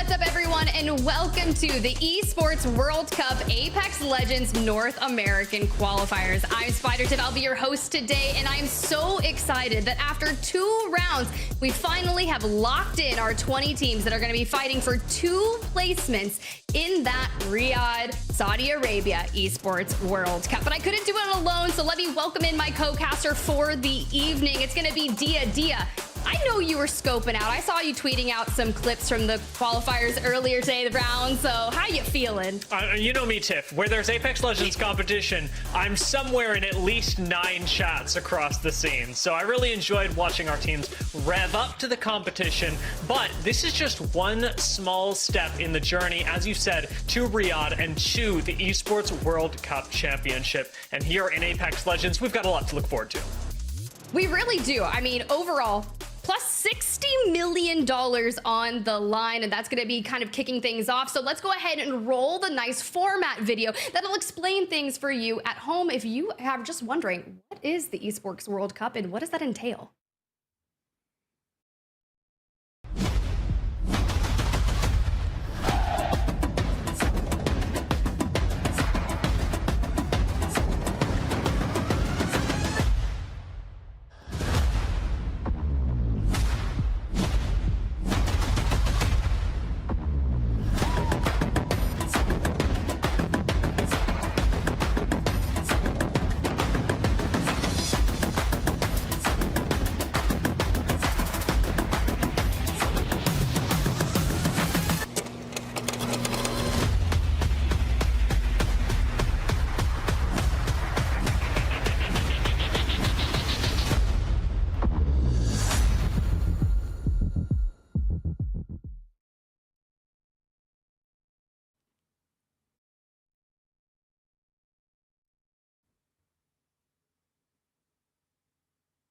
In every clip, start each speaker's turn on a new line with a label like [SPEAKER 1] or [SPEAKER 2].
[SPEAKER 1] What's up, everyone, and welcome to the Esports World Cup Apex Legends North American Qualifiers. I'm SpiderTip. I'll be your host today, and I'm so excited that after 2 rounds, we finally have locked in our 20 teams that are going to be fighting for 2 placements in that Riyadh, Saudi Arabia Esports World Cup. But I couldn't do it alone, so let me welcome in my co-caster for the evening. It's going to be Dia. I know you were scoping out. I saw you tweeting out some clips from the qualifiers earlier today, the round. So how you feeling?
[SPEAKER 2] You know me, Tiff. Where there's Apex Legends competition, I'm somewhere in at least 9 chats across the scene. So I really enjoyed watching our teams rev up to the competition. But this is just one small step in the journey, as you said, to Riyadh and to the Esports World Cup Championship. And here in Apex Legends, we've got a lot to look forward to.
[SPEAKER 1] We really do. I mean, overall, plus $60 million on the line, and that's going to be kind of kicking things off. So let's go ahead and roll the nice format video that'll explain things for you at home if you are just wondering, what is the Esports World Cup and what does that entail?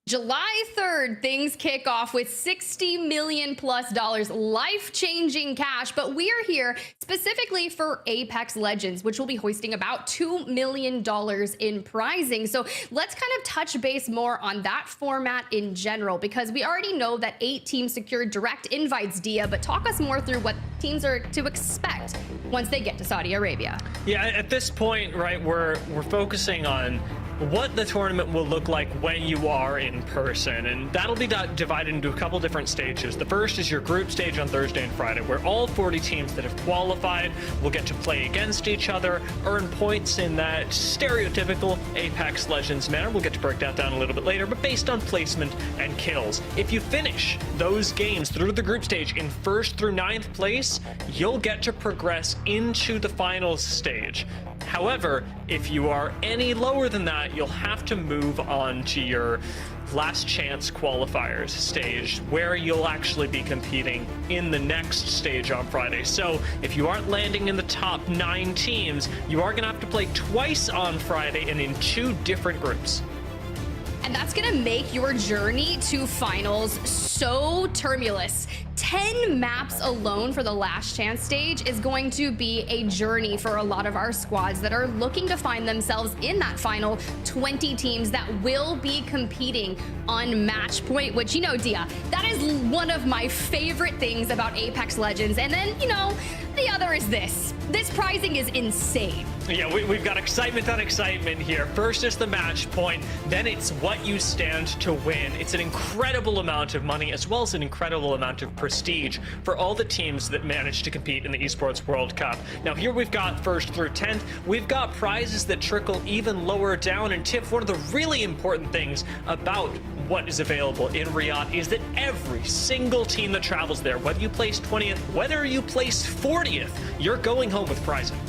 [SPEAKER 1] July 3rd, things kick off with $60 million+ life-changing cash, but we are here specifically for Apex Legends, which will be hoisting about $2 million in prizing. So let's kind of touch base more on that format in general, because we already know that 8 teams secured direct invites, Dia, but talk us more through what teams are to expect once they get to Saudi Arabia.
[SPEAKER 2] Yeah, at this point, right, we're focusing on what the tournament will look like when you are in person, and that'll be divided into a couple different stages. The first is your group stage on Thursday and Friday, where all 40 teams that have qualified will get to play against each other, earn points in that stereotypical Apex Legends manner. We'll get to break that down a little bit later, but based on placement and kills. If you finish those games through the group stage in 1st through 9th place, you'll get to progress into the finals stage. However, if you are any lower than that, you'll have to move on to your last chance qualifiers stage, where you'll actually be competing in the next stage on Friday. So if you aren't landing in the top 9 teams, you are going to have to play twice on Friday and in 2 different groups.
[SPEAKER 1] And that's going to make your journey to finals so tumultuous. 10 maps alone for the last chance stage is going to be a journey for a lot of our squads that are looking to find themselves in that final 20 teams that will be competing on match point, which, you know, Dia, that is one of my favorite things about Apex Legends. And then, you know, the other is this. This prizing is insane.
[SPEAKER 2] Yeah, we've got excitement on excitement here. First is the match point, then it's what you stand to win. It's an incredible amount of money, as well as an incredible amount of prestige for all the teams that manage to compete in the Esports World Cup. Now here we've got 1st through 10th. We've got prizes that trickle even lower down. And Tiff, one of the really important things about what is available in Riyadh is that every single team that travels there, whether you place 20th, whether you place 40th, you're going home with prizing.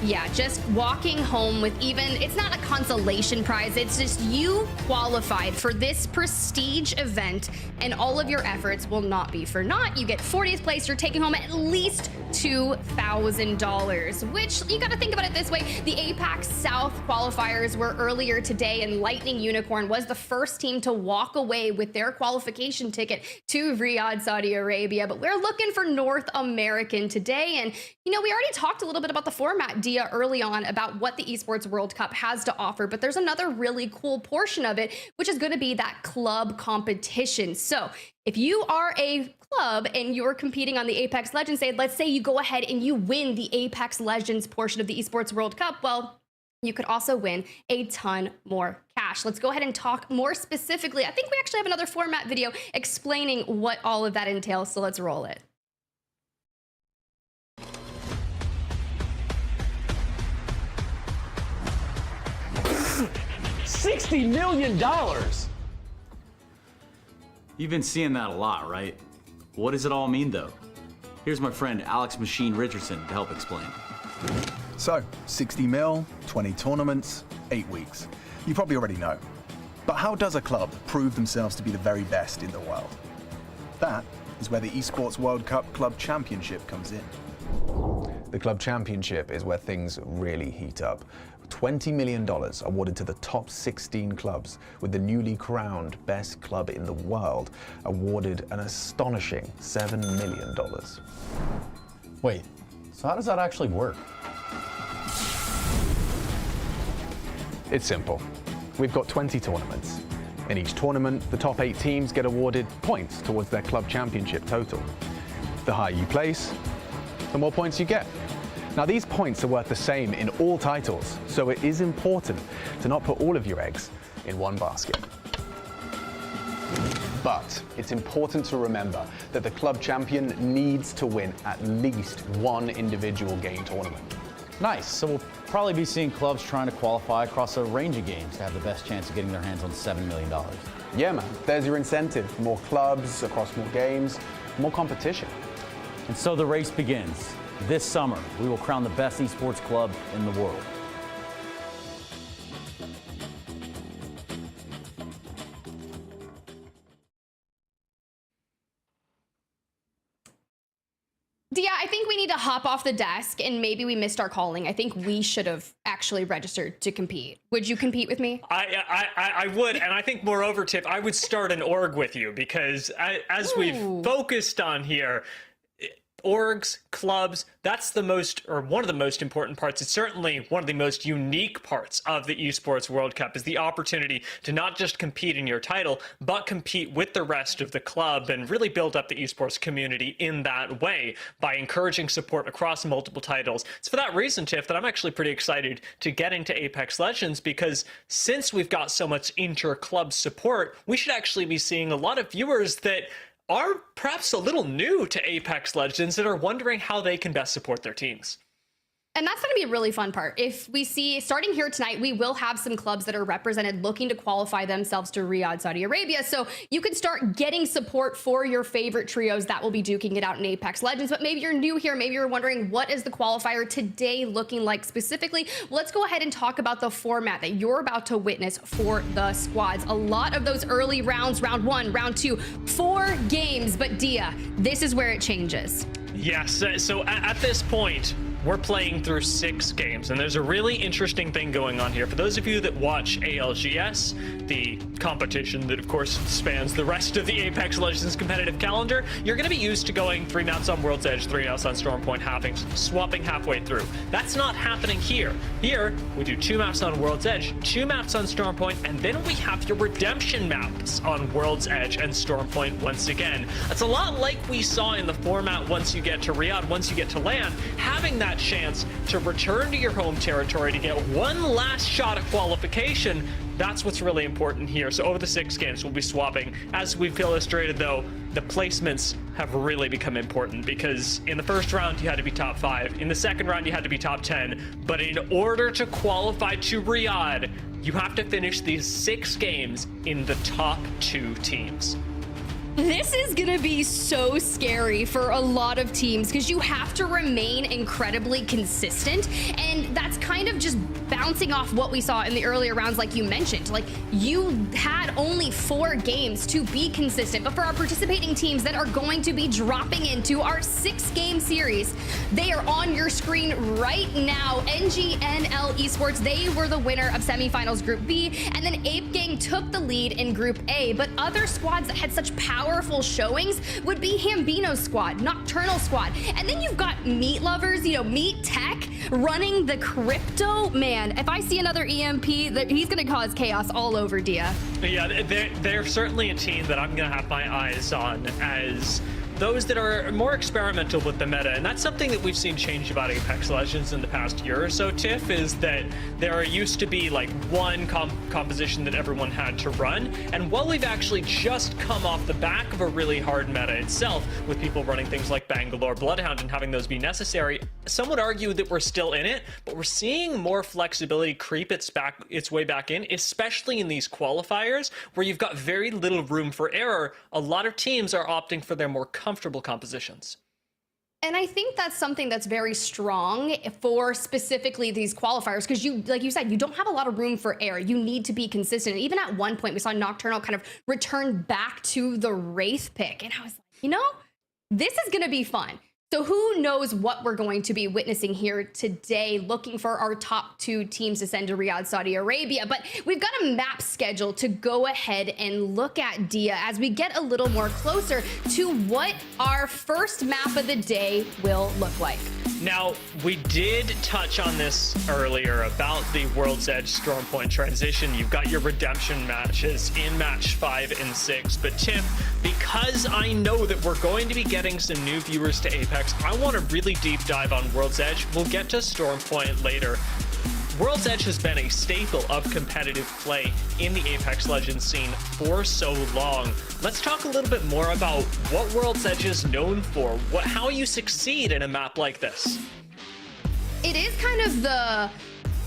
[SPEAKER 1] Yeah, just walking home with even, it's not a consolation prize, it's just you qualified for this prestige event, and all of your efforts will not be for naught. You get 40th place, you're taking home at least $2,000, which you got to think about it this way. The APAC South qualifiers were earlier today, and Lightning Unicorn was the first team to walk away with their qualification ticket to Riyadh, Saudi Arabia. But we're looking for North American today. And, you know, we already talked a little bit about the format, Dia, early on about what the Esports World Cup has to offer, but there's another really cool portion of it, which is going to be that club competition. So If you are a club and you're competing on the Apex Legends stage, let's say you go ahead and you win the Apex Legends portion of the Esports World Cup, well, you could also win a ton more cash. Let's go ahead and talk more specifically. I think we actually have another format video explaining what all of that entails, so let's roll it.
[SPEAKER 3] $60 million!
[SPEAKER 4] You've been seeing that a lot, right? What does it all mean, though? Here's my friend Alex Machine Richardson to help explain.
[SPEAKER 5] So, 60 mil, 20 tournaments, 8 weeks. You probably already know. But how does a club prove themselves to be the very best in the world? That is where the Esports World Cup Club Championship comes in.
[SPEAKER 6] The Club Championship is where things really heat up. $20 million awarded to the top 16 clubs, with the newly crowned best club in the world awarded an astonishing $7 million.
[SPEAKER 3] Wait, so how does that actually work?
[SPEAKER 6] It's simple. We've got 20 tournaments. In each tournament, the top 8 teams get awarded points towards their club championship total. The higher you place, the more points you get. Now, these points are worth the same in all titles, so it is important to not put all of your eggs in one basket. But it's important to remember that the club champion needs to win at least one individual game tournament.
[SPEAKER 3] Nice, so we'll probably be seeing clubs trying to qualify across a range of games to have the best chance of getting their hands on $7 million.
[SPEAKER 6] Yeah, man, there's your incentive. More clubs across more games, more competition.
[SPEAKER 3] And so the race begins. This summer, we will crown the best esports club in the world.
[SPEAKER 1] Dia, I think we need to hop off the desk, and maybe we missed our calling. I think we should have actually registered to compete. Would you compete with me?
[SPEAKER 2] I would, and I think moreover, Tiff, I would start an org with you, because as we've focused on here, orgs, clubs, that's the most, or one of the most important parts. It's certainly one of the most unique parts of the Esports World Cup, is the opportunity to not just compete in your title, but compete with the rest of the club and really build up the esports community in that way by encouraging support across multiple titles. It's for that reason, Tiff, that I'm actually pretty excited to get into Apex Legends, because since we've got so much inter-club support, we should actually be seeing a lot of viewers that are perhaps a little new to Apex Legends and are wondering how they can best support their teams.
[SPEAKER 1] And that's going to be a really fun part. If we see, starting here tonight, we will have some clubs that are represented looking to qualify themselves to Riyadh, Saudi Arabia. So you can start getting support for your favorite trios that will be duking it out in Apex Legends. But maybe you're new here. Maybe you're wondering, what is the qualifier today looking like specifically? Well, let's go ahead and talk about the format that you're about to witness for the squads. A lot of those early rounds, round 1, round 2, 4 games. But Dia, this is where it changes.
[SPEAKER 2] Yes, so at this point, we're playing through 6 games, and there's a really interesting thing going on here. For those of you that watch ALGS, the competition that of course spans the rest of the Apex Legends competitive calendar, you're going to be used to going 3 maps on World's Edge, 3 maps on Stormpoint, swapping halfway through. That's not happening here. Here, we do 2 maps on World's Edge, 2 maps on Stormpoint, and then we have your redemption maps on World's Edge and Stormpoint once again. That's a lot like we saw in the format once you get to Riyadh, once you get to land, having that chance to return to your home territory to get one last shot at qualification. That's what's really important here. So over the 6 games, we'll be swapping. As we've illustrated, though, the placements have really become important, because in the first round, you had to be top 5. In the second round, you had to be top 10. But in order to qualify to Riyadh, you have to finish these 6 games in the top 2 teams.
[SPEAKER 1] This is gonna be so scary for a lot of teams, because you have to remain incredibly consistent, and that's kind of just bouncing off what we saw in the earlier rounds. Like you mentioned, like, you had only 4 games to be consistent, but for our participating teams that are going to be dropping into our 6-game series, they are on your screen right now. NGNL Esports, they were the winner of semifinals Group B, and then Ape Gang took the lead in Group A, but other squads that had such power powerful showings would be Hambino's squad, Nocturnal squad. And then you've got Meat Lovers, you know, Meat Tech running the crypto. Man, if I see another EMP, he's going to cause chaos all over, Dia.
[SPEAKER 2] Yeah, they're certainly a team that I'm going to have my eyes on as those that are more experimental with the meta, and that's something that we've seen change about Apex Legends in the past year or so, Tiff, is that there used to be like one composition that everyone had to run, and while we've actually just come off the back of a really hard meta itself, with people running things like Bangalore Bloodhound and having those be necessary, some would argue that we're still in it, but we're seeing more flexibility creep its way back in, especially in these qualifiers, where you've got very little room for error. A lot of teams are opting for their more comfortable compositions.
[SPEAKER 1] And I think that's something that's very strong for specifically these qualifiers, because you, like you said, you don't have a lot of room for error. You need to be consistent. And even at one point, we saw Nocturnal kind of return back to the Wraith pick. And I was like, you know, this is going to be fun. So who knows what we're going to be witnessing here today, looking for our top 2 teams to send to Riyadh, Saudi Arabia. But we've got a map schedule to go ahead and look at, Dia, as we get a little more closer to what our first map of the day will look like.
[SPEAKER 2] Now, we did touch on this earlier about the World's Edge Stormpoint transition. You've got your redemption matches in match 5 and 6, but Tiff, because I know that we're going to be getting some new viewers to Apex, I want to really deep dive on World's Edge. We'll get to Stormpoint later. World's Edge has been a staple of competitive play in the Apex Legends scene for so long. Let's talk a little bit more about what World's Edge is known for, how you succeed in a map like this.
[SPEAKER 1] It is kind of the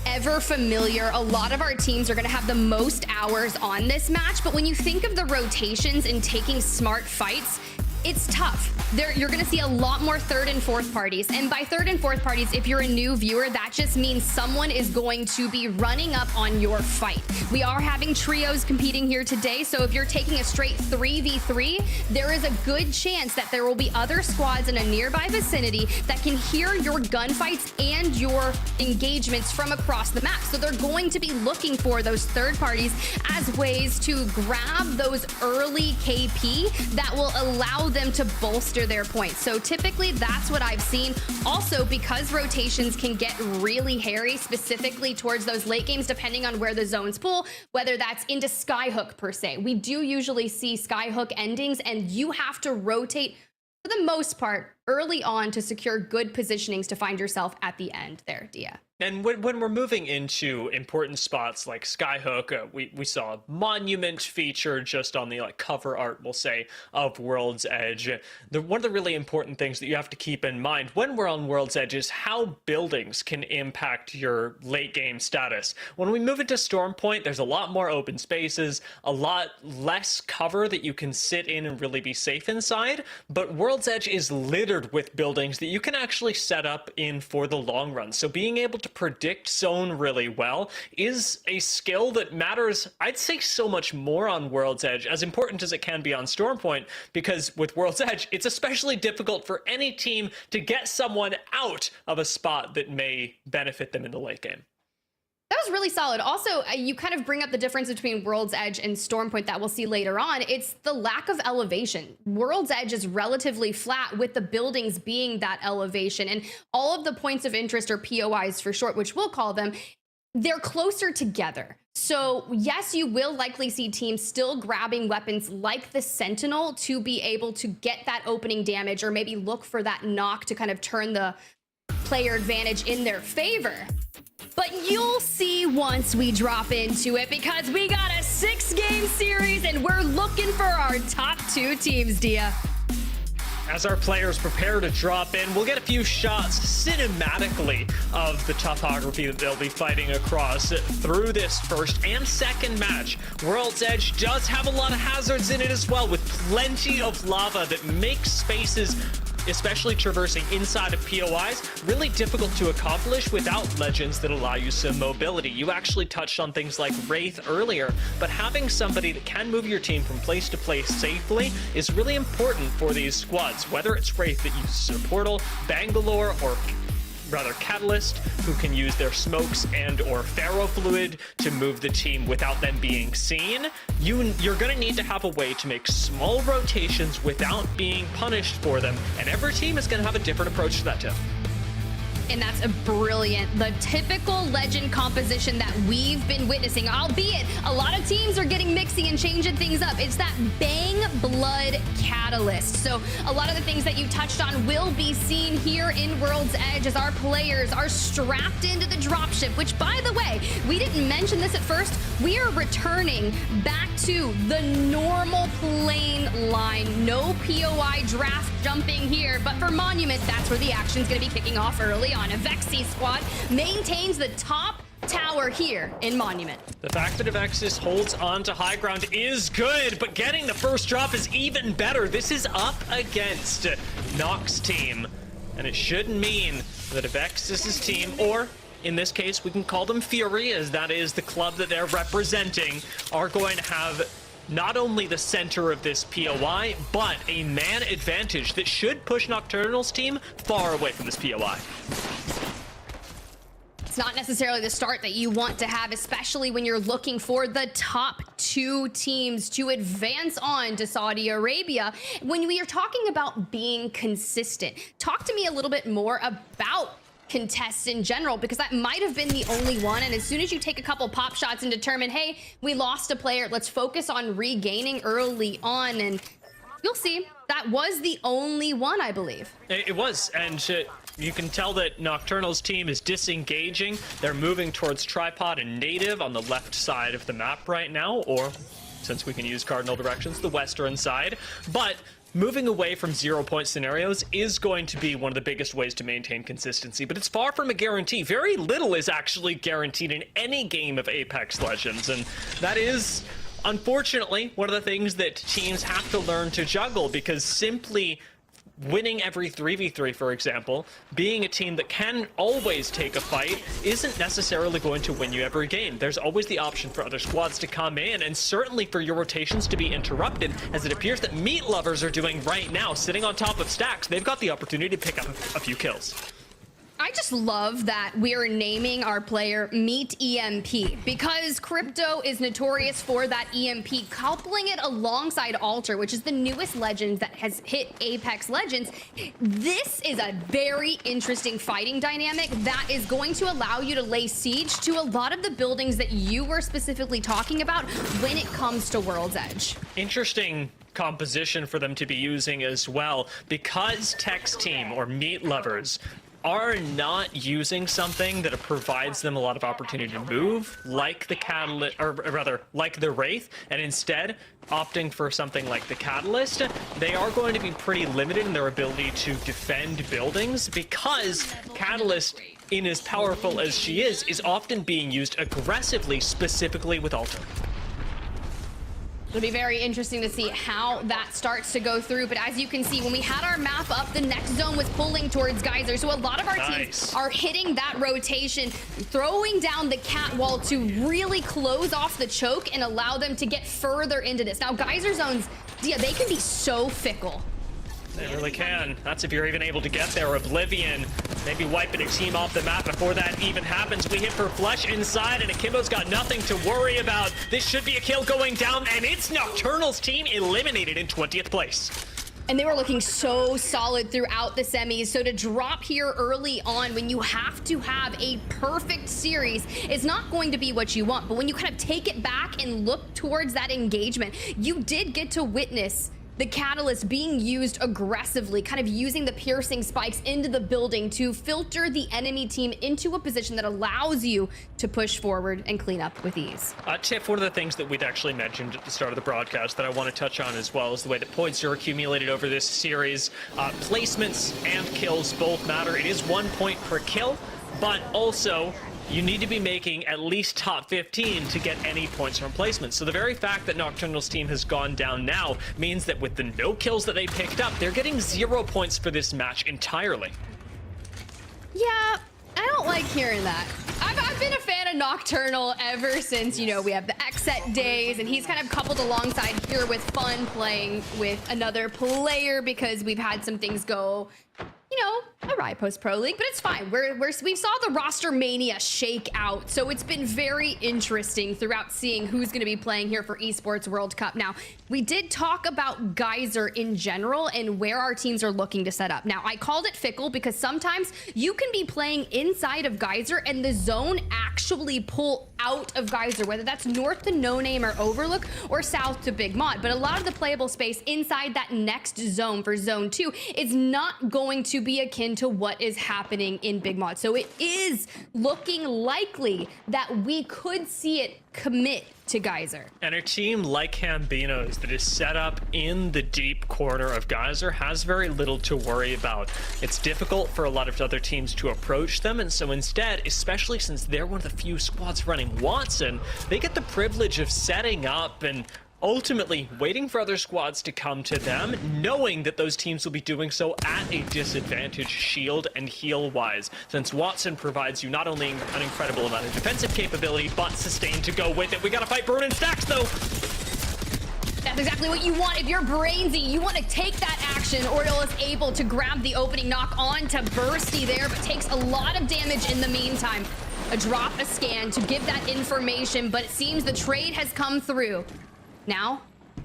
[SPEAKER 1] ever familiar, a lot of our teams are going to have the most hours on this match, but when you think of the rotations and taking smart fights, it's tough. You're going to see a lot more 3rd and 4th parties. And by 3rd and 4th parties, if you're a new viewer, that just means someone is going to be running up on your fight. We are having trios competing here today. So if you're taking a straight 3v3, there is a good chance that there will be other squads in a nearby vicinity that can hear your gunfights and your engagements from across the map. So they're going to be looking for those 3rd parties as ways to grab those early KP that will allow them to bolster their points. So typically that's what I've seen. Also, because rotations can get really hairy, specifically towards those late games, depending on where the zones pull, whether that's into Skyhook per se. We do usually see Skyhook endings, and you have to rotate for the most part early on to secure good positionings to find yourself at the end there, Dia.
[SPEAKER 2] And when we're moving into important spots like Skyhook, we saw a monument feature just on the cover art, we'll say, of World's Edge. One of the really important things that you have to keep in mind when we're on World's Edge is how buildings can impact your late game status. When we move into Stormpoint, there's a lot more open spaces, a lot less cover that you can sit in and really be safe inside, but World's Edge is littered with buildings that you can actually set up in for the long run. So being able to predict zone really well is a skill that matters, I'd say, so much more on World's Edge, as important as it can be on Stormpoint, because with World's Edge, it's especially difficult for any team to get someone out of a spot that may benefit them in the late game.
[SPEAKER 1] That was really solid. Also, you kind of bring up the difference between World's Edge and Stormpoint that we'll see later on. It's the lack of elevation. World's Edge is relatively flat, with the buildings being that elevation. And all of the points of interest, or POIs for short, which we'll call them, they're closer together. So yes, you will likely see teams still grabbing weapons like the Sentinel to be able to get that opening damage, or maybe look for that knock to kind of turn the player advantage in their favor. But you'll see once we drop into it, because we got a 6-game series and we're looking for our top 2 teams, Dia.
[SPEAKER 2] As our players prepare to drop in, we'll get a few shots cinematically of the topography that they'll be fighting across through this first and second match. World's Edge does have a lot of hazards in it as well, with plenty of lava that makes spaces, especially traversing inside of POIs, really difficult to accomplish without legends that allow you some mobility. You actually touched on things like Wraith earlier, but having somebody that can move your team from place to place safely is really important for these squads, whether it's Wraith that uses a portal, Bangalore, or Catalyst, who can use their smokes and or ferro fluid to move the team without them being seen. You're going to need to have a way to make small rotations without being punished for them, and every team is going to have a different approach to that too.
[SPEAKER 1] And that's a brilliant, the typical legend composition that we've been witnessing, albeit a lot of teams are getting mixy and changing things up. It's that Bang Blood Catalyst. So a lot of the things that you touched on will be seen here in World's Edge as our players are strapped into the dropship, which, by the way, we didn't mention this at first. We are returning back to the normal plane line. No POI draft jumping here, but for Monument, that's where the action's going to be kicking off early on. A Vexy squad maintains the top tower here in Monument.
[SPEAKER 2] The fact that Avexis holds on to high ground is good, but getting the first drop is even better. This is up against Nox team, and it should mean that Avexis' team, or in this case, we can call them Fury, as that is the club that they're representing, are going to have not only the center of this POI, but a man advantage that should push Nocturnal's team far away from this POI.
[SPEAKER 1] It's not necessarily the start that you want to have, especially when you're looking for the top two teams to advance on to Saudi Arabia. When we are talking about being consistent, talk to me a little bit more about contests in general, because that might have been the only one, and as soon as you take a couple pop shots and determine, hey, we lost a player, let's focus on regaining early on, and you'll see that was the only one, I believe.
[SPEAKER 2] It was, and you can tell that Nocturnal's team is disengaging. They're moving towards Tripod and Native on the left side of the map right now, or since we can use cardinal directions, the western side, but moving away from 0-point scenarios is going to be one of the biggest ways to maintain consistency, but it's far from a guarantee. Very little is actually guaranteed in any game of Apex Legends, and that is, unfortunately, one of the things that teams have to learn to juggle, because simply winning every 3v3, for example, being a team that can always take a fight, isn't necessarily going to win you every game. There's always the option for other squads to come in, and certainly for your rotations to be interrupted, as it appears that Meat Lovers are doing right now, sitting on top of stacks. They've got the opportunity to pick up a few kills.
[SPEAKER 1] I just love that we're naming our player Meat EMP, because Crypto is notorious for that EMP, coupling it alongside Alter, which is the newest legend that has hit Apex Legends. This is a very interesting fighting dynamic that is going to allow you to lay siege to a lot of the buildings that you were specifically talking about when it comes to World's Edge.
[SPEAKER 2] Interesting composition for them to be using as well, because Tech's team, or Meat Lovers, are not using something that provides them a lot of opportunity to move, like the Catalyst, or rather, like the Wraith, and instead opting for something like the Catalyst. They are going to be pretty limited in their ability to defend buildings, because Catalyst, in as powerful as she is often being used aggressively, specifically with Alter.
[SPEAKER 1] It'll be very interesting to see how that starts to go through. But as you can see, when we had our map up, the next zone was pulling towards Geyser. So a lot of our teams are hitting that rotation, throwing down the cat wall to really close off the choke and allow them to get further into this. Now, Geyser zones, yeah, they can be so fickle.
[SPEAKER 2] They really can. That's if you're even able to get there. Oblivion maybe wiping a team off the map before that even happens. We hit for Flesh inside, and Akimbo's got nothing to worry about. This should be a kill going down, and it's Nocturnal's team eliminated in 20th place.
[SPEAKER 1] And they were looking so solid throughout the semis. So to drop here early on when you have to have a perfect series is not going to be what you want. But when you kind of take it back and look towards that engagement, you did get to witness the Catalyst being used aggressively, kind of using the piercing spikes into the building to filter the enemy team into a position that allows you to push forward and clean up with ease.
[SPEAKER 2] Tiff, one of the things that we'd actually mentioned at the start of the broadcast that I want to touch on as well is the way that points are accumulated over this series. Placements and kills both matter. It is 1 point per kill, but also you need to be making at least top 15 to get any points from placements. So the very fact that Nocturnal's team has gone down now means that with the no kills that they picked up, they're getting 0 points for this match entirely.
[SPEAKER 1] Yeah, I don't like hearing that. I've been a fan of Nocturnal ever since, you know, we have the Xset days, and he's kind of coupled alongside here with Fun playing with another player because we've had some things go, you know, a right post Pro League, but it's fine. We saw the roster mania shake out, so it's been very interesting throughout seeing who's going to be playing here for Esports World Cup. Now, we did talk about Geyser in general and where our teams are looking to set up. Now, I called it fickle because sometimes you can be playing inside of Geyser and the zone actually pull out of Geyser, whether that's north to No Name or Overlook or south to Big Mod. But a lot of the playable space inside that next zone for Zone 2 is not going to be akin to what is happening in Big Mod. So it is looking likely that we could see it commit to Geyser.
[SPEAKER 2] And a team like Hambino's that is set up in the deep corner of Geyser has very little to worry about. It's difficult for a lot of other teams to approach them, and so instead, especially since they're one of the few squads running Watson, they get the privilege of setting up and ultimately waiting for other squads to come to them, knowing that those teams will be doing so at a disadvantage shield and heal wise, since Watson provides you not only an incredible amount of defensive capability, but sustain to go with it. We gotta fight Bruin and Stacks though.
[SPEAKER 1] That's exactly what you want. If you're Brainsy, you want to take that action. Oriole is able to grab the opening knock on to Bursty there, but takes a lot of damage in the meantime. A drop, a scan to give that information, but it seems the trade has come through. Now,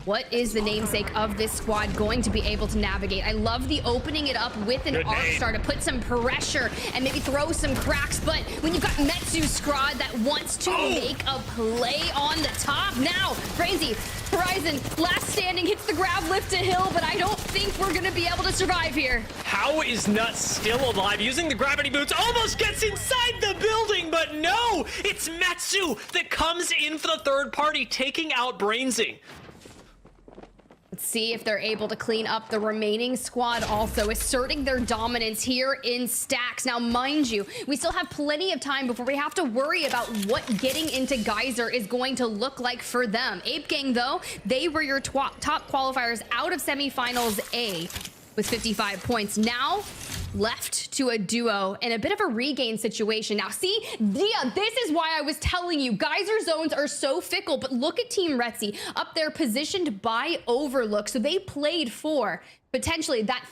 [SPEAKER 1] what is the namesake of this squad going to be able to navigate? I love the opening it up with an arc star to put some pressure and maybe throw some cracks, but when you've got Metsu's squad that wants to make a play on the top. Now, Crazy, Horizon, last standing, hits the grab lift to Hill, but I don't think we're gonna be able to survive here.
[SPEAKER 2] How is Nuts still alive? Using the gravity boots, almost gets inside the building, but no! It's Metsu that comes in for the third party, taking out Brainsy.
[SPEAKER 1] Let's see if they're able to clean up the remaining squad, also asserting their dominance here in Stacks. Now, mind you, we still have plenty of time before we have to worry about what getting into Geyser is going to look like for them. Ape Gang, though, they were your top qualifiers out of semifinals A with 55 points. Now, left to a duo and a bit of a regain situation. Now, see, Dia, this is why I was telling you, Geyser zones are so fickle, but look at Team Retzi up there positioned by Overlook. So they played for potentially that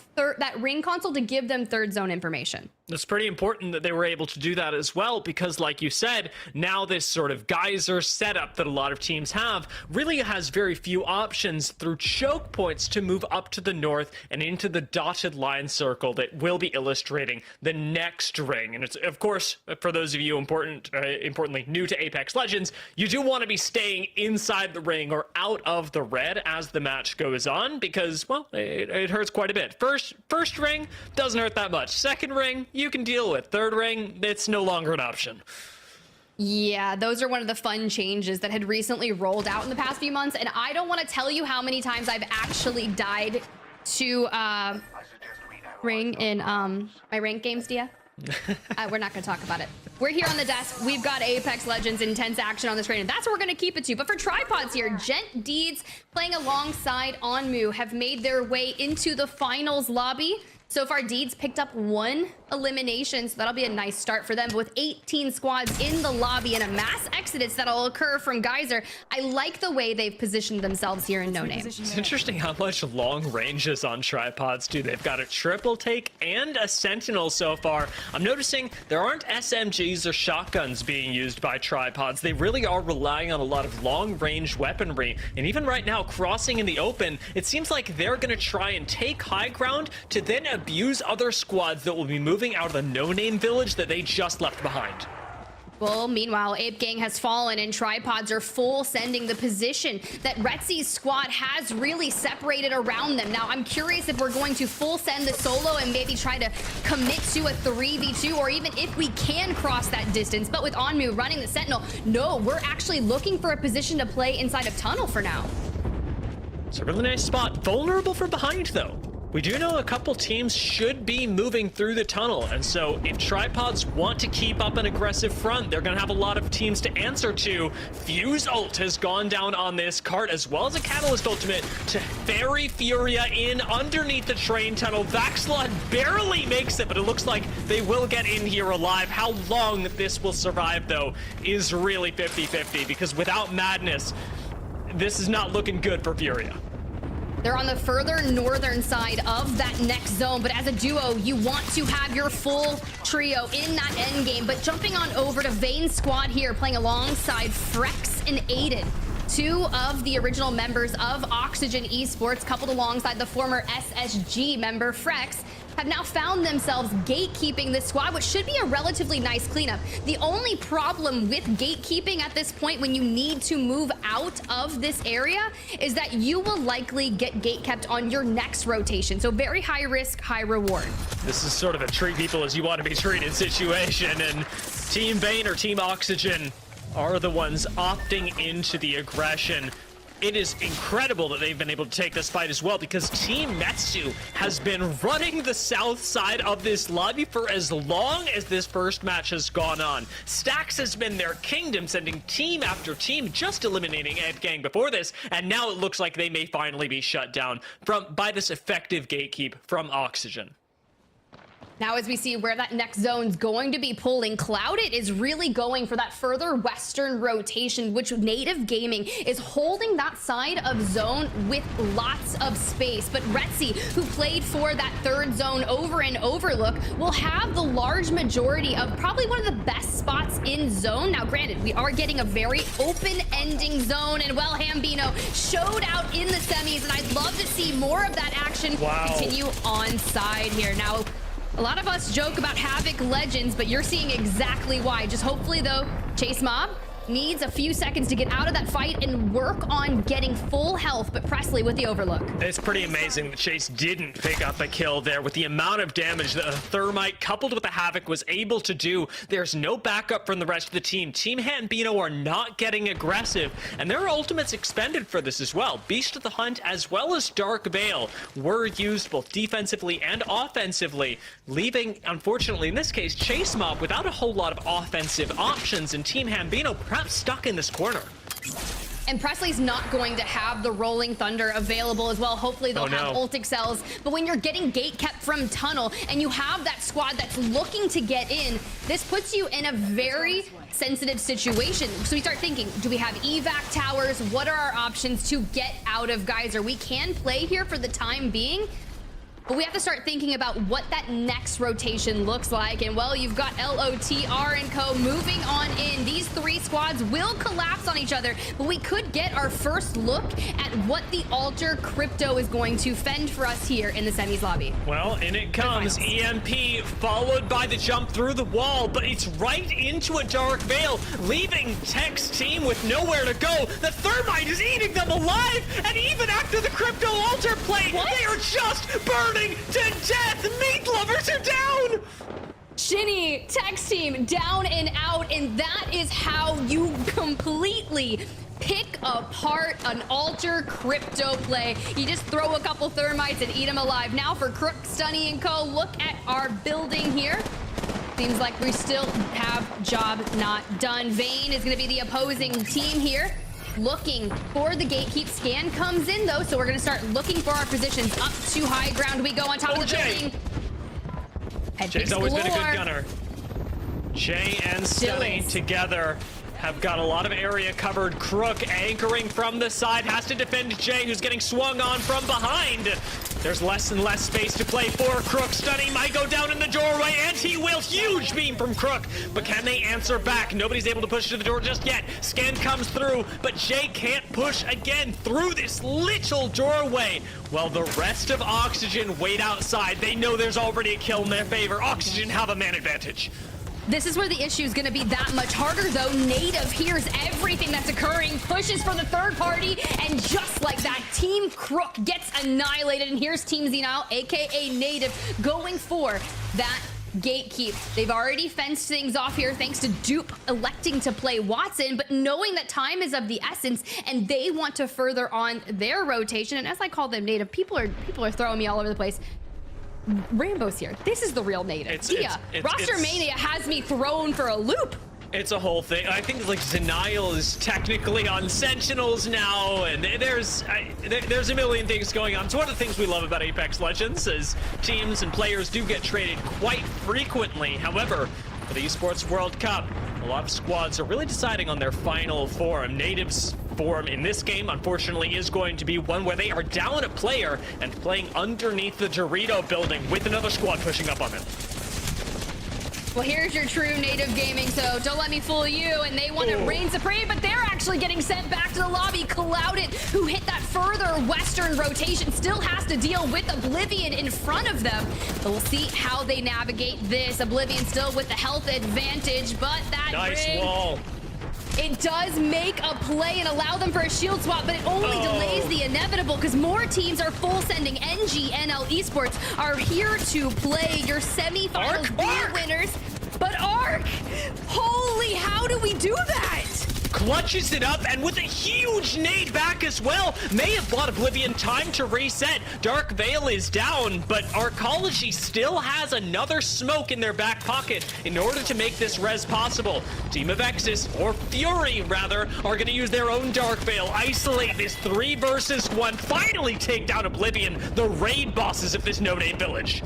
[SPEAKER 1] ring console to give them third zone information.
[SPEAKER 2] It's pretty important that they were able to do that as well, because like you said, now this sort of Geyser setup that a lot of teams have really has very few options through choke points to move up to the north and into the dotted line circle that will be illustrating the next ring. And it's, of course, for those of you importantly new to Apex Legends, you do want to be staying inside the ring or out of the red as the match goes on, because, well, it hurts quite a bit. First ring doesn't hurt that much. Second ring, you can deal with. Third ring, it's no longer an option.
[SPEAKER 1] Yeah, those are one of the fun changes that had recently rolled out in the past few months, and I don't want to tell you how many times I've actually died to ring in my ranked games, Dia. We're not going to talk about it. We're here on the desk. We've got Apex Legends intense action on the screen, and that's what we're going to keep it to. But for tripods here, Gent Deeds playing alongside Onmu have made their way into the finals lobby. So far, Deeds picked up 1 elimination, so that'll be a nice start for them. But with 18 squads in the lobby and a mass exodus that'll occur from Geyser, I like the way they've positioned themselves here in No Name.
[SPEAKER 2] It's interesting how much long range is on tripods, too. They've got a triple take and a sentinel so far. I'm noticing there aren't SMGs or shotguns being used by tripods. They really are relying on a lot of long-range weaponry. And even right now, crossing in the open, it seems like they're going to try and take high ground to then abuse other squads that will be moving out of the no-name village that they just left behind.
[SPEAKER 1] Well, meanwhile, Ape Gang has fallen and tripods are full sending the position that Retzi's squad has really separated around them. Now, I'm curious if we're going to full send the solo and maybe try to commit to a 3v2, or even if we can cross that distance. But with Onmu running the Sentinel, no, we're actually looking for a position to play inside of Tunnel for now.
[SPEAKER 2] It's a really nice spot. Vulnerable from behind, though. We do know a couple teams should be moving through the tunnel, and so if tripods want to keep up an aggressive front, they're going to have a lot of teams to answer to. Fuse ult has gone down on this cart, as well as a Catalyst ultimate to ferry Furia in underneath the train tunnel. Vaxlod barely makes it, but it looks like they will get in here alive. How long this will survive, though, is really 50-50, because without Madness, this is not looking good for Furia.
[SPEAKER 1] They're on the further northern side of that next zone, but as a duo, you want to have your full trio in that end game. But jumping on over to Vane's squad here, playing alongside Frex and Aiden, two of the original members of Oxygen Esports, coupled alongside the former SSG member Frex, have now found themselves gatekeeping this squad, which should be a relatively nice cleanup. The only problem with gatekeeping at this point when you need to move out of this area is that you will likely get gatekept on your next rotation. So very high risk, high reward.
[SPEAKER 2] This is sort of a treat people as you want to be treated situation, and Team Vane or Team Oxygen are the ones opting into the aggression. It is incredible that they've been able to take this fight as well, because Team Metsu has been running the south side of this lobby for as long as this first match has gone on. Stax has been their kingdom, sending team after team, just eliminating Ed Gang before this, and now it looks like they may finally be shut down by this effective gatekeep from Oxygen.
[SPEAKER 1] Now, as we see where that next zone's going to be pulling, Cloudit is really going for that further western rotation, which Native Gaming is holding that side of zone with lots of space. But Retzi, who played for that third zone over in Overlook, will have the large majority of probably one of the best spots in zone. Now, granted, we are getting a very open-ending zone, and well, Hambino showed out in the semis, and I'd love to see more of that action continue on side here. Now, a lot of us joke about Havoc Legends, but you're seeing exactly why. Just hopefully, though, Chase Mob needs a few seconds to get out of that fight and work on getting full health, but Presley with the overlook.
[SPEAKER 2] It's pretty amazing that Chase didn't pick up a kill there with the amount of damage that a Thermite coupled with the Havoc was able to do. There's no backup from the rest of the team. Team Hambino are not getting aggressive, and there are ultimates expended for this as well. Beast of the Hunt as well as Dark Veil were used both defensively and offensively, leaving, unfortunately in this case, Chase Mob without a whole lot of offensive options, and Team Hambino perhaps stuck in this corner.
[SPEAKER 1] And Presley's not going to have the Rolling Thunder available as well. Hopefully they'll have ult excels. But when you're getting gate kept from tunnel and you have that squad that's looking to get in, this puts you in a very sensitive situation. So we start thinking, do we have evac towers? What are our options to get out of Geyser? We can play here for the time being, but we have to start thinking about what that next rotation looks like. And well, you've got LOTR and co moving on in. These three squads will collapse on each other, but we could get our first look at what the Alter Crypto is going to fend for us here in the semis lobby.
[SPEAKER 2] Well, in it comes. EMP followed by the jump through the wall, but it's right into a Dark Veil, leaving Tech's team with nowhere to go. The Thermite is eating them alive, and even after the Crypto Alter play, they are just burning to death. Meat lovers are down.
[SPEAKER 1] Shinny, Tech's team down and out, and that is how you completely pick apart an Alter Crypto play. You just throw a couple Thermites and eat them alive. Now for Crook, Stunny, and co, look at our building here. Seems like we still have job not done. Vane is going to be the opposing team here, looking for the gatekeep. Scan comes in though, so we're gonna start looking for our positions. Up to high ground we go on top of the building.
[SPEAKER 2] Jay's always been a good gunner. Jay and Stunny together have got a lot of area covered. Crook anchoring from the side, has to defend Jay, who's getting swung on from behind. There's less and less space to play for. Crook, Stunny might go down in the doorway, and he will. Huge beam from Crook, but can they answer back? Nobody's able to push to the door just yet. Scan comes through, but Jay can't push again through this little doorway. While the rest of Oxygen wait outside. They know there's already a kill in their favor. Oxygen have a man advantage.
[SPEAKER 1] This is where the issue is going to be that much harder, though. Native hears everything that's occurring, pushes for the third party, and just like that, Team Crook gets annihilated. And here's Team Zenile, aka Native, going for that gatekeep. They've already fenced things off here thanks to Dupe electing to play Watson, but knowing that time is of the essence and they want to further on their rotation. And as I call them Native, people are throwing me all over the place. Rambo's here. This is the real Native. Roster Mania has me thrown for a loop.
[SPEAKER 2] It's a whole thing. I think like Zenile is technically on Sentinels now, and there's a million things going on. It's one of the things we love about Apex Legends is teams and players do get traded quite frequently. However, for the Esports World Cup, a lot of squads are really deciding on their final form. Natives perform in this game, unfortunately, is going to be one where they are down a player and playing underneath the Dorito building with another squad pushing up on them.
[SPEAKER 1] Well, here's your true native gaming, so don't let me fool you. And they want to reign supreme, but they're actually getting sent back to the lobby. Clouded, who hit that further western rotation, still has to deal with Oblivion in front of them. But we'll see how they navigate this. Oblivion still with the health advantage, but that
[SPEAKER 2] Nice
[SPEAKER 1] ring,
[SPEAKER 2] wall.
[SPEAKER 1] it does make a play and allow them for a shield swap, but it only delays the inevitable because more teams are full sending. NGNL Esports are here to play your semifinals winners. But Arc, holy, how do we do that?
[SPEAKER 2] Clutches it up, and with a huge nade back as well. May have bought Oblivion time to reset. Dark Veil is down, but Arcology still has another smoke in their back pocket in order to make this res possible. Team of Exis, or Fury rather, are going to use their own Dark Veil, isolate this 3 versus 1, finally take down Oblivion, the raid bosses of this no-name village.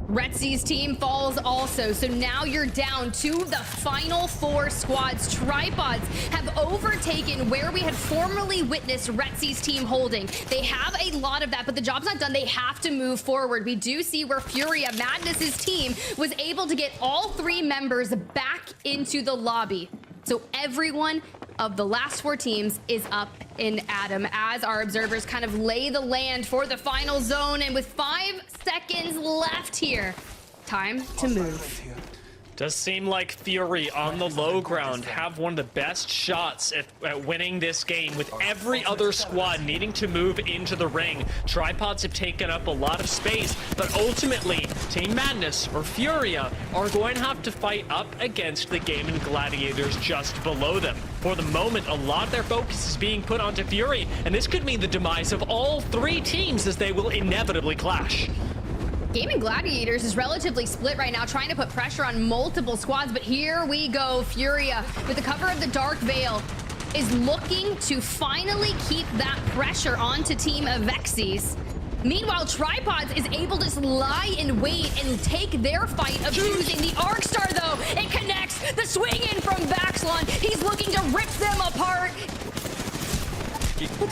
[SPEAKER 1] Retsy's team falls also, so now you're down to the final 4 squads. Tripods have overtaken where we had formerly witnessed Retsy's team holding. They have a lot of that, but the job's not done. They have to move forward. We do see where Furia, Madness's team, was able to get all 3 members back into the lobby. So everyone of the last 4 teams is up in Adam as our observers kind of lay the land for the final zone. And with 5 seconds left here, time to move.
[SPEAKER 2] Does seem like Fury on the low ground have one of the best shots at winning this game, with every other squad needing to move into the ring. Tripods have taken up a lot of space, but ultimately Team Madness or Furia are going to have to fight up against the Gaming Gladiators just below them. For the moment, a lot of their focus is being put onto Fury, and this could mean the demise of all 3 teams as they will inevitably clash.
[SPEAKER 1] Gaming Gladiators is relatively split right now, trying to put pressure on multiple squads, but here we go. Furia, with the cover of the Dark Veil, is looking to finally keep that pressure onto Team Avexis. Meanwhile, Tripods is able to just lie in wait and take their fight of choosing the Arc Star, though. It connects. The swing in from Baxlon. He's looking to rip them apart.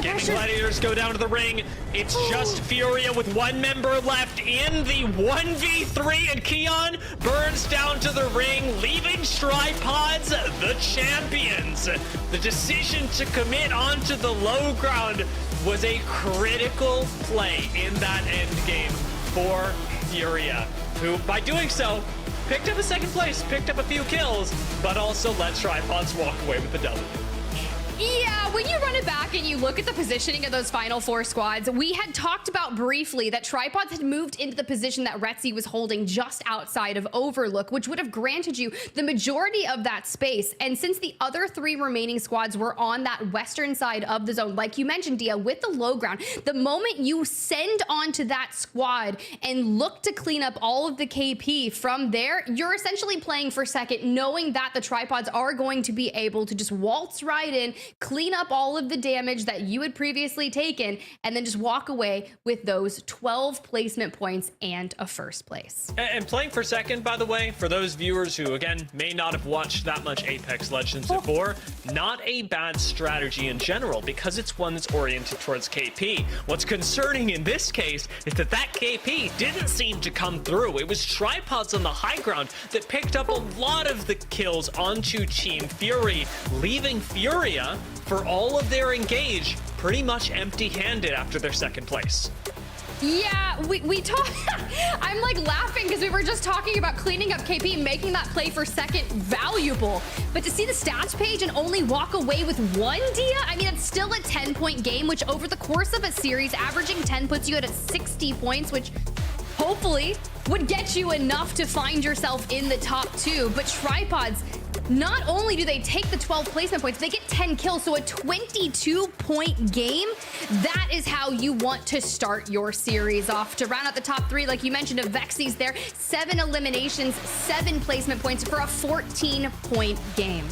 [SPEAKER 2] Gaming Gladiators go down to the ring. It's just Furia with 1 member left in the 1v3, and Keon burns down to the ring, leaving Tripods the champions. The decision to commit onto the low ground was a critical play in that end game for Furia, who by doing so picked up a 2nd place, picked up a few kills, but also let Tripods walk away with the W.
[SPEAKER 1] Yeah, when you run it back and you look at the positioning of those final 4 squads, we had talked about briefly that Tripods had moved into the position that Retsy was holding just outside of Overlook, which would have granted you the majority of that space. And since the other 3 remaining squads were on that western side of the zone, like you mentioned, Dia, with the low ground, the moment you send onto that squad and look to clean up all of the KP from there, you're essentially playing for second, knowing that the Tripods are going to be able to just waltz right in, clean up all of the damage that you had previously taken, and then just walk away with those 12 placement points and a 1st place.
[SPEAKER 2] And playing for second, by the way, for those viewers who, again, may not have watched that much Apex Legends before, not a bad strategy in general, because it's one that's oriented towards KP. What's concerning in this case is that KP didn't seem to come through. It was Tripods on the high ground that picked up a lot of the kills onto Team Fury, leaving Furia for all of their engage pretty much empty-handed after their 2nd place.
[SPEAKER 1] Yeah, we talk. I'm like laughing because we were just talking about cleaning up KP, making that play for second valuable. But to see the stats page and only walk away with 1, Dia, I mean, it's still a 10-point game, which over the course of a series, averaging 10 puts you at 60 points, which hopefully would get you enough to find yourself in the top 2. But Tripods, not only do they take the 12 placement points, they get 10 kills, so a 22-point game. That is how you want to start your series off. To round out the top 3, like you mentioned, Avexis there, 7 eliminations, 7 placement points for a 14-point game.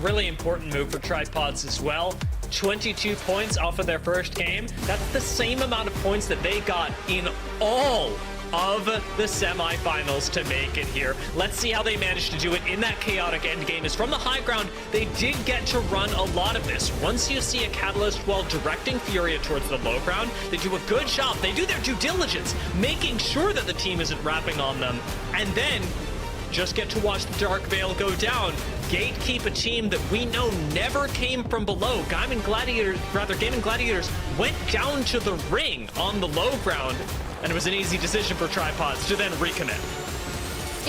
[SPEAKER 2] Really important move for Tripods as well. 22 points off of their 1st game. That's the same amount of points that they got in all of the semifinals to make it here. Let's see how they managed to do it in that chaotic endgame. As from the high ground, they did get to run a lot of this. Once you see a Catalyst while directing Furia towards the low ground, they do a good job. They do their due diligence, making sure that the team isn't wrapping on them, and then just get to watch the Dark Veil go down. Gatekeep, a team that we know never came from below. Gaming Gladiators went down to the ring on the low ground, and it was an easy decision for Tripods to then recommit.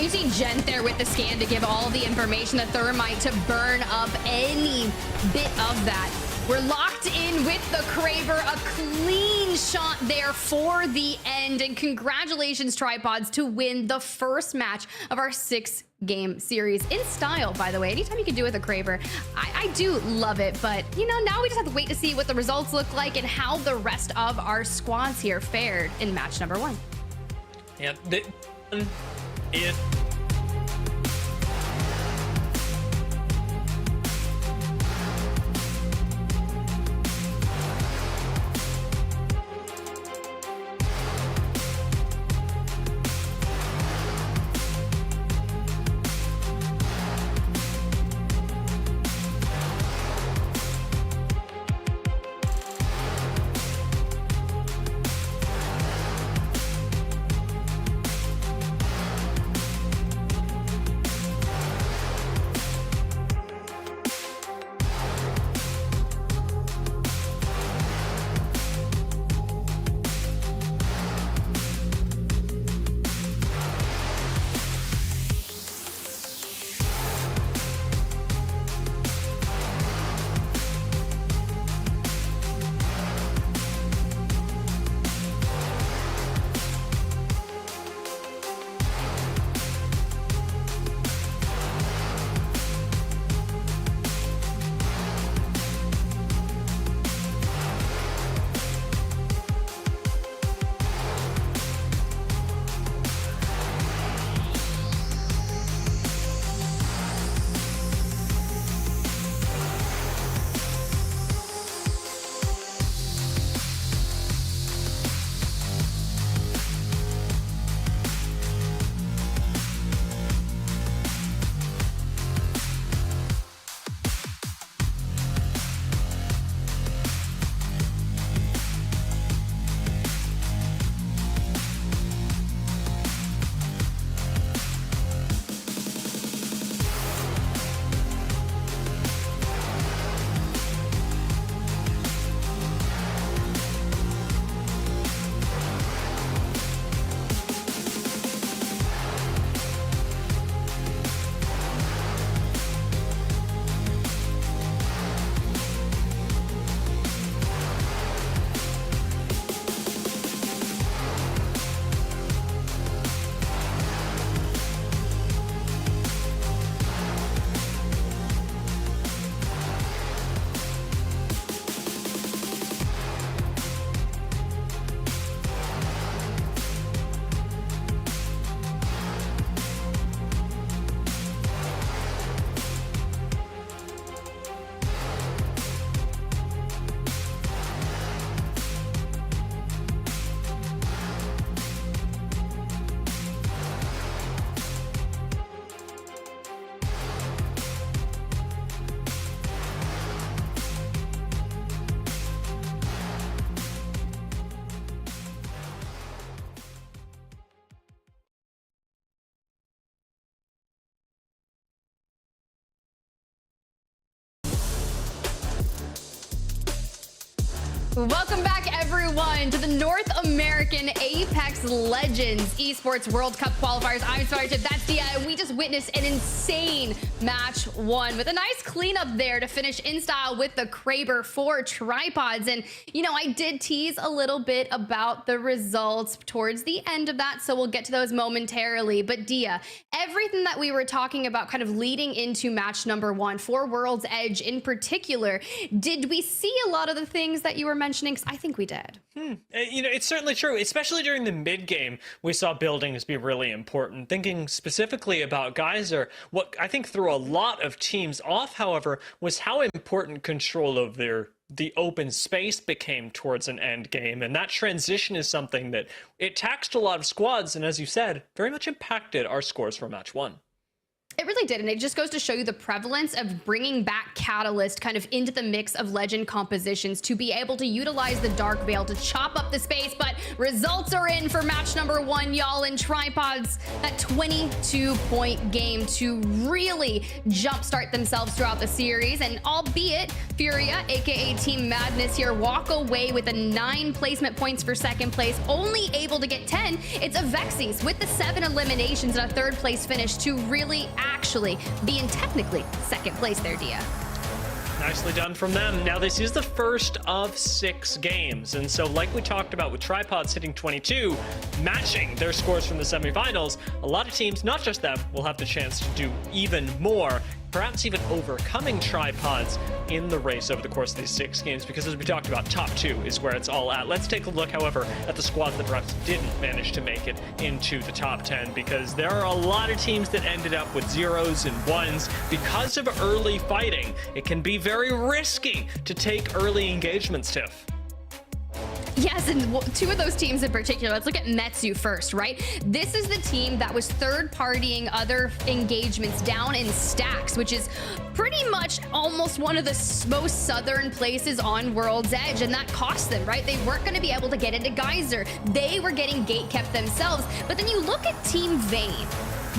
[SPEAKER 1] You see Gent there with the scan to give all the information, the Thermite to burn up any bit of that. We're locked in with the Kraber, a clean shot there for the end, and congratulations Tripods to win the first match of our 6-game series in style, by the way. Anytime you can do it with a Kraber, I do love it, but you know, now we just have to wait to see what the results look like and how the rest of our squads here fared in match number 1.
[SPEAKER 2] Yeah,
[SPEAKER 1] Welcome back, everyone, to the North American Apex Legends Esports World Cup qualifiers. I'm Sergeant, that's Dia, and we just witnessed an insane match 1 with a nice cleanup there to finish in style with the Kraber for Tripods. And, you know, I did tease a little bit about the results towards the end of that, so we'll get to those momentarily. But Dia, everything that we were talking about kind of leading into match number 1 for World's Edge in particular, did we see a lot of the things that you were mentioning? Because I think we did.
[SPEAKER 2] You know, it's certainly true, especially during the mid game. We saw buildings be really important. Thinking specifically about Geyser, what I think threw a lot of teams off, however, was how important control of their the open space became towards an end game, and that transition is something that it taxed a lot of squads, and as you said, very much impacted our scores for match 1.
[SPEAKER 1] It really did, and it just goes to show you the prevalence of bringing back Catalyst kind of into the mix of legend compositions to be able to utilize the Dark Veil to chop up the space, but results are in for match number 1, y'all, and Tripods, that 22-point game to really jumpstart themselves throughout the series, and albeit Furia, aka Team Madness here, walk away with a 9 placement points for second place, only able to get 10, it's Avexis with the 7 eliminations and a 3rd place finish to really actually be in technically second place there, Dia.
[SPEAKER 2] Nicely done from them. Now, this is the first of 6 games, and so like we talked about with Tripods hitting 22, matching their scores from the semifinals, a lot of teams, not just them, will have the chance to do even more, perhaps even overcoming Tripods in the race over the course of these 6 games, because as we talked about, top 2 is where it's all at. Let's take a look, however, at the squads that perhaps didn't manage to make it into the top 10, because there are a lot of teams that ended up with 0s and 1s because of early fighting. It can be very risky to take early engagements, Tiff.
[SPEAKER 1] Yes, and 2 of those teams in particular, let's look at Metsu first, right? This is the team that was third-partying other engagements down in Stacks, which is pretty much almost one of the most southern places on World's Edge, and that cost them, right? They weren't going to be able to get into Geyser. They were getting gatekept themselves, but then you look at Team Vayne.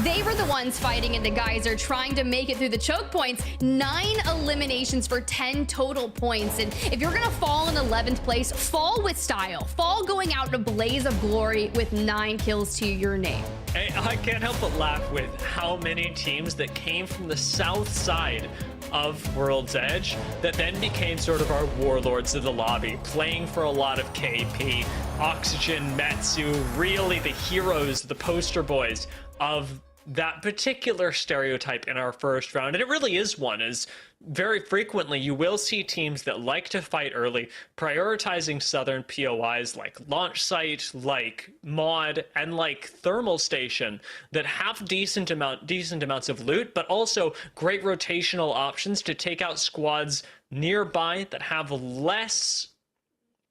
[SPEAKER 1] They were the ones fighting into Geyser, trying to make it through the choke points. 9 eliminations for 10 total points. And if you're gonna fall in 11th place, fall with style. Fall going out in a blaze of glory with 9 kills to your name.
[SPEAKER 2] I can't help but laugh with how many teams that came from the south side of World's Edge that then became sort of our warlords of the lobby, playing for a lot of KP, Oxygen, Metsu, really the heroes, the poster boys of that particular stereotype in our first round. And it really is one, as very frequently you will see teams that like to fight early, prioritizing southern POIs like Launch Site, like Mod, and like Thermal Station that have decent amounts of loot, but also great rotational options to take out squads nearby that have less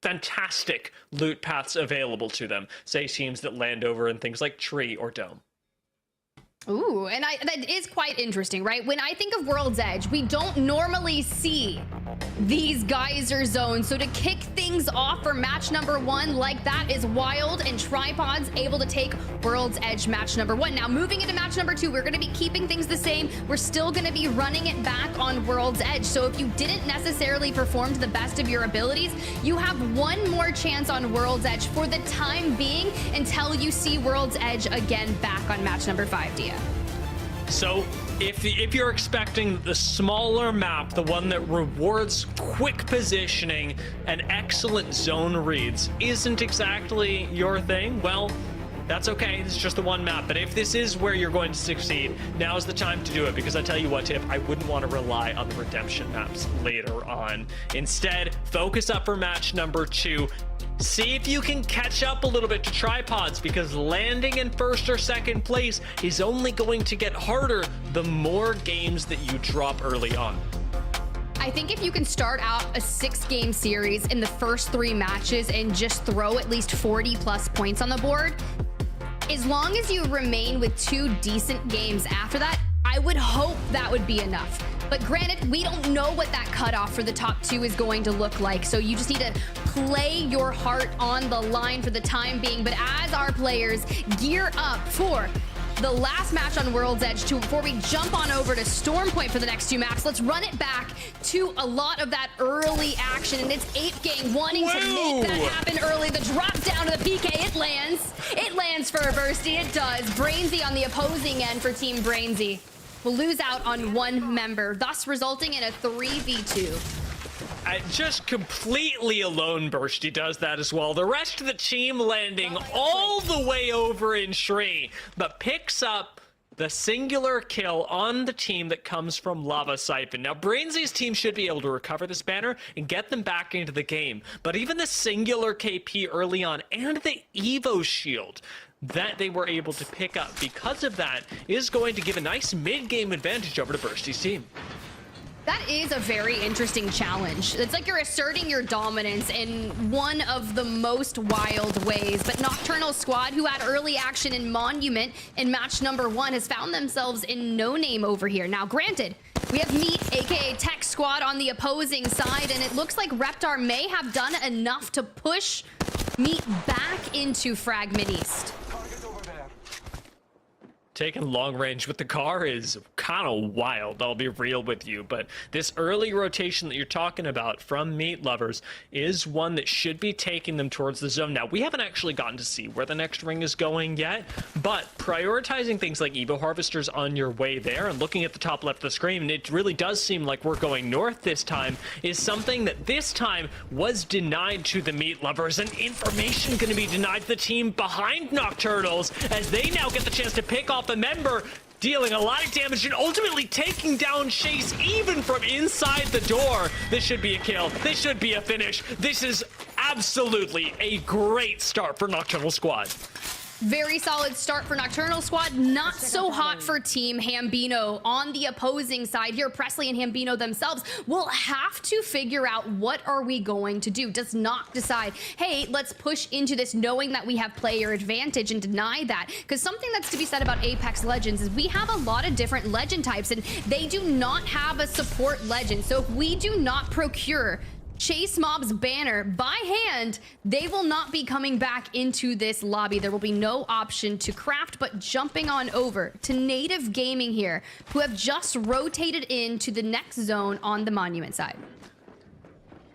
[SPEAKER 2] fantastic loot paths available to them. Say teams that land over in things like Tree or Dome.
[SPEAKER 1] Ooh, and that is quite interesting, right? When I think of World's Edge, we don't normally see these geyser zones. So to kick things off for match number 1 like that is wild, and Tripods able to take World's Edge match number 1. Now moving into match number 2, we're going to be keeping things the same. We're still going to be running it back on World's Edge. So if you didn't necessarily perform to the best of your abilities, you have one more chance on World's Edge for the time being until you see World's Edge again back on match number 5, Dia.
[SPEAKER 2] So if you're expecting the smaller map, the one that rewards quick positioning and excellent zone reads, isn't exactly your thing, well, that's okay. It's just the one map. But if this is where you're going to succeed, now's the time to do it, because I tell you what, Tiff, I wouldn't want to rely on the redemption maps later on. Instead, focus up for match number 2. See if you can catch up a little bit to Tripods, because landing in first or second place is only going to get harder the more games that you drop early on.
[SPEAKER 1] I think if you can start out a 6-game series in the first 3 matches and just throw at least 40 plus points on the board, as long as you remain with 2 decent games after that, I would hope that would be enough. But granted, we don't know what that cutoff for the top 2 is going to look like, so you just need to play your heart on the line for the time being. But as our players gear up for the last match on World's Edge 2, before we jump on over to Storm Point for the next 2 maps, let's run it back to a lot of that early action. And it's Ape Gang wanting to make that happen early. The drop down to the PK, it lands. It lands for a Bursty, it does. Brainsy on the opposing end for Team Brainsy will lose out on 1 member, thus resulting in a 3v2.
[SPEAKER 2] Just completely alone, Bursty does that as well. The rest of the team landing all the way over in Shree, but picks up the singular kill on the team that comes from Lava Siphon. Now, Brainsy's team should be able to recover this banner and get them back into the game, but even the singular KP early on and the Evo shield that they were able to pick up because of that is going to give a nice mid-game advantage over to Bursty's team.
[SPEAKER 1] That is a very interesting challenge. It's like you're asserting your dominance in one of the most wild ways. But Nocturnal Squad, who had early action in Monument in match number 1, has found themselves in no name over here. Now, granted, we have Meat, aka Tech Squad, on the opposing side, and it looks like Reptar may have done enough to push Meat back into Fragment East.
[SPEAKER 2] Taking long range with the car is kind of wild, I'll be real with you, but this early rotation that you're talking about from Meat Lovers is one that should be taking them towards the zone. Now, we haven't actually gotten to see where the next ring is going yet, but prioritizing things like Evo Harvesters on your way there and looking at the top left of the screen, and it really does seem like we're going north this time, is something that this time was denied to the Meat Lovers, and information going to be denied to the team behind Nocturnals as they now get the chance to pick off a member, dealing a lot of damage and ultimately taking down Chase even from inside the door. This should be a kill. This should be a finish. This is absolutely a great start for Nocturnal Squad.
[SPEAKER 1] Very solid start for Nocturnal Squad. Not so hot for Team Hambino. On the opposing side here, Presley and Hambino themselves will have to figure out what are we going to do. Does Noc decide, hey, let's push into this knowing that we have player advantage and deny that? Because something that's to be said about Apex Legends is we have a lot of different legend types and they do not have a support legend. So if we do not procure Chase Mob's banner by hand, they will not be coming back into this lobby. There will be no option to craft, but jumping on over to Native Gaming here, who have just rotated into the next zone on the Monument side.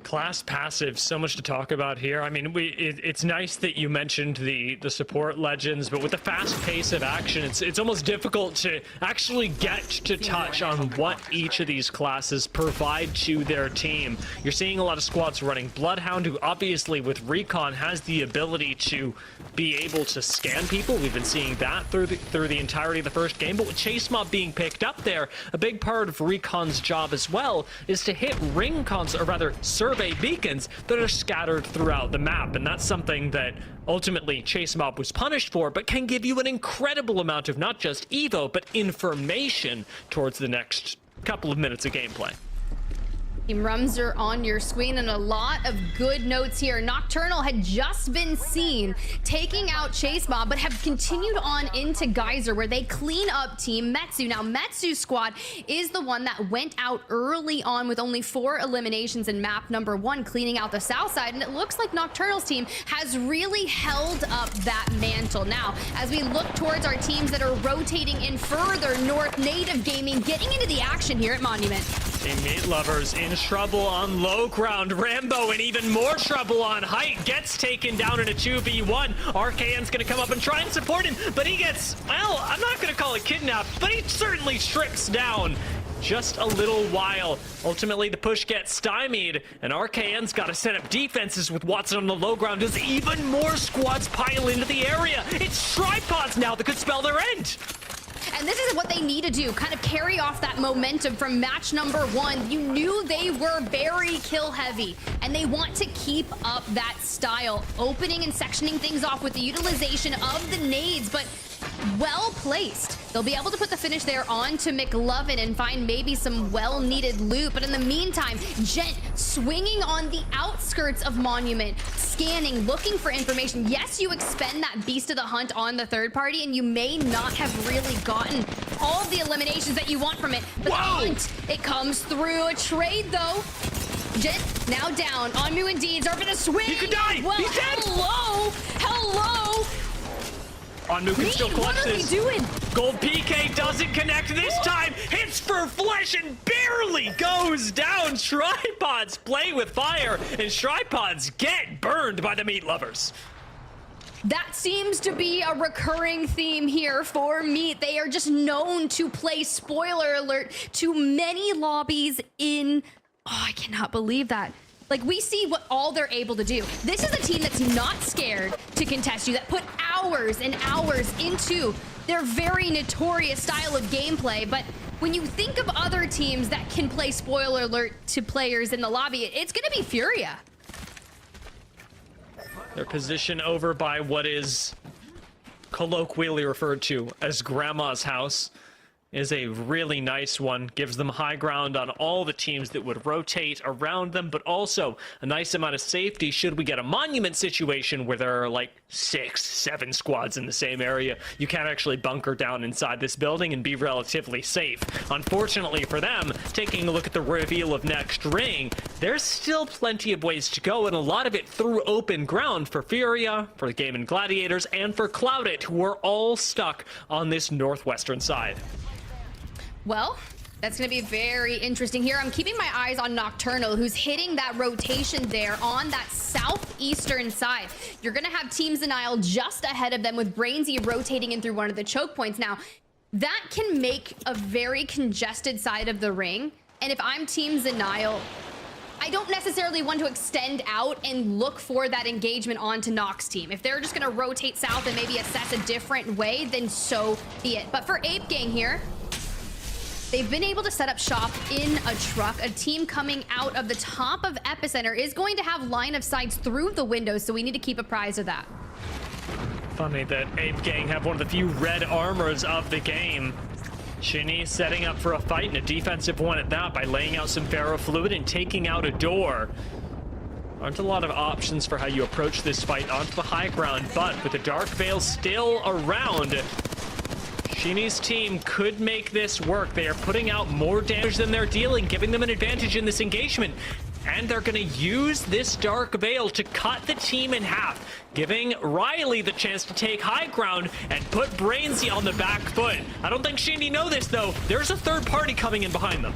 [SPEAKER 2] Class passive, so much to talk about here. I mean, it's nice that you mentioned the support legends, but with the fast pace of action, it's almost difficult to actually get to touch on what each of these classes provide to their team. You're seeing a lot of squads running Bloodhound, who obviously with Recon has the ability to be able to scan people. We've been seeing that through the entirety of the first game, but with Chase Mob being picked up there, a big part of Recon's job as well is to hit ring cons, or rather survey beacons that are scattered throughout the map, and that's something that ultimately Chase Mob was punished for, but can give you an incredible amount of not just Evo, but information towards the next couple of minutes of gameplay.
[SPEAKER 1] Team Rumser on your screen, and a lot of good notes here. Nocturnal had just been seen taking out Chase Mob, but have continued on into Geyser, where they clean up Team Metsu. Now, Metsu's squad is the one that went out early on with only 4 eliminations in map number 1, cleaning out the south side, and it looks like Nocturnal's team has really held up that mantle. Now, as we look towards our teams that are rotating in further north, Native Gaming getting into the action here at Monument.
[SPEAKER 2] Team Meat Lovers in trouble on low ground. Rambo in even more trouble on height. Gets taken down in a 2v1. RKN's gonna come up and try and support him, but he gets, well, I'm not gonna call it kidnapped, but he certainly strips down just a little while. Ultimately, the push gets stymied, and RKN's got to set up defenses with Watson on the low ground as even more squads pile into the area. It's tripods now that could spell their end.
[SPEAKER 1] And this is what they need to do, kind of carry off that momentum from match number 1. You knew they were very kill heavy, and they want to keep up that style, opening and sectioning things off with the utilization of the nades, but well placed. They'll be able to put the finish there onto McLovin and find maybe some well-needed loot. But in the meantime, Gent swinging on the outskirts of Monument, scanning, looking for information. Yes, you expend that Beast of the Hunt on the third party, and you may not have really gotten all of the eliminations that you want from it. But the hunt, it comes through. A trade, though. Gent now down. Onmu and Deeds are gonna swing.
[SPEAKER 2] He could die.
[SPEAKER 1] Well,
[SPEAKER 2] he's dead.
[SPEAKER 1] Hello. Hello.
[SPEAKER 2] Onmu can still clutch
[SPEAKER 1] what are
[SPEAKER 2] this.
[SPEAKER 1] we doing?
[SPEAKER 2] Gold PK doesn't connect this time. Hits for flesh and barely goes down. Tripods play with fire, and Tripods get burned by the Meat Lovers.
[SPEAKER 1] That seems to be a recurring theme here for Meat. They are just known to play, spoiler alert, to many lobbies in... Oh, I cannot believe that. Like, we see what all they're able to do. This is a team that's not scared to contest you, that put hours and hours into their very notorious style of gameplay. But when you think of other teams that can play spoiler alert to players in the lobby, it's going to be Furia.
[SPEAKER 2] Their position over by what is colloquially referred to as Grandma's house. is a really nice one. Gives them high ground on all the teams that would rotate around them, but also a nice amount of safety should we get a monument situation where there are like 6-7 squads in the same area. You can actually bunker down inside this building and be relatively safe. Unfortunately for them, taking a look at the reveal of next ring, there's still plenty of ways to go, and a lot of it through open ground for Furia, for the Game and Gladiators, and for Cloudit, who are all stuck on this northwestern side.
[SPEAKER 1] Well, that's going to be very interesting here. I'm keeping my eyes on Nocturnal, who's hitting that rotation there on that southeastern side. You're going to have Team Zenile just ahead of them with Brainsy rotating in through one of the choke points. Now, that can make a very congested side of the ring. And if I'm Team Zenile, I don't necessarily want to extend out and look for that engagement onto Nox team. If they're just going to rotate south and maybe assess a different way, then so be it. But for Ape Gang here, they've been able to set up shop in a truck. A team coming out of the top of Epicenter is going to have line of sights through the windows, so we need to keep apprised of that.
[SPEAKER 2] Funny that Ape Gang have one of the few red armors of the game. Shinny setting up for a fight, and a defensive one at that, by laying out some ferrofluid and taking out a door. Aren't a lot of options for how you approach this fight onto the high ground, but with the Dark Veil still around, Shinny's team could make this work. They are putting out more damage than they're dealing, giving them an advantage in this engagement. And they're going to use this Dark Veil to cut the team in half, giving Riley the chance to take high ground and put Brainsy on the back foot. I don't think Shinny know this, though. There's a third party coming in behind them.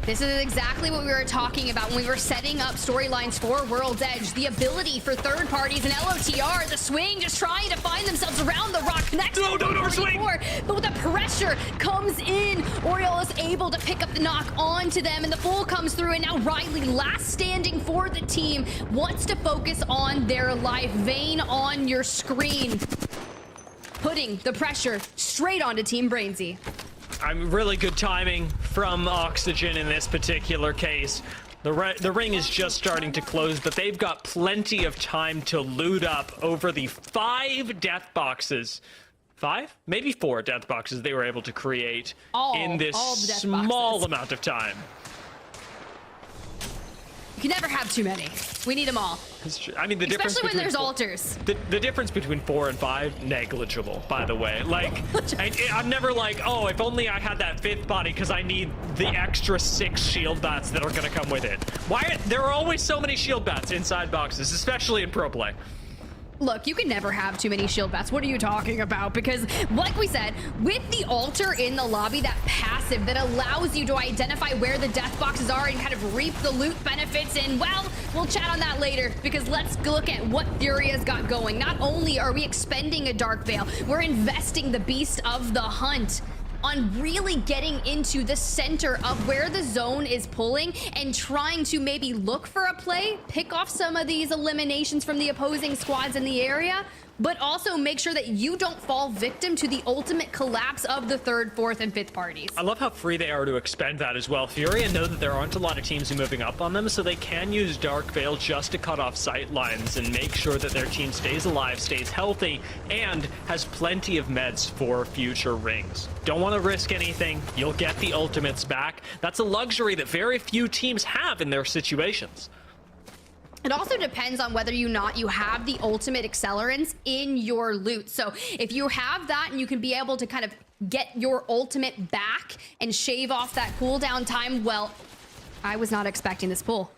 [SPEAKER 1] This is exactly what we were talking about when we were setting up storylines for World's Edge. The ability for third parties and LOTR, the swing, just trying to find themselves around the rock next to the swing. But with the pressure comes in, Oriole is able to pick up the knock onto them, and the full comes through, and now Riley, last standing for the team, wants to focus on their life. Vayne on your screen, putting the pressure straight onto Team Brainsy.
[SPEAKER 2] Really good timing from Oxygen in this particular case. The ring is just starting to close, but they've got plenty of time to loot up over the 5 death boxes. 5? Maybe 4 death boxes they were able to create in this small amount of time.
[SPEAKER 1] You can never have too many. We need them all.
[SPEAKER 2] I mean, the difference
[SPEAKER 1] especially when there's altars.
[SPEAKER 2] The difference between 4 and 5, negligible, by the way. Like, I'm never like, oh, if only I had that 5th body because I need the extra 6 shield bats that are going to come with it. There are always so many shield bats inside boxes, especially in pro play.
[SPEAKER 1] Look, you can never have too many shield bats. What are you talking about? Because, like we said, with the altar in the lobby, that passive that allows you to identify where the death boxes are and kind of reap the loot benefits, and, well, we'll chat on that later, because let's look at what Furia's got going. Not only are we expending a Dark Veil, we're investing the Beast of the Hunt on really getting into the center of where the zone is pulling and trying to maybe look for a play, pick off some of these eliminations from the opposing squads in the area, but also make sure that you don't fall victim to the ultimate collapse of the 3rd, 4th, and 5th parties.
[SPEAKER 2] I love how free they are to expend that as well. Furia know that there aren't a lot of teams moving up on them, so they can use Dark Veil just to cut off sight lines and make sure that their team stays alive, stays healthy, and has plenty of meds for future rings. Don't want to risk anything. You'll get the ultimates back. That's a luxury that very few teams have in their situations.
[SPEAKER 1] It also depends on whether you have the ultimate accelerants in your loot. So if you have that and you can be able to kind of get your ultimate back and shave off that cooldown time, well, I was not expecting this pull.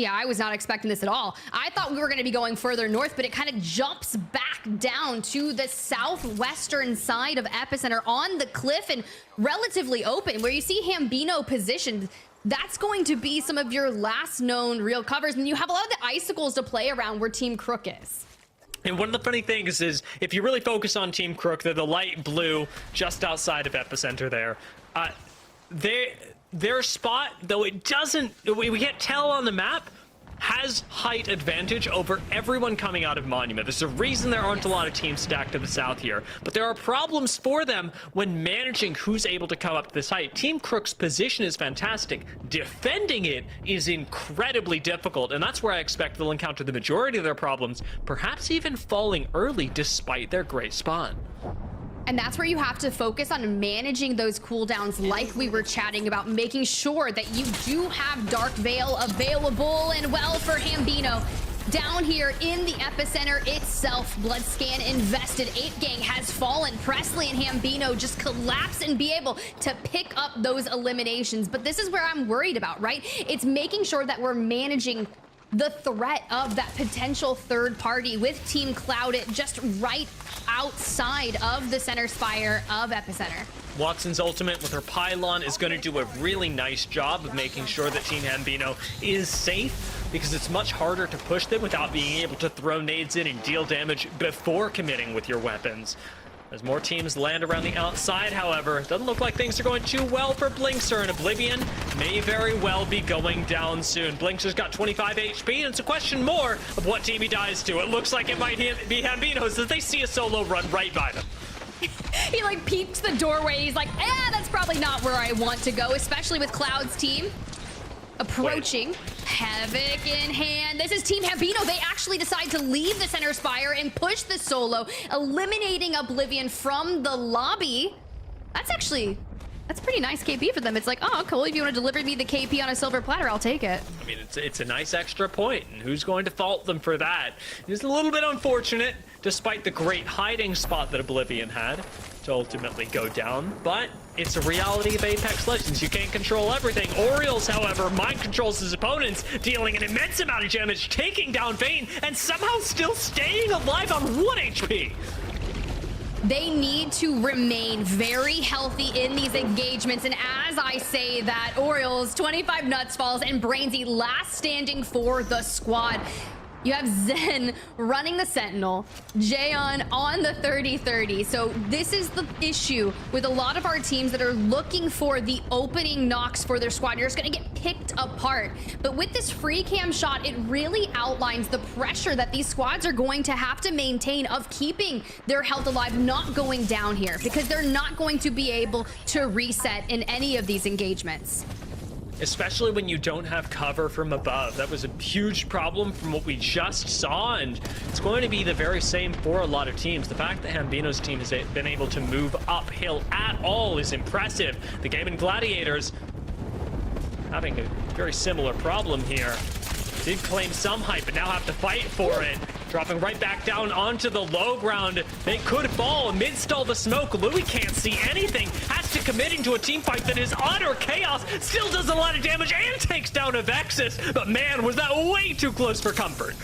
[SPEAKER 1] I was not expecting this at all. I thought we were going to be going further north, but it kind of jumps back down to the southwestern side of Epicenter on the cliff and relatively open, where you see Hambino positioned. That's going to be some of your last known real covers, and you have a lot of the icicles to play around where Team Crook is.
[SPEAKER 2] And one of the funny things is, if you really focus on Team Crook, they're the light blue just outside of Epicenter there. Their spot, though it doesn't, we can't tell on the map, has height advantage over everyone coming out of Monument. There's a reason there aren't a lot of teams stacked to the south here, but there are problems for them when managing who's able to come up to this height. Team Crook's position is fantastic. Defending it is incredibly difficult, and that's where I expect they'll encounter the majority of their problems, perhaps even falling early despite their great spawn.
[SPEAKER 1] And that's where you have to focus on managing those cooldowns like we were chatting about, making sure that you do have Dark Veil available. And well, for Hambino, down here in the epicenter itself, Bloodscan invested. Ape Gang has fallen. Presley and Hambino just collapse and be able to pick up those eliminations. But this is where I'm worried about, right? It's making sure that we're managing the threat of that potential third party with Team Cloudit just right outside of the center spire of Epicenter.
[SPEAKER 2] Watson's ultimate with her pylon is going to do a really nice job of making sure that Team Hambino is safe, because it's much harder to push them without being able to throw nades in and deal damage before committing with your weapons. As more teams land around the outside, however, it doesn't look like things are going too well for Blinkster, and Oblivion may very well be going down soon. Blinkster's got 25 HP, and it's a question more of what team he dies to. It looks like it might be Hambino's as they see a solo run right by them.
[SPEAKER 1] He like peeks the doorway. He's like, that's probably not where I want to go, especially with Cloud's team approaching. Havoc in hand. This is Team Hambino. They actually decide to leave the center spire and push the solo, eliminating Oblivion from the lobby. That's pretty nice KP for them. It's like, oh, cool. If you want to deliver me the KP on a silver platter, I'll take it.
[SPEAKER 2] I mean, it's a nice extra point, and who's going to fault them for that? It's a little bit unfortunate, despite the great hiding spot that Oblivion had to ultimately go down, but it's a reality of Apex Legends. You can't control everything. Orioles, however, mind controls his opponents, dealing an immense amount of damage, taking down Vayne, and somehow still staying alive on 1 HP.
[SPEAKER 1] They need to remain very healthy in these engagements. And as I say that, Orioles, 25 nuts falls, and Brainsy last standing for the squad. You have Zen running the Sentinel, Jaeon on the 30-30. So this is the issue with a lot of our teams that are looking for the opening knocks for their squad. You're just gonna get picked apart. But with this free cam shot, it really outlines the pressure that these squads are going to have to maintain of keeping their health alive, not going down here, because they're not going to be able to reset in any of these engagements.
[SPEAKER 2] Especially when you don't have cover from above. That was a huge problem from what we just saw, and it's going to be the very same for a lot of teams. The fact that Hambino's team has been able to move uphill at all is impressive. The Gaming Gladiators having a very similar problem here. Did claim some hype, but now have to fight for it. Dropping right back down onto the low ground. They could fall amidst all the smoke. Louis can't see anything. Has to commit into a team fight that is utter chaos. Still does a lot of damage and takes down a Vexus. But man, was that way too close for comfort.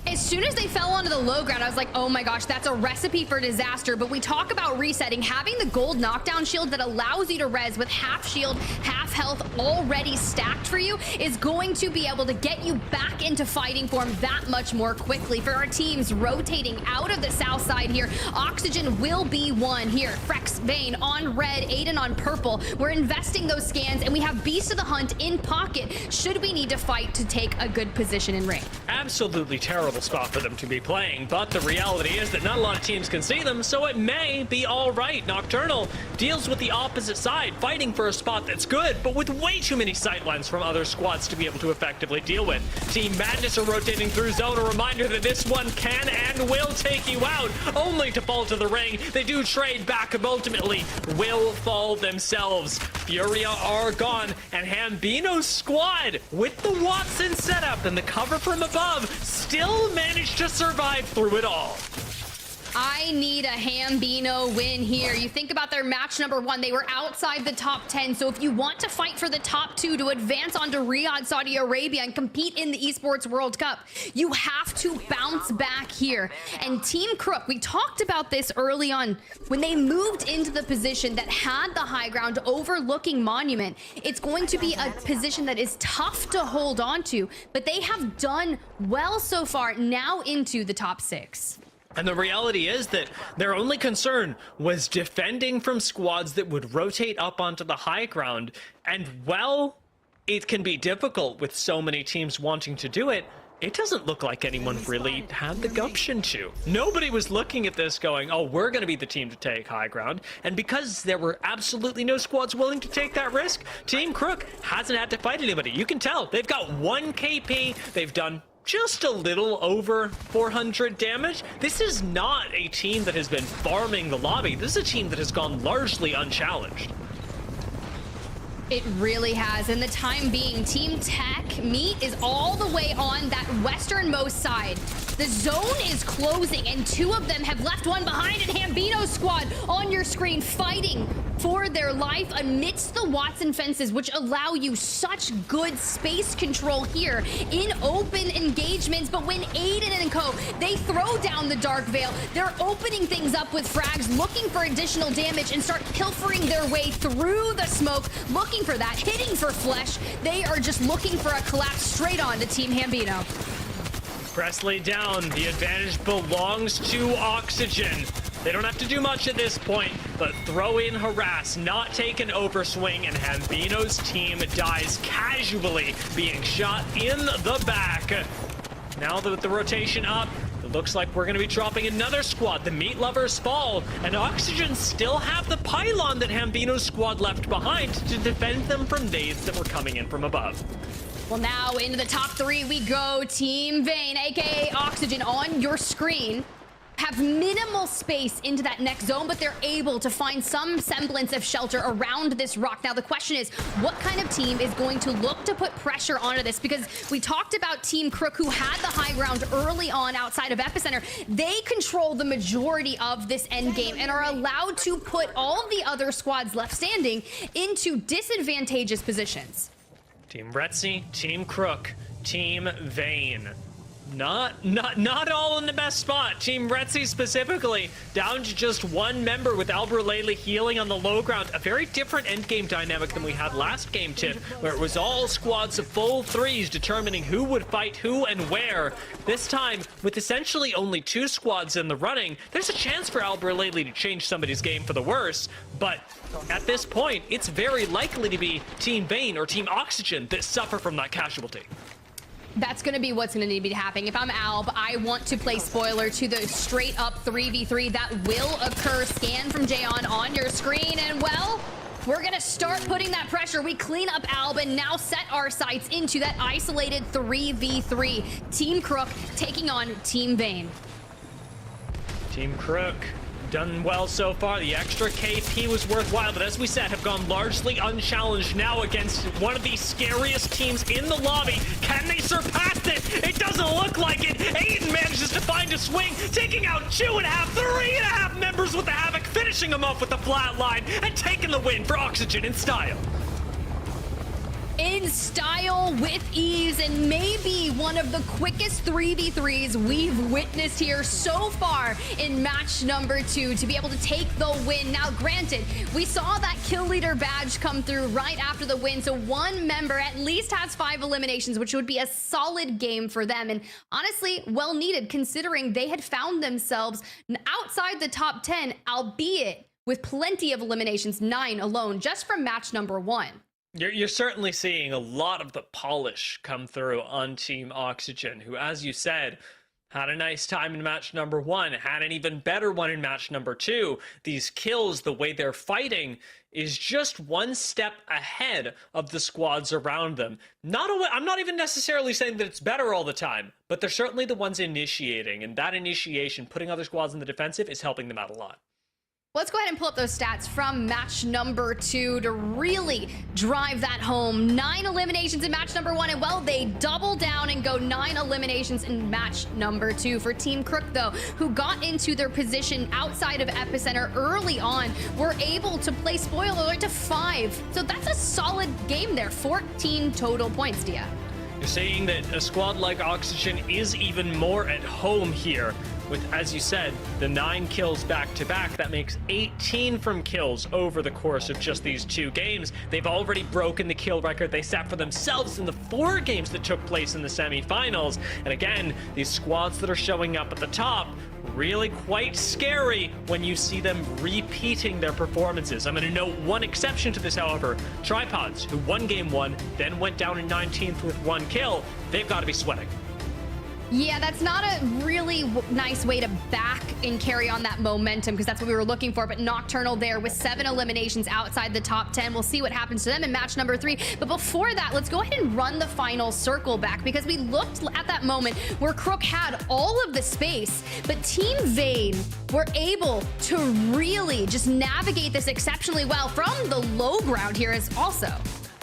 [SPEAKER 1] As soon as they fell onto the low ground, I was like, oh my gosh, that's a recipe for disaster. But we talk about resetting. Having the gold knockdown shield that allows you to res with half shield, half health already stacked for you is going to be able to get you back into fighting form that much more quickly. For our teams rotating out of the south side here, Oxygen will be one here. Frex, Vayne on red, Aiden on purple. We're investing those scans, and we have Beast of the Hunt in pocket should we need to fight to take a good position in ring.
[SPEAKER 2] Absolutely terrible spot for them to be playing, but the reality is that not a lot of teams can see them, so it may be all right. Nocturnal deals with the opposite side, fighting for a spot that's good, but with way too many sightlines from other squads to be able to effectively deal with. Team Madness are rotating through zone. A reminder that this one can and will take you out, only to fall to the ring. They do trade back, but ultimately will fall themselves. Furia are gone, and Hambino's squad, with the Watson setup and the cover from above, still managed to survive through it all.
[SPEAKER 1] I need a Hambino win here. You think about their match number 1, they were outside the top 10. So if you want to fight for the top 2 to advance onto Riyadh, Saudi Arabia and compete in the Esports World Cup, you have to bounce back here. And Team Crook, we talked about this early on when they moved into the position that had the high ground overlooking Monument. It's going to be a position that is tough to hold on to, but they have done well so far, now into the top 6.
[SPEAKER 2] And the reality is that their only concern was defending from squads that would rotate up onto the high ground. And while it can be difficult with so many teams wanting to do it, it doesn't look like anyone really had the gumption to. Nobody was looking at this going, oh, we're going to be the team to take high ground. And because there were absolutely no squads willing to take that risk, Team Crook hasn't had to fight anybody. You can tell they've got 1 KP. They've done just a little over 400 damage. This is not a team that has been farming the lobby. This is a team that has gone largely unchallenged.
[SPEAKER 1] It really has. In the time being, Team Tech meat is all the way on that westernmost side. The zone is closing, and two of them have left one behind, and Hambino's squad on your screen fighting for their life amidst the Watson fences, which allow you such good space control here in open engagements. But when Aiden and co, they throw down the Dark Veil, they're opening things up with frags, looking for additional damage, and start pilfering their way through the smoke, looking for that, hitting for flesh. They are just looking for a collapse straight on to Team Hambino.
[SPEAKER 2] Presley down. The advantage belongs to Oxygen. They don't have to do much at this point, but throw in harass, not take an overswing, and Hambino's team dies casually, being shot in the back. Now that the rotation up, it looks like we're going to be dropping another squad. The Meat Lovers fall, and Oxygen still have the pylon that Hambino's squad left behind to defend them from nades that were coming in from above.
[SPEAKER 1] Well, now into the top three we go. Team Vayne, aka Oxygen, on your screen, have minimal space into that next zone, but they're able to find some semblance of shelter around this rock. Now, the question is, what kind of team is going to look to put pressure onto this? Because we talked about Team Crook, who had the high ground early on outside of Epicenter. They control the majority of this end game and are allowed to put all the other squads left standing into disadvantageous positions.
[SPEAKER 2] Team Retzi, Team Crook, Team Vayne. Not all in the best spot. Team Retzi specifically down to just one member with Albralele healing on the low ground. A very different endgame dynamic than we had last game, Tip, where it was all squads of full threes determining who would fight who and where. This time, with essentially only two squads in the running, there's a chance for Albralele to change somebody's game for the worse, but at this point, it's very likely to be Team Vayne or Team Oxygen that suffer from that casualty.
[SPEAKER 1] That's going to be what's going to need to be happening. If I'm Alb, I want to play spoiler to the straight up 3v3 that will occur. Scan from Jayon on your screen, and well, we're going to start putting that pressure. We clean up Alb and now set our sights into that isolated 3v3. Team Crook taking on Team Vayne.
[SPEAKER 2] Team Crook done well so far. The extra KP was worthwhile, but as we said, have gone largely unchallenged now against one of the scariest teams in the lobby. Can they surpass it? It doesn't look like it. Aiden manages to find a swing, taking out 2.5, 3.5 members with the Havoc, finishing them off with the flat line, and taking the win for Oxygen in style.
[SPEAKER 1] In style, with ease, and maybe one of the quickest 3v3s we've witnessed here so far in match number 2 to be able to take the win. Now, granted, we saw that kill leader badge come through right after the win, so one member at least has 5 eliminations, which would be a solid game for them, and honestly, well needed considering they had found themselves outside the top 10, albeit with plenty of eliminations, 9 alone, just from match number 1.
[SPEAKER 2] You're certainly seeing a lot of the polish come through on Team Oxygen, who, as you said, had a nice time in match number 1, had an even better one in match number 2. These kills, the way they're fighting, is just one step ahead of the squads around them. I'm not even necessarily saying that it's better all the time, but they're certainly the ones initiating, and that initiation, putting other squads in the defensive, is helping them out a lot.
[SPEAKER 1] Let's go ahead and pull up those stats from match number 2 to really drive that home. 9 eliminations in match number 1, and well, they double down and go 9 eliminations in match number 2. For Team Crook, though, who got into their position outside of Epicenter early on, were able to play spoiler alert to 5. So that's a solid game there. 14 total points, Dia.
[SPEAKER 2] You're seeing that a squad like Oxygen is even more at home here. With, as you said, the 9 kills back-to-back, that makes 18 from kills over the course of just these 2 games. They've already broken the kill record they set for themselves in the 4 games that took place in the semifinals. And again, these squads that are showing up at the top, really quite scary when you see them repeating their performances. I'm going to note one exception to this, however. Tripods, who won game 1, then went down in 19th with 1 kill, they've got to be sweating.
[SPEAKER 1] Yeah, that's not a really nice way to back and carry on that momentum, because that's what we were looking for. But Nocturnal there with 7 eliminations outside the top 10. We'll see what happens to them in match number 3. But before that, let's go ahead and run the final circle back, because we looked at that moment where Crook had all of the space, but Team Vayne were able to really just navigate this exceptionally well from the low ground here as also.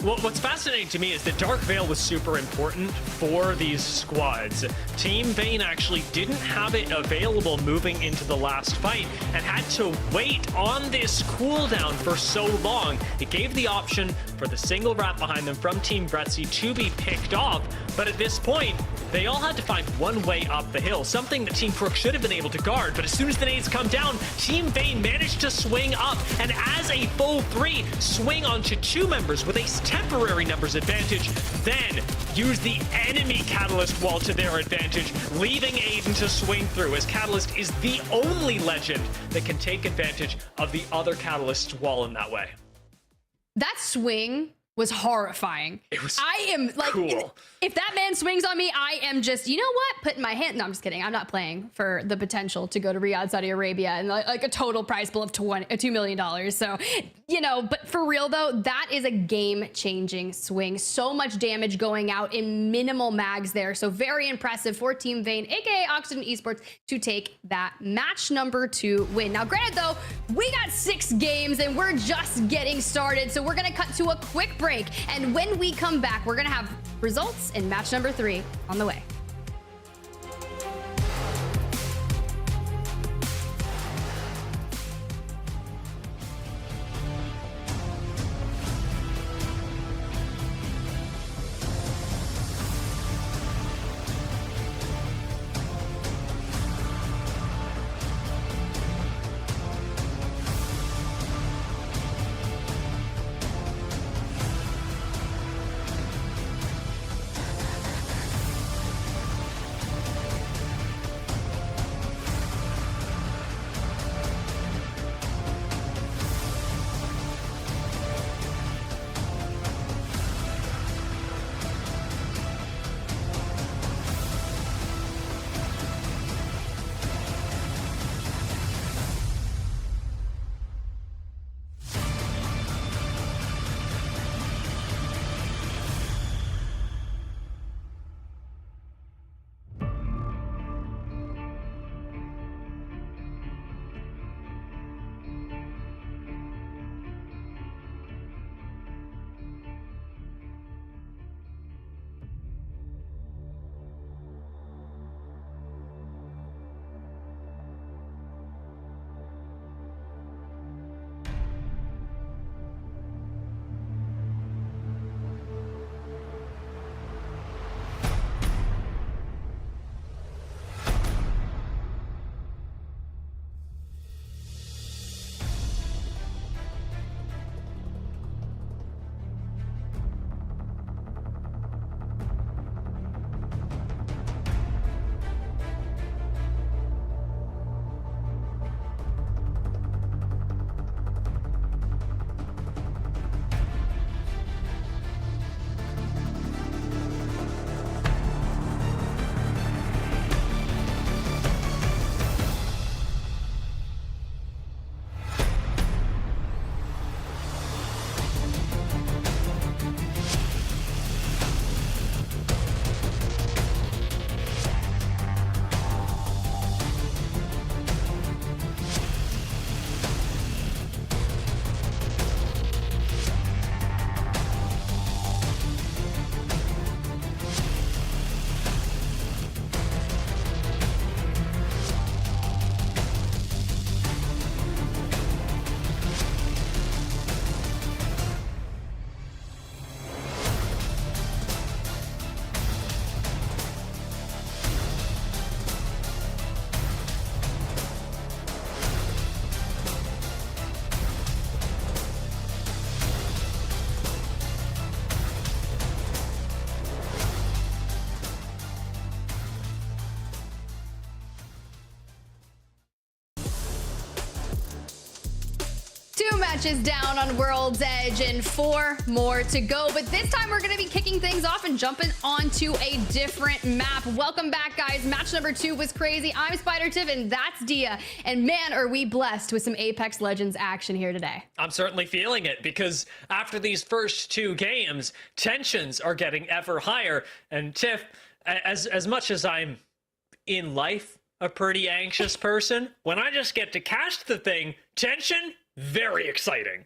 [SPEAKER 2] Well, what's fascinating to me is that Dark Veil was super important for these squads. Team Vayne actually didn't have it available moving into the last fight and had to wait on this cooldown for so long. It gave the option for the single rat behind them from Team Bretzi to be picked off, but at this point, they all had to find one way up the hill, something that Team Crook should have been able to guard, but as soon as the nades come down, Team Vayne managed to swing up, and as a full 3, swing onto 2 members with a temporary numbers advantage, then use the enemy Catalyst wall to their advantage, leaving Aiden to swing through, as Catalyst is the only legend that can take advantage of the other Catalyst's wall in that way.
[SPEAKER 1] That swing was horrifying.
[SPEAKER 2] It was
[SPEAKER 1] I am like,
[SPEAKER 2] cool.
[SPEAKER 1] If that man swings on me, I am just, you know what? Putting my hand. No, I'm just kidding. I'm not playing for the potential to go to Riyadh, Saudi Arabia, and like a total prize pool of $2 million. So, you know, but for real though, that is a game-changing swing. So much damage going out in minimal mags there. So very impressive for Team Vayne, aka Oxygen Esports, to take that match number 2 win. Now, granted though, we got 6 games and we're just getting started. So we're gonna cut to a quick break, and when we come back, we're gonna have results in match number 3 on the way. 2 matches down on World's Edge and 4 more to go. But this time we're going to be kicking things off and jumping onto a different map. Welcome back, guys. Match number 2 was crazy. I'm SpiderTiff and that's Dia. And man, are we blessed with some Apex Legends action here today.
[SPEAKER 2] I'm certainly feeling it because after these first 2 games, tensions are getting ever higher. And Tiff, as much as I'm in life a pretty anxious person, when I just get to cast the thing, tension, very exciting.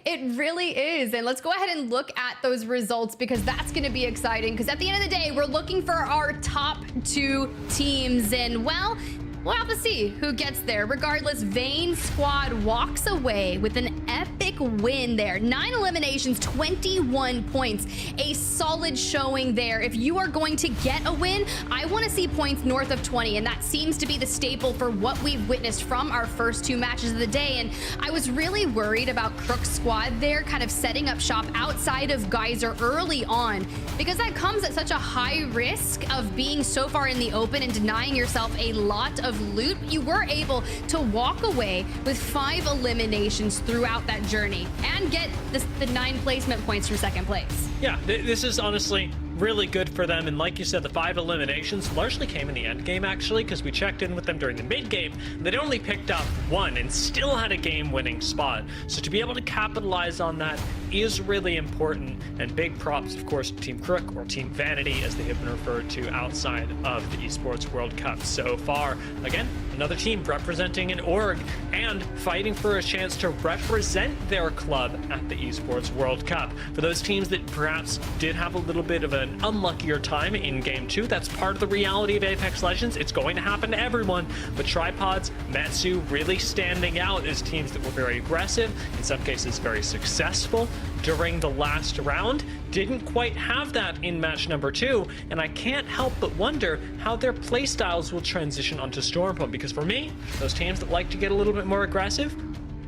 [SPEAKER 1] It really is. And let's go ahead and look at those results because that's going to be exciting. Because at the end of the day, we're looking for our top 2 teams. And well, we'll have to see who gets there. Regardless, Vayne squad walks away with an epic win there. 9 eliminations, 21 points. A solid showing there. If you are going to get a win, I want to see points north of 20, and that seems to be the staple for what we've witnessed from our first 2 matches of the day. And I was really worried about Crook's squad there, kind of setting up shop outside of Geyser early on, because that comes at such a high risk of being so far in the open and denying yourself a lot of loot. You were able to walk away with 5 eliminations throughout that journey and get the 9 placement points for second place.
[SPEAKER 2] Yeah, this is honestly really good for them, and like you said, the 5 eliminations largely came in the end game actually, because we checked in with them during the mid game. They'd only picked up 1 and still had a game-winning spot, so to be able to capitalize on that is really important. And big props, of course, to Team Crook, or Team Vanity as they have been referred to outside of the Esports World Cup so far. Again, another team representing an org and fighting for a chance to represent their club at the Esports World Cup. For those teams that perhaps did have a little bit of an unluckier time in Game 2, that's part of the reality of Apex Legends. It's going to happen to everyone, but Tripods, Metsu really standing out as teams that were very aggressive, in some cases very successful during the last round. Didn't quite have that in match number 2, and I can't help but wonder how their playstyles will transition onto Stormpoint, because for me, those teams that like to get a little bit more aggressive,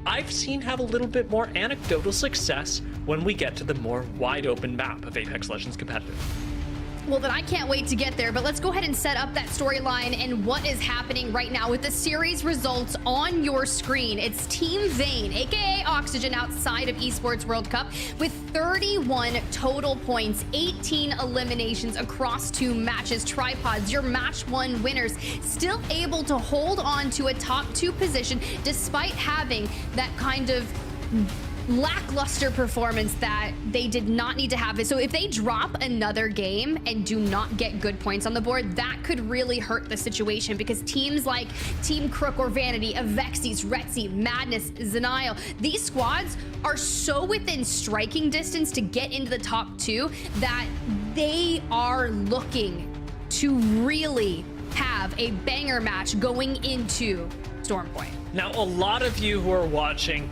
[SPEAKER 2] I've seen have a little bit more anecdotal success when we get to the more wide open map of Apex Legends competitive.
[SPEAKER 1] Well, then I can't wait to get there, but let's go ahead and set up that storyline and what is happening right now with the series results on your screen. It's Team Vayne, aka Oxygen, outside of Esports World Cup with 31 total points, 18 eliminations across 2 matches. Tripods, your match 1 winners, still able to hold on to a top 2 position despite having that kind of lackluster performance that they did not need to have. So if they drop another game and do not get good points on the board, that could really hurt the situation, because teams like Team Crook or Vanity, Avexis, Retzi, Madness, Zenile, these squads are so within striking distance to get into the top 2 that they are looking to really have a banger match going into Stormpoint.
[SPEAKER 2] Now, a lot of you who are watching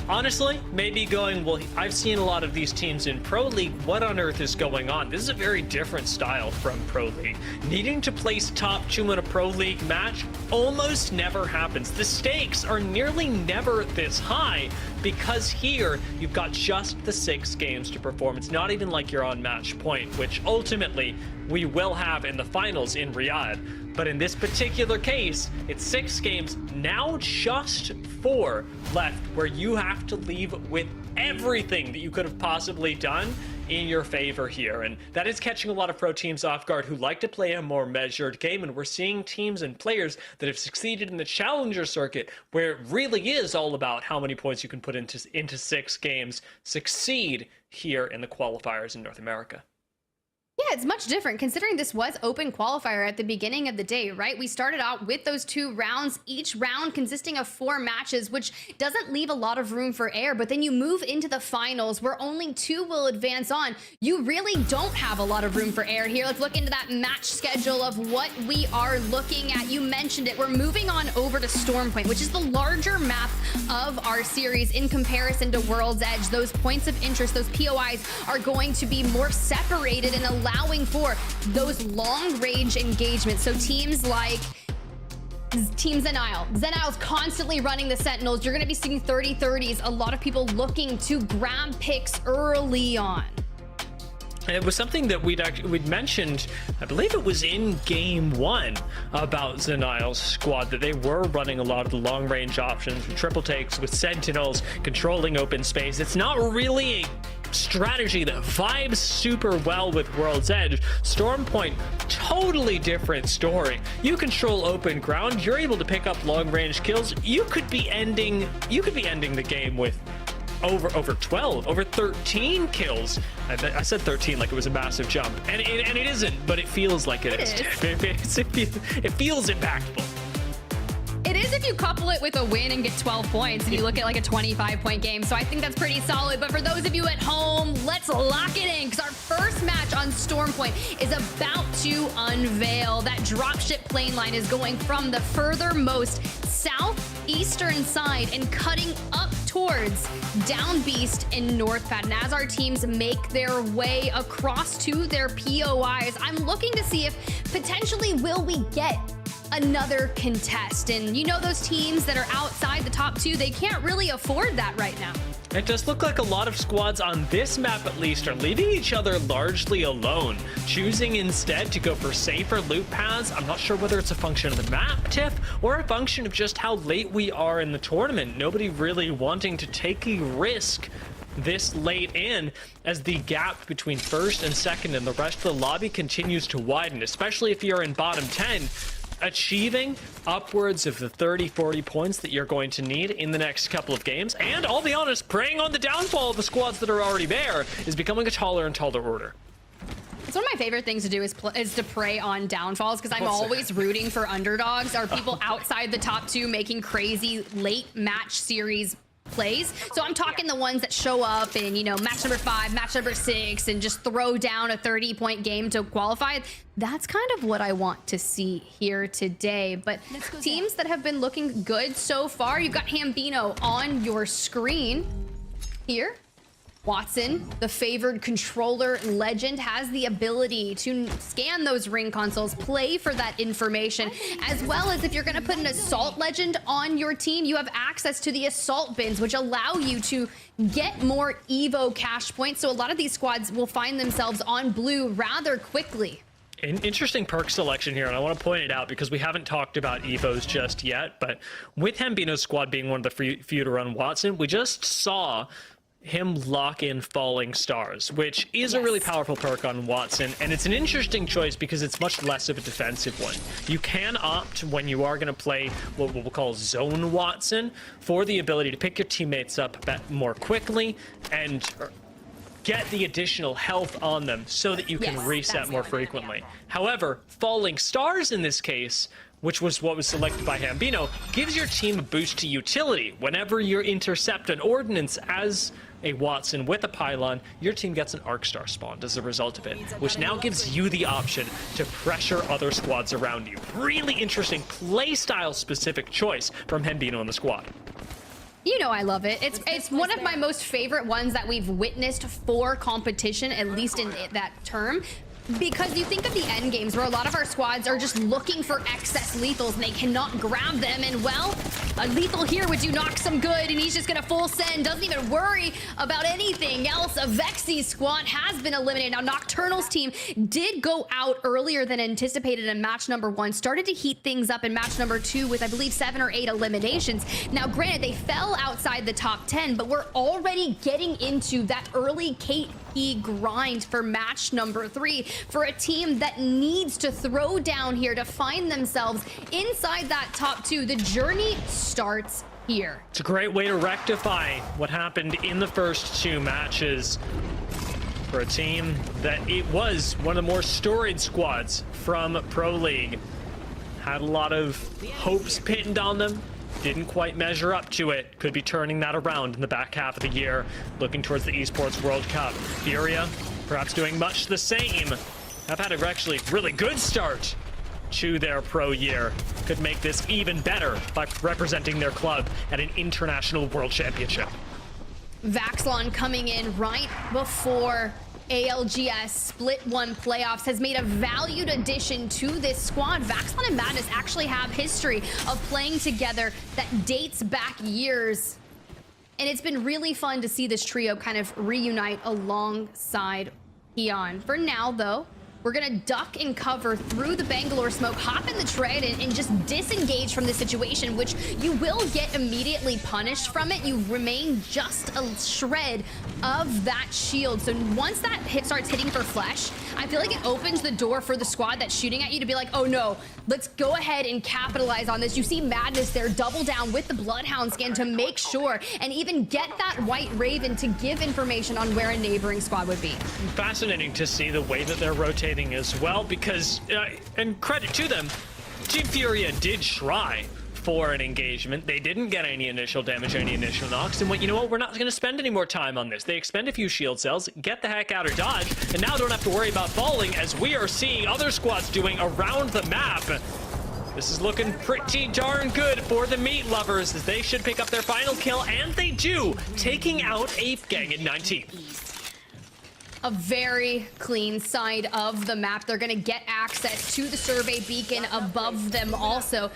[SPEAKER 2] honestly, maybe going, well, I've seen a lot of these teams in Pro League. What on earth is going on? This is a very different style from Pro League. Needing to place top 2 in a Pro League match almost never happens. The stakes are nearly never this high, because here you've got just the 6 games to perform. It's not even like you're on match point, which ultimately we will have in the finals in Riyadh. But in this particular case, it's 6 games, now just 4 left, where you have to leave with everything that you could have possibly done in your favor here. And that is catching a lot of pro teams off guard who like to play a more measured game. And we're seeing teams and players that have succeeded in the challenger circuit, where it really is all about how many points you can put into 6 games, succeed here in the qualifiers in North America.
[SPEAKER 1] Yeah, it's much different considering this was open qualifier at the beginning of the day, right? We started out with those 2 rounds, each round consisting of 4 matches, which doesn't leave a lot of room for error. But then you move into the finals where only 2 will advance on. You really don't have a lot of room for error here. Let's look into that match schedule of what we are looking at. You mentioned it. We're moving on over to Stormpoint, which is the larger map of our series in comparison to World's Edge. Those points of interest, those POIs, are going to be more separated and allowing for those long-range engagements. So teams like Team Zenile. Zenile's constantly running the Sentinels. You're going to be seeing 30-30s. A lot of people looking to grab picks early on.
[SPEAKER 2] It was something that we'd mentioned, I believe it was in game 1, about Zenial's squad, that they were running a lot of the long-range options with triple takes, with sentinels, controlling open space. It's not really a strategy that vibes super well with World's Edge. Stormpoint, totally different story. You control open ground, you're able to pick up long-range kills. You could be ending the game with over 12, over 13 kills. I said 13 like it was a massive jump, and it isn't, but it feels like it is. It feels impactful.
[SPEAKER 1] It is if you couple it with a win and get 12 points and you look at like a 25-point game. So I think that's pretty solid. But for those of you at home, let's lock it in, because our first match on Stormpoint is about to unveil. That dropship plane line is going from the furthermost southeastern side and cutting up towards Down Beast in North Pad. And as our teams make their way across to their POIs, I'm looking to see if potentially will we get another contest. And you know, those teams that are outside the top 2, they can't really afford that right now.
[SPEAKER 2] It does look like a lot of squads on this map, at least, are leaving each other largely alone, choosing instead to go for safer loot paths. I'm not sure whether it's a function of the map, Tiff, or a function of just how late we are in the tournament. Nobody really wanting to take a risk this late in, as the gap between first and second and the rest of the lobby continues to widen, especially if you're in bottom 10. Achieving upwards of the 30-40 points that you're going to need in the next couple of games, and I'll be honest, preying on the downfall of the squads that are already there, is becoming a taller and taller order.
[SPEAKER 1] It's one of my favorite things to do is to prey on downfalls, because I'm always rooting for underdogs, or people outside the top 2 making crazy late match series plays. So I'm talking the ones that show up in, you know, match number 5, match number 6, and just throw down a 30-point game to qualify. That's kind of what I want to see here today. But teams that have been looking good so far, you've got Hambino on your screen here. Watson, the favored controller legend, has the ability to scan those ring consoles, play for that information, as well as if you're going to put an assault legend on your team, you have access to the assault bins, which allow you to get more Evo cash points. So a lot of these squads will find themselves on blue rather quickly.
[SPEAKER 2] An interesting perk selection here, and I want to point it out because we haven't talked about Evos just yet, but with Hambino's squad being one of the few to run Watson, we just saw him lock in Falling Stars, which is a really powerful perk on Watson, and it's an interesting choice because it's much less of a defensive one. You can opt, when you are going to play what we'll call Zone Watson, for the ability to pick your teammates up more quickly and get the additional health on them so that you can reset more frequently. However, Falling Stars in this case, which was what was selected by Hambino, gives your team a boost to utility. Whenever you intercept an ordnance as a Watson with a pylon, your team gets an Arc Star spawned as a result of it, which now gives you the option to pressure other squads around you. Really interesting playstyle specific choice from Hambino and the squad.
[SPEAKER 1] You know I love it. It's one of my most favorite ones that we've witnessed for competition, at least in that term. Because you think of the end games where a lot of our squads are just looking for excess lethals and they cannot grab them, and well, a lethal here would do knock some good, and he's just gonna full send, doesn't even worry about anything else. A Vexy's squad has been eliminated. Now Nocturnal's team did go out earlier than anticipated in match number 1, started to heat things up in match number 2 with I believe 7 or 8 eliminations. Now granted, they fell outside the top 10, but we're already getting into that early KP grind for match number 3 for a team that needs to throw down here to find themselves inside that top 2. The journey starts here.
[SPEAKER 2] It's a great way to rectify what happened in the first 2 matches for a team that it was one of the more storied squads from Pro League. Had a lot of hopes pinned on them. Didn't quite measure up to it. Could be turning that around in the back half of the year, looking towards the Esports World Cup. Furia, perhaps doing much the same. Have had a actually really good start to their pro year. Could make this even better by representing their club at an international world championship.
[SPEAKER 1] Vaxlon coming in right before ALGS Split 1 playoffs has made a valued addition to this squad. Vaxlon and Madness actually have history of playing together that dates back years. And it's been really fun to see this trio kind of reunite alongside Heon. For now, though, we're gonna duck and cover through the Bangalore smoke, hop in the tread, and just disengage from the situation, which you will get immediately punished from it. You remain just a shred of that shield. So once that hit starts hitting for flesh, I feel like it opens the door for the squad that's shooting at you to be like, oh no, let's go ahead and capitalize on this. You see Madness there double down with the Bloodhound scan to make sure and even get that White Raven to give information on where a neighboring squad would be.
[SPEAKER 2] Fascinating to see the way that they're rotating as well, because, and credit to them, Team Furia did try for an engagement. They didn't get any initial damage, any initial knocks, and you know what? We're not going to spend any more time on this. They expend a few shield cells, get the heck out or dodge, and now don't have to worry about falling, as we are seeing other squads doing around the map. This is looking pretty darn good for the meat lovers, as they should pick up their final kill, and they do, taking out Ape Gang at 19.
[SPEAKER 1] A very clean side of the map. They're gonna get access to the survey beacon above them also.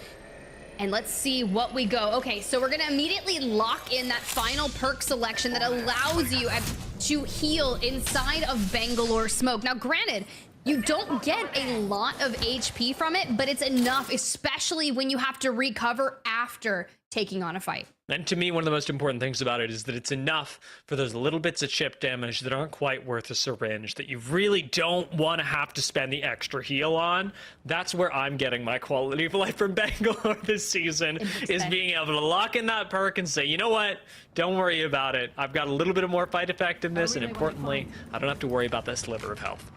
[SPEAKER 1] And let's see what we go. Okay, so we're gonna immediately lock in that final perk selection that allows you to heal inside of Bangalore smoke. Now, granted, you don't get a lot of HP from it, but it's enough, especially when you have to recover after taking on a fight.
[SPEAKER 2] And to me, one of the most important things about it is that it's enough for those little bits of chip damage that aren't quite worth a syringe, that you really don't want to have to spend the extra heal on. That's where I'm getting my quality of life from Bangalore this season, is being able to lock in that perk and say, you know what, don't worry about it. I've got a little bit of more fight effectiveness, and importantly, I don't have to worry about that sliver of health.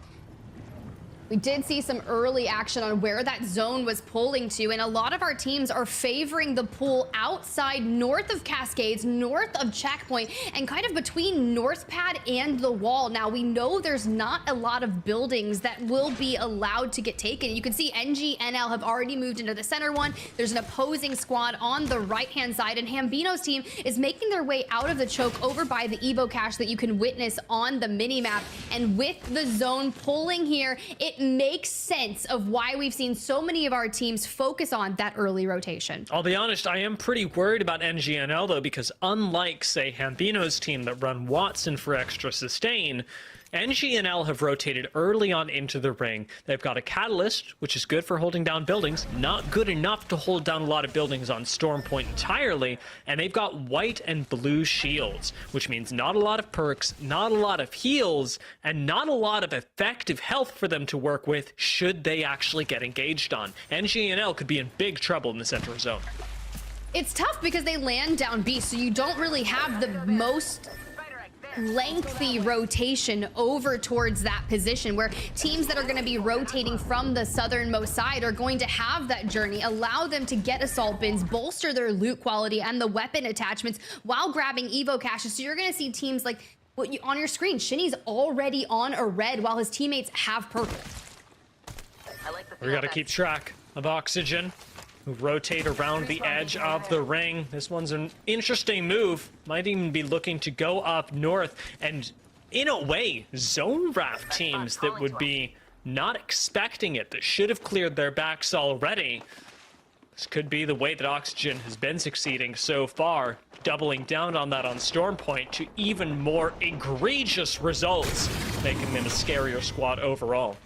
[SPEAKER 1] We did see some early action on where that zone was pulling to, and a lot of our teams are favoring the pull outside north of Cascades, north of Checkpoint, and kind of between North Pad and the wall. Now, we know there's not a lot of buildings that will be allowed to get taken. You can see NGNL have already moved into the center one. There's an opposing squad on the right-hand side, and Hambino's team is making their way out of the choke over by the Evo cache that you can witness on the minimap. And with the zone pulling here, it makes sense of why we've seen so many of our teams focus on that early rotation.
[SPEAKER 2] I'll be honest, I am pretty worried about NGNL though, because unlike, say, Hambino's team that run Watson for extra sustain, NGNL have rotated early on into the ring. They've got a Catalyst, which is good for holding down buildings, not good enough to hold down a lot of buildings on Storm Point entirely, and they've got white and blue shields, which means not a lot of perks, not a lot of heals, and not a lot of effective health for them to work with should they actually get engaged on. NGNL could be in big trouble in the central zone.
[SPEAKER 1] It's tough because they land down B, so you don't really have the most lengthy rotation over towards that position, where teams that are going to be rotating from the southernmost side are going to have that journey, allow them to get assault bins, bolster their loot quality and the weapon attachments while grabbing Evo caches. So you're going to see teams like what you on your screen. Shinny's already on a red while his teammates have purple.
[SPEAKER 2] We got to keep track of Oxygen, who rotate around the edge of the ring. This one's an interesting move. Might even be looking to go up north and, in a way, zone wrap teams that would be not expecting it, that should have cleared their backs already. This could be the way that Oxygen has been succeeding so far, doubling down on that on Storm Point to even more egregious results, making them a scarier squad overall.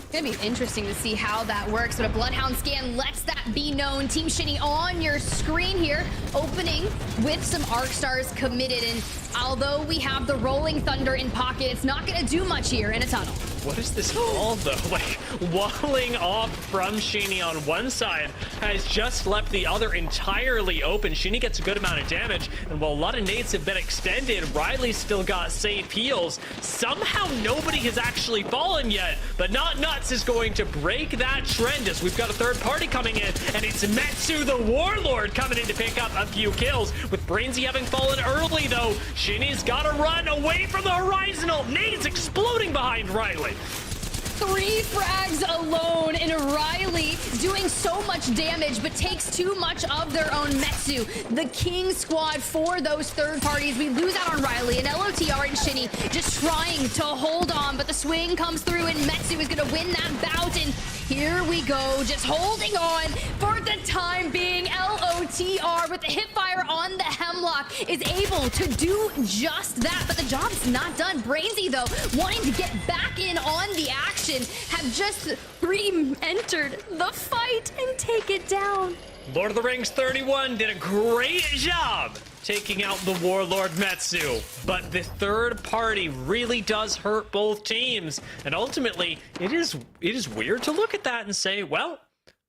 [SPEAKER 1] It's gonna be interesting to see how that works, but a Bloodhound scan lets that be known. Team Shinny on your screen here, opening with some Arc Stars committed, and although we have the Rolling Thunder in pocket, it's not gonna do much here in a tunnel.
[SPEAKER 2] What is this ball, though? Like, walling off from Sheeny on one side has just left the other entirely open. Sheeny gets a good amount of damage, and while a lot of nades have been extended, Riley's still got safe heals. Somehow nobody has actually fallen yet, but Not Nuts is going to break that trend as we've got a third party coming in, and it's Metsu the Warlord coming in to pick up a few kills. With Brainsy having fallen early, though, Shinny's got to run away from the horizontal. Nades exploding behind Riley.
[SPEAKER 1] 3 frags alone, and Riley doing so much damage, but takes too much of their own. Metsu, the king squad for those third parties. We lose out on Riley, and LOTR and Shinny just trying to hold on, but the swing comes through, and Metsu is going to win that bout, and here we go, just holding on for the time being. LOTR TR with the hipfire on the Hemlock is able to do just that, but the job's not done. Brainsy, though, wanting to get back in on the action, have just re-entered the fight and take it down.
[SPEAKER 2] Lord of the Rings 31 did a great job taking out the Warlord Metsu, but the third party really does hurt both teams, and ultimately it is weird to look at that and say, well,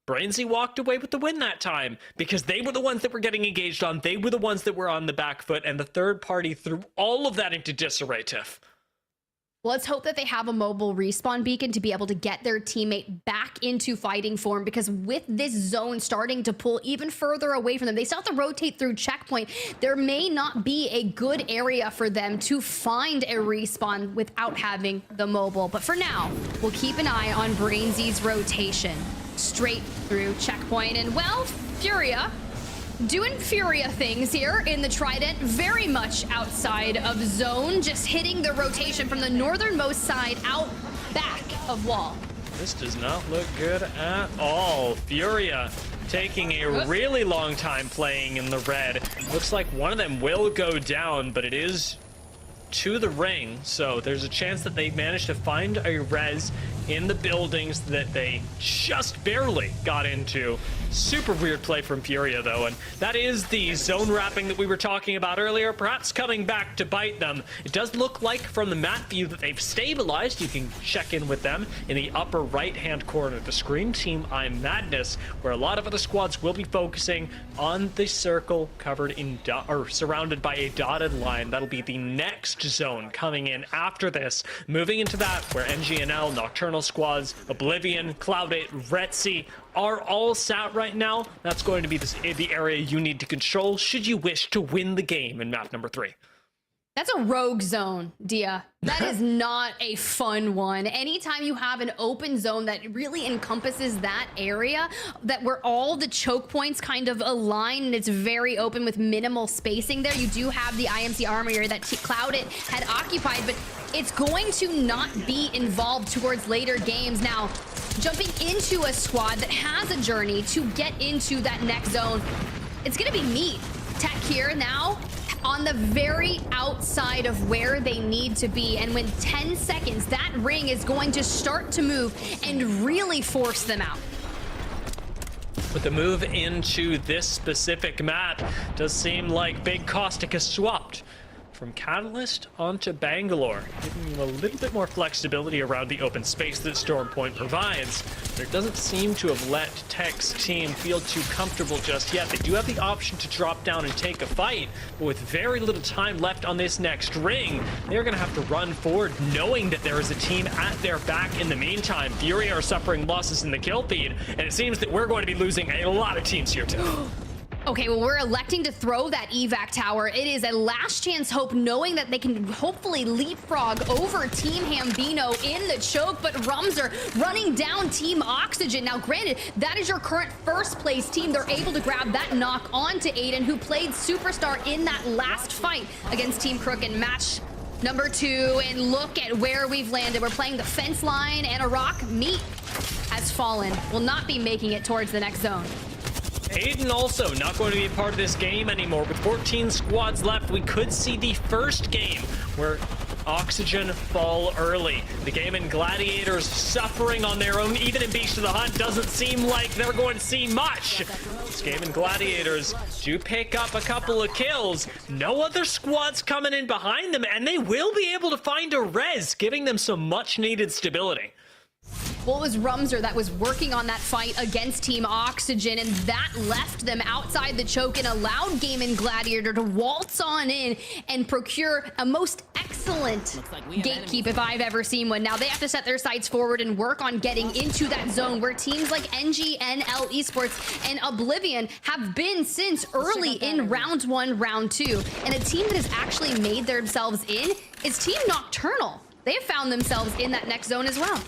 [SPEAKER 2] Brainsy walked away with the win that time because they were the ones that were getting engaged on, they were the ones that were on the back foot, and the third party threw all of that into disarray, Tiff.
[SPEAKER 1] Let's hope that they have a mobile respawn beacon to be able to get their teammate back into fighting form, because with this zone starting to pull even further away from them, they still have to rotate through checkpoint. There may not be a good area for them to find a respawn without having the mobile. But for now, we'll keep an eye on Brainsy's rotation straight through checkpoint. And well, Furia doing Furia things here in the Trident, very much outside of zone, just hitting the rotation from the northernmost side out back of wall.
[SPEAKER 2] This does not look good at all. Furia taking a really long time playing in the red. Looks like one of them will go down, but it is to the ring, so there's a chance that they managed to find a res in the buildings that they just barely got into. Super weird play from Furia, though, and that is the zone wrapping that we were talking about earlier, perhaps coming back to bite them. It does look like from the map view that they've stabilized. You can check in with them in the upper right-hand corner of the screen. Team I'm Madness, where a lot of other squads will be focusing on the circle covered in or surrounded by a dotted line. That'll be the next zone coming in after this. Moving into that, where NGNL, Nocturnal Squads, Oblivion, Cloud8, Retzi are all sat right now. That's going to be the area you need to control should you wish to win the game in map number 3.
[SPEAKER 1] That's a rogue zone, Dia. That is not a fun one. Anytime you have an open zone that really encompasses that area, that where all the choke points kind of align and it's very open with minimal spacing there, you do have the IMC armor area that Cloud8 had occupied, but it's going to not be involved towards later games. Now, jumping into a squad that has a journey to get into that next zone, it's gonna be Meat. Tech here now on the very outside of where they need to be, and when 10 seconds, that ring is going to start to move and really force them out.
[SPEAKER 2] With the move into this specific map, does seem like Big Caustic has swapped from Catalyst onto Bangalore, giving you a little bit more flexibility around the open space that Stormpoint provides. But it doesn't seem to have let Tech's team feel too comfortable just yet. They do have the option to drop down and take a fight, but with very little time left on this next ring, they're going to have to run forward knowing that there is a team at their back in the meantime. Fury are suffering losses in the kill feed, and it seems that we're going to be losing a lot of teams here too.
[SPEAKER 1] Okay, well, we're electing to throw that evac tower. It is a last chance hope, knowing that they can hopefully leapfrog over Team Hambino in the choke, but Rumser running down Team Oxygen. Now, granted, that is your current first place team. They're able to grab that knock onto Aiden, who played Superstar in that last fight against Team Crook in match number 2. And look at where we've landed. We're playing the fence line, and a rock. Meat has fallen. Will not be making it towards the next zone.
[SPEAKER 2] Aiden also not going to be a part of this game anymore. With 14 squads left, we could see the first game where Oxygen fall early. The game in Gladiators suffering on their own. Even in Beast of the Hunt, doesn't seem like they're going to see much. This game in Gladiators do pick up a couple of kills. No other squads coming in behind them, and they will be able to find a res, giving them some much needed stability.
[SPEAKER 1] Well, it was Rumser that was working on that fight against Team Oxygen, and that left them outside the choke and allowed Game and Gladiator to waltz on in and procure a most excellent gatekeep if I've ever seen one. Now they have to set their sights forward and work on getting into that zone where teams like NGNL Esports and Oblivion have been since early in round 1, round 2. And a team that has actually made themselves in is Team Nocturnal. They have found themselves in that next zone as well.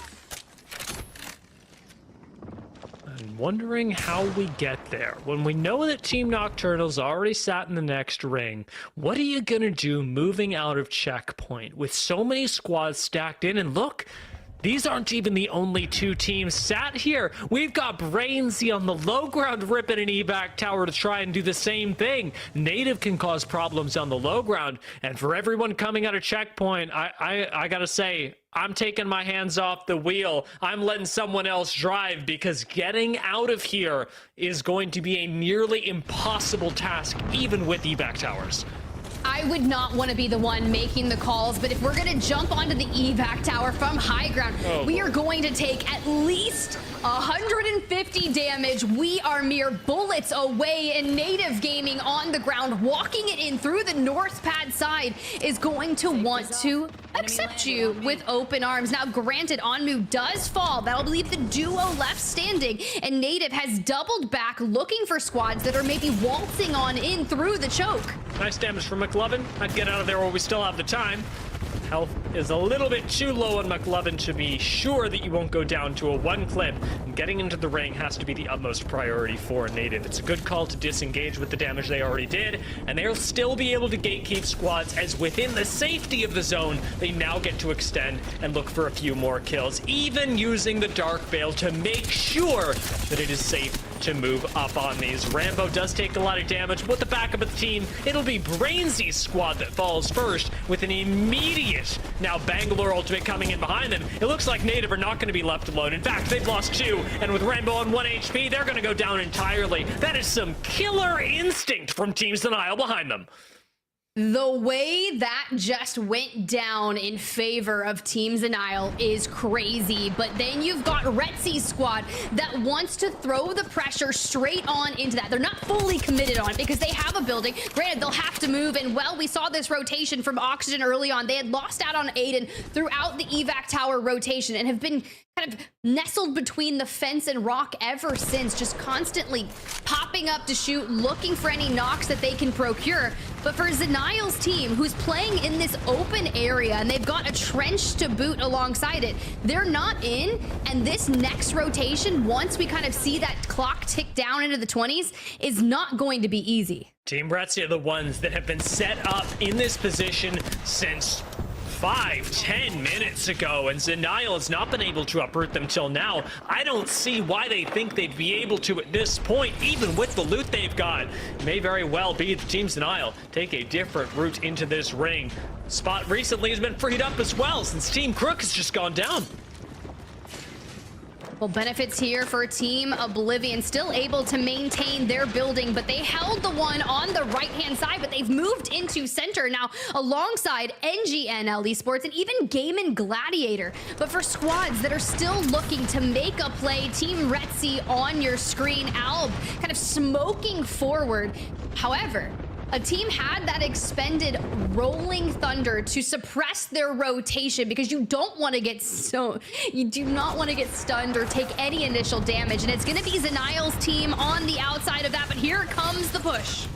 [SPEAKER 2] Wondering how we get there. When we know that Team Nocturnal's already sat in the next ring, what are you gonna do moving out of checkpoint with so many squads stacked in? And look, these aren't even the only two teams sat here. We've got Brainsy on the low ground ripping an evac tower to try and do the same thing. Native can cause problems on the low ground. And for everyone coming out of checkpoint, I gotta say, I'm taking my hands off the wheel. I'm letting someone else drive, because getting out of here is going to be a nearly impossible task, even with evac towers.
[SPEAKER 1] I would not want to be the one making the calls, but if we're going to jump onto the evac tower from high ground, we are going to take at least 150 damage. We are mere bullets away, and Native Gaming on the ground, walking it in through the north pad side, is going to want to accept you with open arms. Now, granted, Onmu does fall. That'll leave the duo left standing, and Native has doubled back, looking for squads that are maybe waltzing on in through the choke.
[SPEAKER 2] Nice damage from McLovin. I'd get out of there while we still have the time. Health is a little bit too low on McLovin to be sure that you won't go down to a one clip. And getting into the ring has to be the utmost priority for Native. It's a good call to disengage with the damage they already did, and they'll still be able to gatekeep squads, as within the safety of the zone, they now get to extend and look for a few more kills, even using the Dark Veil to make sure that it is safe to move up on these. Rambo does take a lot of damage, but with the backup of the team, it'll be Brainsy's squad that falls first with an immediate, now Bangalore ultimate coming in behind them. It looks like Native are not going to be left alone. In fact, they've lost 2, and with Rambo on 1 HP, they're going to go down entirely. That is some killer instinct from Teams Denial behind them.
[SPEAKER 1] The way that just went down in favor of Teams Denial is crazy, but then you've got Retsy's squad that wants to throw the pressure straight on into that. They're not fully committed on it because they have a building. Granted, they'll have to move, and well, we saw this rotation from Oxygen early on. They had lost out on Aiden throughout the evac tower rotation and have been kind of nestled between the fence and rock ever since, just constantly popping up to shoot, looking for any knocks that they can procure. But for Denial's team, who's playing in this open area, and they've got a trench to boot alongside it, they're not in, and this next rotation, once we kind of see that clock tick down into the 20s, is not going to be easy.
[SPEAKER 2] Team Retzy are the ones that have been set up in this position since 5-10 minutes ago, and Denial has not been able to uproot them till now. I don't see why they think they'd be able to at this point, even with the loot they've got. It may very well be the Team Denial take a different route into this ring. Spot recently has been freed up as well, since Team Crook has just gone down.
[SPEAKER 1] Well, benefits here for Team Oblivion, still able to maintain their building, but they held the one on the right-hand side, but they've moved into center now alongside NGNL Esports and even Game & Gladiator. But for squads that are still looking to make a play, Team Retzy on your screen, Alb kind of smoking forward. However, a team had that expended Rolling Thunder to suppress their rotation because you don't want to get you do not want to get stunned or take any initial damage, and it's going to be Denial's team on the outside of that, but here comes the push.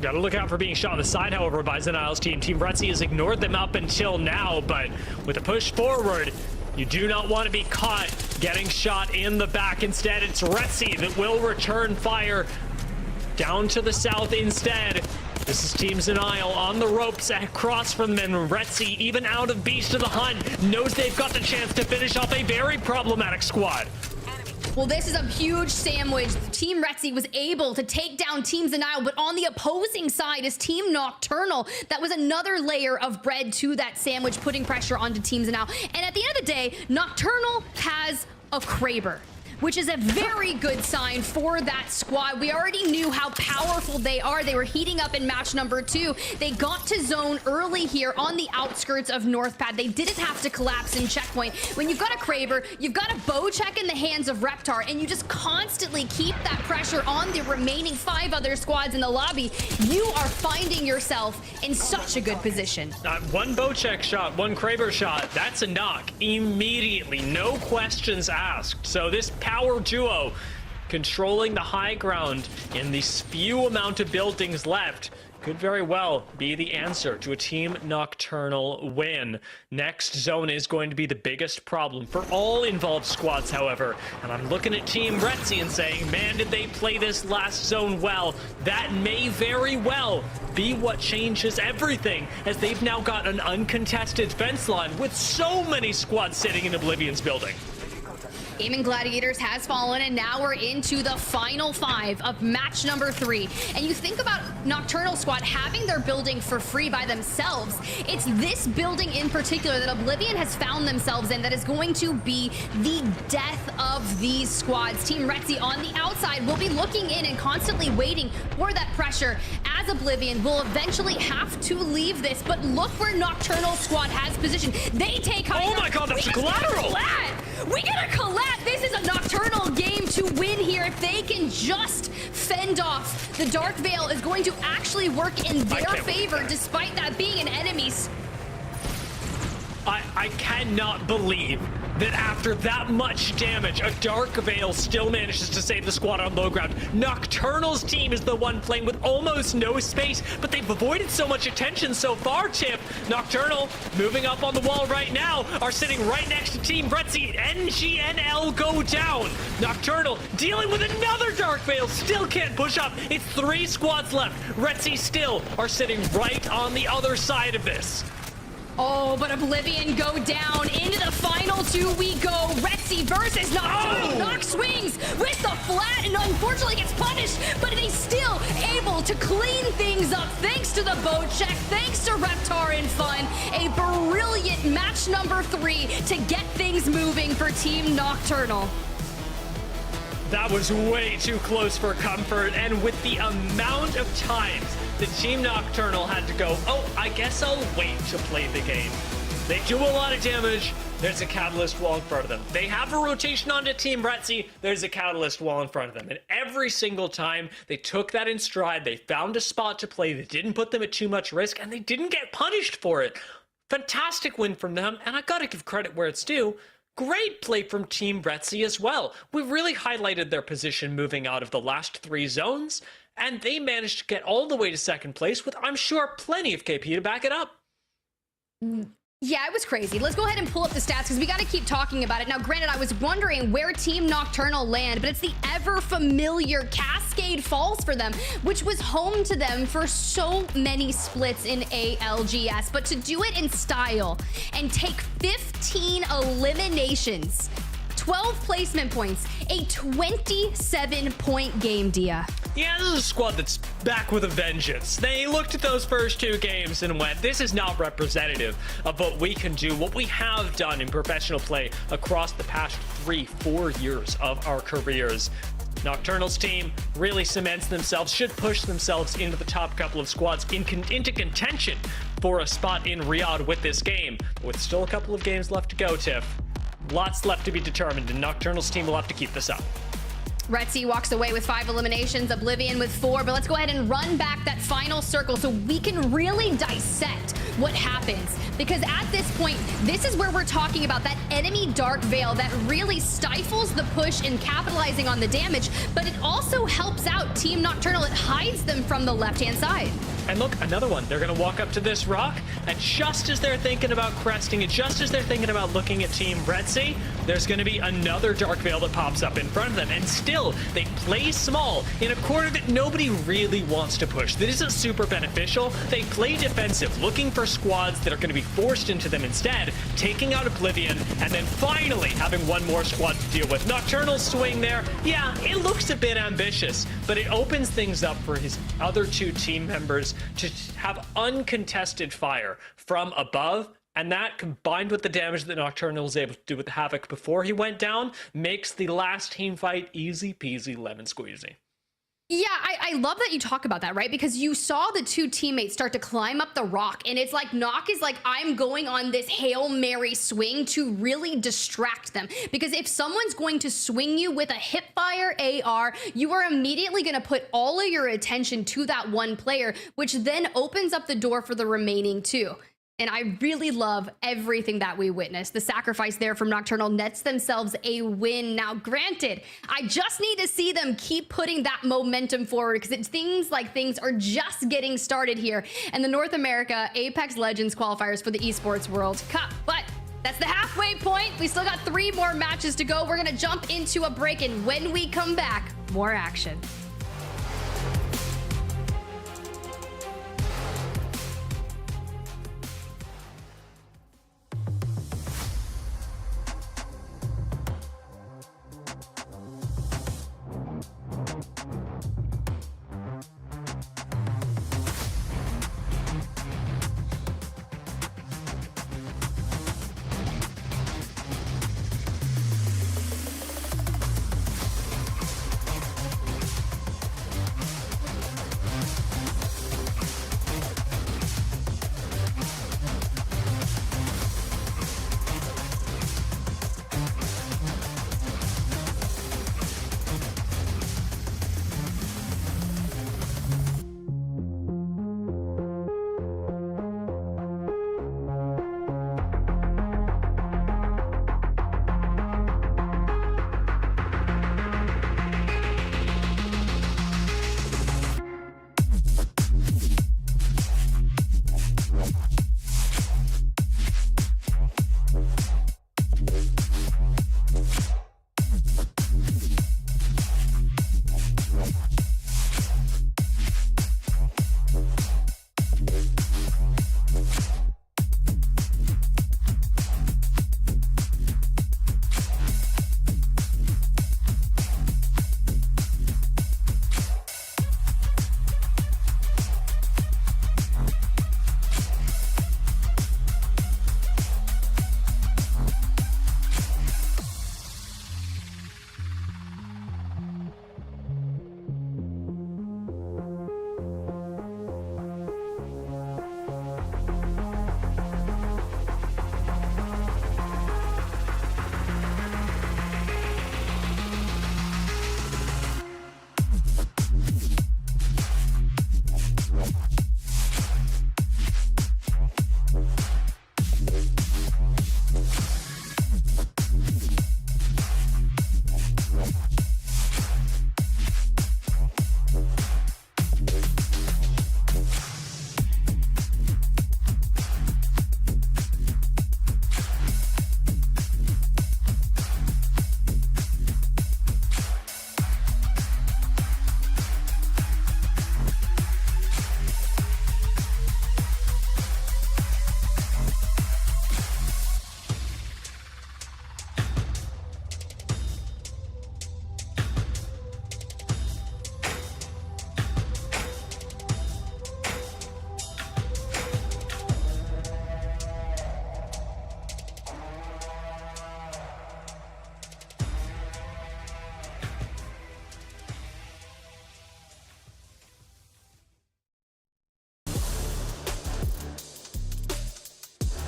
[SPEAKER 2] Gotta look out for being shot on the side, however, by Denial's team. Team Retzy has ignored them up until now, but with a push forward, you do not want to be caught getting shot in the back. Instead, it's Retzy that will return fire down to the south instead. This is Team Denial on the ropes across from them. Retzy, even out of Beast of the Hunt, knows they've got the chance to finish off a very problematic squad.
[SPEAKER 1] Well, this is a huge sandwich. Team Retzy was able to take down Team Denial, but on the opposing side is Team Nocturnal. That was another layer of bread to that sandwich, putting pressure onto Team Denial. And at the end of the day, Nocturnal has a Kraber, which is a very good sign for that squad. We already knew how powerful they are. They were heating up in match number 2. They got to zone early here on the outskirts of North Pad. They didn't have to collapse in checkpoint. When you've got a Kraber, you've got a Bocek in the hands of Reptar, and you just constantly keep that pressure on the remaining 5 other squads in the lobby, you are finding yourself in such a good position.
[SPEAKER 2] One Bocek shot, one Kraber shot, that's a knock immediately, no questions asked. So this power duo controlling the high ground in the few amount of buildings left could very well be the answer to a Team Nocturnal win. Next zone is going to be the biggest problem for all involved squads, however. And I'm looking at Team Retzi and saying, man, did they play this last zone well? That may very well be what changes everything, as they've now got an uncontested fence line with so many squads sitting in Oblivion's building.
[SPEAKER 1] Gaming Gladiators has fallen, and now we're into the final 5 of match number 3. And you think about Nocturnal Squad having their building for free by themselves. It's this building in particular that Oblivion has found themselves in that is going to be the death of these squads. Team Retzi on the outside will be looking in and constantly waiting for that pressure, as Oblivion will eventually have to leave this. But look where Nocturnal Squad has position. They take high.
[SPEAKER 2] Oh my god, that's collateral!
[SPEAKER 1] We get a collat! This is a Nocturnal game to win here. If they can just fend off, the Dark Veil is going to actually work in their favor, despite that being an enemy's.
[SPEAKER 2] I cannot believe that after that much damage, a Dark Veil still manages to save the squad on low ground. Nocturnal's team is the one playing with almost no space, but they've avoided so much attention so far, Tiff. Nocturnal, moving up on the wall right now, are sitting right next to Team Retzi. NGNL go down. Nocturnal dealing with another Dark Veil, still can't push up. It's 3 squads left. Retzi still are sitting right on the other side of this.
[SPEAKER 1] Oh, but Oblivion go down. Into the final 2 we go. Retzi versus Nocturnal. Nox swings with the flat and unfortunately gets punished, but he's still able to clean things up thanks to the bow check, thanks to Reptar and Fun. A brilliant match number 3 to get things moving for Team Nocturnal.
[SPEAKER 2] That was way too close for comfort, and with the amount of times the Team Nocturnal had to go, oh, I guess I'll wait to play the game. They do a lot of damage. There's a catalyst wall in front of them. They have a rotation onto Team Retzi. There's a catalyst wall in front of them. And every single time they took that in stride, they found a spot to play that didn't put them at too much risk, and they didn't get punished for it. Fantastic win from them, and I gotta give credit where it's due. Great play from Team Retzi as well. We really highlighted their position moving out of the last 3 zones, and they managed to get all the way to 2nd place with, I'm sure, plenty of KP to back it up.
[SPEAKER 1] Yeah, it was crazy. Let's go ahead and pull up the stats because we got to keep talking about it. Now, granted, I was wondering where Team Nocturnal land, but it's the ever familiar Cascade Falls for them, which was home to them for so many splits in ALGS. But to do it in style and take 15 eliminations, 12 placement points, a 27-point game, Dia.
[SPEAKER 2] Yeah, this is a squad that's back with a vengeance. They looked at those first 2 games and went, this is not representative of what we can do, what we have done in professional play across the past 3-4 years of our careers. Nocturnal's team really cements themselves, should push themselves into the top couple of squads into contention for a spot in Riyadh with this game. With still a couple of games left to go, Tiff. Lots left to be determined, and Nocturnal's team will have to keep this up.
[SPEAKER 1] Retzi walks away with 5 eliminations, Oblivion with 4, but let's go ahead and run back that final circle so we can really dissect what happens. Because at this point, this is where we're talking about that enemy Dark Veil that really stifles the push and capitalizing on the damage, but it also helps out Team Nocturnal. It hides them from the left-hand side.
[SPEAKER 2] And look, another one. They're going to walk up to this rock, and just as they're thinking about cresting it, just as they're thinking about looking at Team Retzi, there's going to be another Dark Veil that pops up in front of them. And still, they play small in a corner that nobody really wants to push. That isn't super beneficial. They play defensive, looking for squads that are going to be forced into them instead, taking out Oblivion, and then finally having one more squad to deal with. Nocturnal swing there. Yeah, it looks a bit ambitious, but it opens things up for his other 2 team members to have uncontested fire from above, and that combined with the damage that Nocturnal was able to do with the Havoc before he went down makes the last team fight easy peasy lemon squeezy.
[SPEAKER 1] Yeah, I love that you talk about that, right? Because you saw the 2 teammates start to climb up the rock, and it's like Nock is like, I'm going on this Hail Mary swing to really distract them. Because if someone's going to swing you with a hipfire AR, you are immediately going to put all of your attention to that one player, which then opens up the door for the remaining 2. And I really love everything that we witnessed. The sacrifice there from Nocturnal nets themselves a win. Now, granted, I just need to see them keep putting that momentum forward because it seems like things are just getting started here in the North America Apex Legends qualifiers for the Esports World Cup. But that's the halfway point. We still got 3 more matches to go. We're going to jump into a break, and when we come back, more action.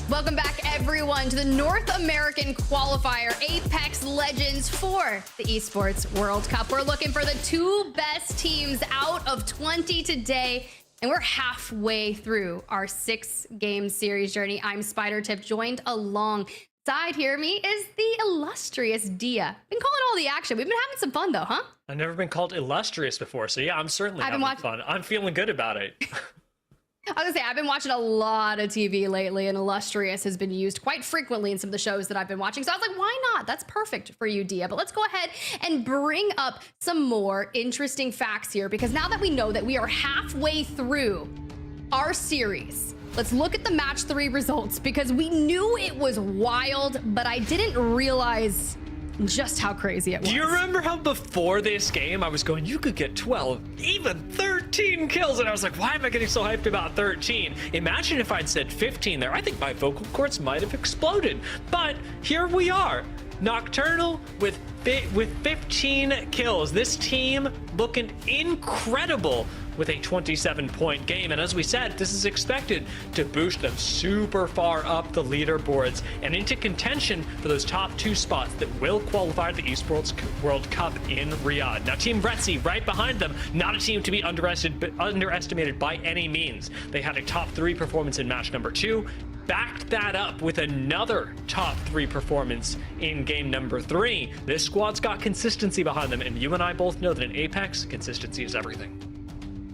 [SPEAKER 1] Welcome back, everyone, to the North American Qualifier Apex Legends for the Esports World Cup. We're looking for the 2 best teams out of 20 today, and we're halfway through our 6-game series journey. I'm SpiderTip, joined alongside here me is the illustrious Dia. Been calling all the action. We've been having some fun, though, huh?
[SPEAKER 2] I've never been called illustrious before, so yeah, I'm certainly having fun. I'm feeling good about it.
[SPEAKER 1] I was gonna say, I've been watching a lot of TV lately, and illustrious has been used quite frequently in some of the shows that I've been watching. So I was like, why not? That's perfect for you, Dia. But let's go ahead and bring up some more interesting facts here, because now that we know that we are halfway through our series, let's look at the match 3 results, because we knew it was wild, but I didn't realize just how crazy it was.
[SPEAKER 2] Do you remember how before this game I was going, you could get 12, even 13 kills, and I was like, why am I getting so hyped about 13? Imagine if I'd said 15 there. I think my vocal cords might have exploded. But here we are, Nocturnal with 15 kills. This team looking incredible with a 27-point game. And as we said, this is expected to boost them super far up the leaderboards and into contention for those top 2 spots that will qualify the Esports World Cup in Riyadh. Now, Team Retzi right behind them, not a team to be underestimated by any means. They had a top 3 performance in match number 2. backed that up with another top 3 performance in game number 3. This squad's got consistency behind them, and you and I both know that in Apex, consistency is everything.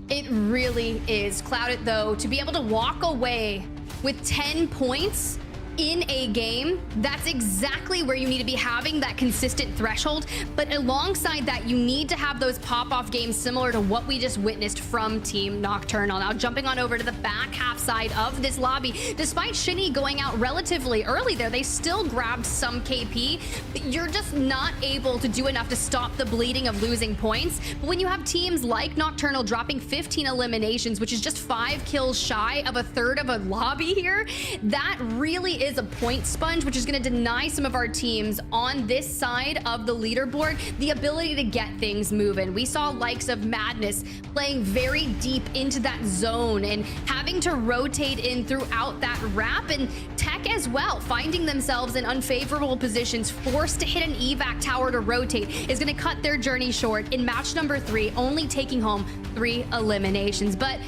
[SPEAKER 1] It really is. Clouded, though, to be able to walk away with 10 points in a game, that's exactly where you need to be, having that consistent threshold. But alongside that, you need to have those pop-off games similar to what we just witnessed from Team Nocturnal. Now, jumping on over to the back half side of this lobby, despite Shinny going out relatively early there, they still grabbed some KP. You're just not able to do enough to stop the bleeding of losing points. But when you have teams like Nocturnal dropping 15 eliminations, which is just 5 kills shy of a third of a lobby here, that really is a point sponge, which is going to deny some of our teams on this side of the leaderboard the ability to get things moving. We saw likes of Madness playing very deep into that zone and having to rotate in throughout that wrap, and Tech as well, finding themselves in unfavorable positions, forced to hit an evac tower to rotate, is going to cut their journey short in match number 3, only taking home 3 eliminations. But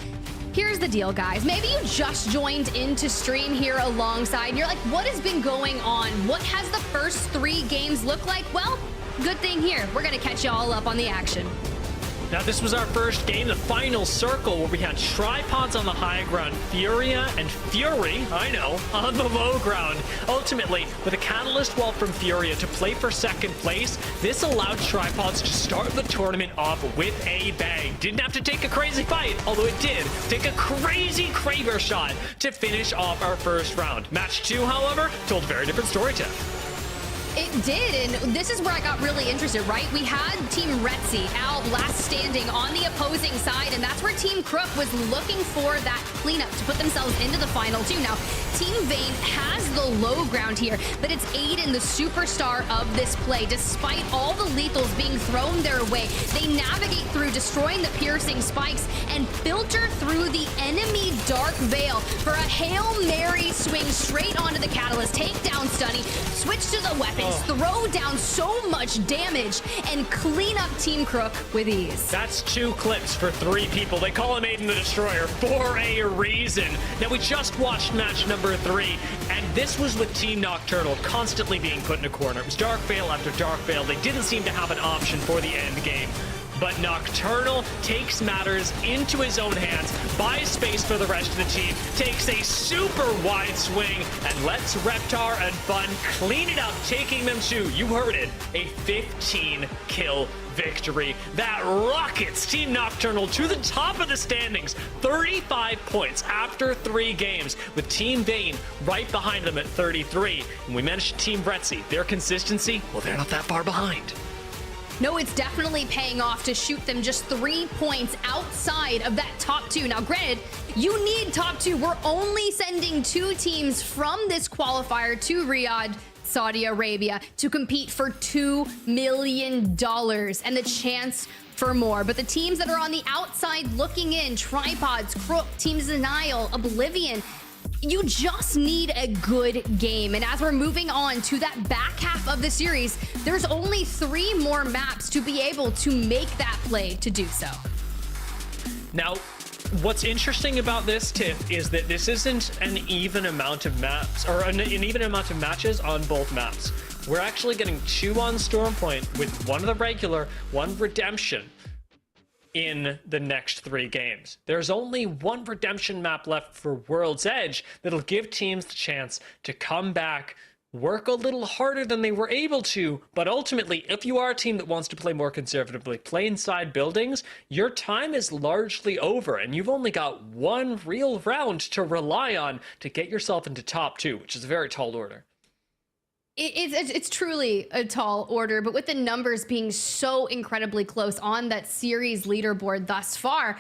[SPEAKER 1] here's the deal, guys. Maybe you just joined into stream here alongside, and you're like, what has been going on? What has the first 3 games look like? Well, good thing here. We're going to catch you all up on the action.
[SPEAKER 2] Now, this was our first game, the final circle, where we had Tripods on the high ground, Furia and Fury, I know, on the low ground. Ultimately, with a catalyst wall from Furia to play for second place, this allowed Tripods to start the tournament off with a bang. Didn't have to take a crazy fight, although it did take a crazy Kraber shot to finish off our first round. Match 2, however, told a very different story, Tiff.
[SPEAKER 1] It did, and this is where I got really interested, right? We had Team Retzi out last standing on the opposing side, and that's where Team Crook was looking for that cleanup to put themselves into the final 2. Now, Team Vayne has the low ground here, but it's Aiden, the superstar of this play. Despite all the lethals being thrown their way, they navigate through, destroying the piercing spikes, and filter through the enemy Dark Veil for a Hail Mary swing straight onto the Catalyst, take down Stunny, switch to the weapons, throw down so much damage, and clean up Team Crook with ease.
[SPEAKER 2] That's 2 clips for 3 people. They call him Aiden the Destroyer for a reason. Now, we just watched match number 3, and this was with Team Nocturnal constantly being put in a corner. It was Dark Veil after Dark Veil. They didn't seem to have an option for the end game. But Nocturnal takes matters into his own hands, buys space for the rest of the team, takes a super wide swing, and lets Reptar and Fun clean it up, taking them to, you heard it, a 15-kill victory. That rockets Team Nocturnal to the top of the standings, 35 points after 3 games, with Team Vayne right behind them at 33. And we mentioned Team Retzi, their consistency, well, they're not that far behind.
[SPEAKER 1] No, it's definitely paying off to shoot them just 3 points outside of that top 2. Now, granted, you need top 2. We're only sending 2 teams from this qualifier to Riyadh, Saudi Arabia, to compete for $2 million and the chance for more. But the teams that are on the outside looking in, Tripods, Crook, Team Denial, Oblivion, you just need a good game. And as we're moving on to that back half of the series, there's only 3 more maps to be able to make that play to do so.
[SPEAKER 2] Now, what's interesting about this, Tiff, is that this isn't an even amount of maps, or an even amount of matches on both maps. We're actually getting 2 on Stormpoint with 1 of the regular, 1 redemption in the next 3 games. There's only 1 redemption map left for World's Edge that'll give teams the chance to come back, work a little harder than they were able to, but ultimately, if you are a team that wants to play more conservatively, play inside buildings, your time is largely over, and you've only got 1 real round to rely on to get yourself into top 2, which is a very tall order.
[SPEAKER 1] It's truly a tall order, but with the numbers being so incredibly close on that series leaderboard thus far,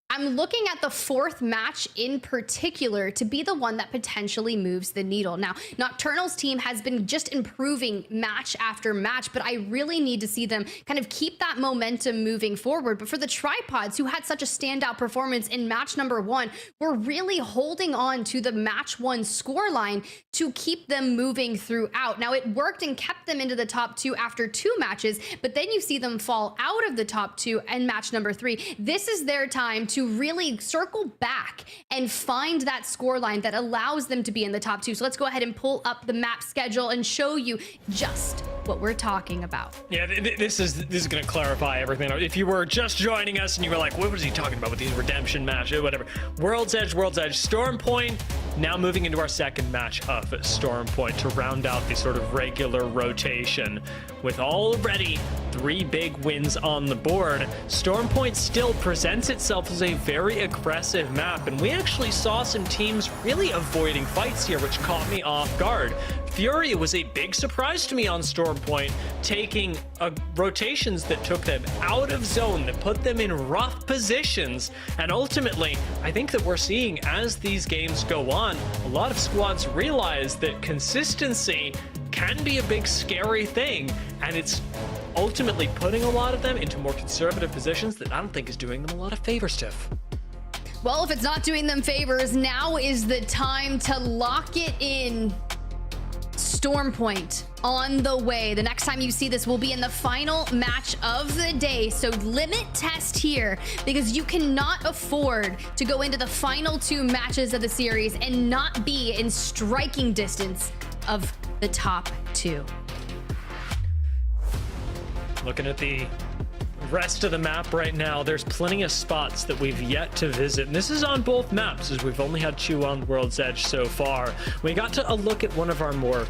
[SPEAKER 1] I'm looking at the 4th match in particular to be the one that potentially moves the needle. Now, Nocturnal's team has been just improving match after match, but I really need to see them kind of keep that momentum moving forward. But for the Tripods, who had such a standout performance in match number 1, we're really holding on to the match 1 scoreline to keep them moving throughout. Now, it worked and kept them into the top 2 after 2 matches, but then you see them fall out of the top 2 in match number 3. This is their time to to really circle back and find that scoreline that allows them to be in the top 2. So let's go ahead and pull up the map schedule and show you just what we're talking about.
[SPEAKER 2] Yeah, this is going to clarify everything. If you were just joining us and you were like, what was he talking about with these redemption matches, whatever. World's Edge, Storm Point, now moving into our second match of Storm Point to round out the sort of regular rotation. With already 3 big wins on the board, Storm Point still presents itself as a very aggressive map, and we actually saw some teams really avoiding fights here, which caught me off guard. Furia was a big surprise to me on Storm Point, taking rotations that took them out of zone, that put them in rough positions, and ultimately, I think that we're seeing as these games go on, a lot of squads realize that consistency can be a big scary thing, and it's ultimately putting a lot of them into more conservative positions that I don't think is doing them a lot of favors, Tiff.
[SPEAKER 1] Well, if it's not doing them favors, now is the time to lock it in. Storm Point on the way. The next time you see this will be in the final match of the day. So limit test here, because you cannot afford to go into the final 2 matches of the series and not be in striking distance of the top 2.
[SPEAKER 2] Looking at the rest of the map right now, there's plenty of spots that we've yet to visit, and this is on both maps, as we've only had 2 on World's Edge so far. We got to look at one of our more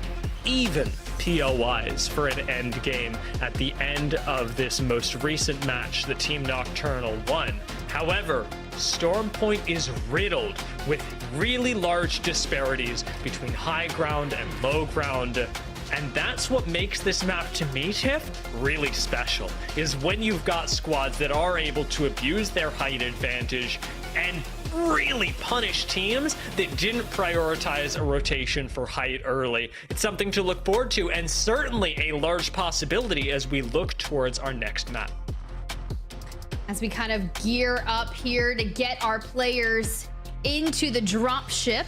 [SPEAKER 2] even POIs for an end game at the end of this most recent match, the Team Nocturnal won. However, Storm Point is riddled with really large disparities between high ground and low ground. And that's what makes this map, to me, Tiff, really special, is when you've got squads that are able to abuse their height advantage and really punish teams that didn't prioritize a rotation for height early. It's something to look forward to, and certainly a large possibility as we look towards our next map.
[SPEAKER 1] As we kind of gear up here to get our players into the drop ship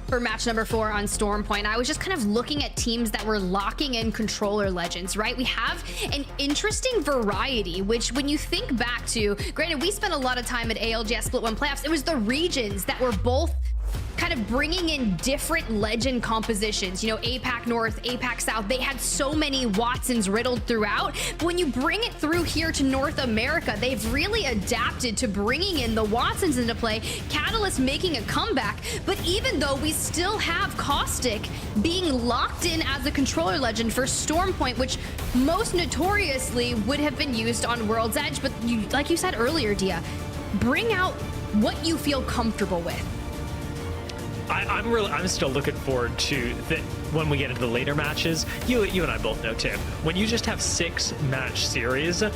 [SPEAKER 1] for match number 4 on Storm Point, I was just kind of looking at teams that were locking in controller legends, right? We have an interesting variety, which when you think back to, granted, we spent a lot of time at ALGS Split 1 playoffs, it was the regions that were both kind of bringing in different legend compositions. You know, APAC North, APAC South, they had so many Watsons riddled throughout. But when you bring it through here to North America, they've really adapted to bringing in the Watsons into play, Catalyst making a comeback. But even though we still have Caustic being locked in as a controller legend for Storm Point, which most notoriously would have been used on World's Edge, but you, like you said earlier, Dia, bring out what you feel comfortable with.
[SPEAKER 2] I'm still looking forward to when we get into the later matches. You and I both know, Tim, when you just have 6 match series, or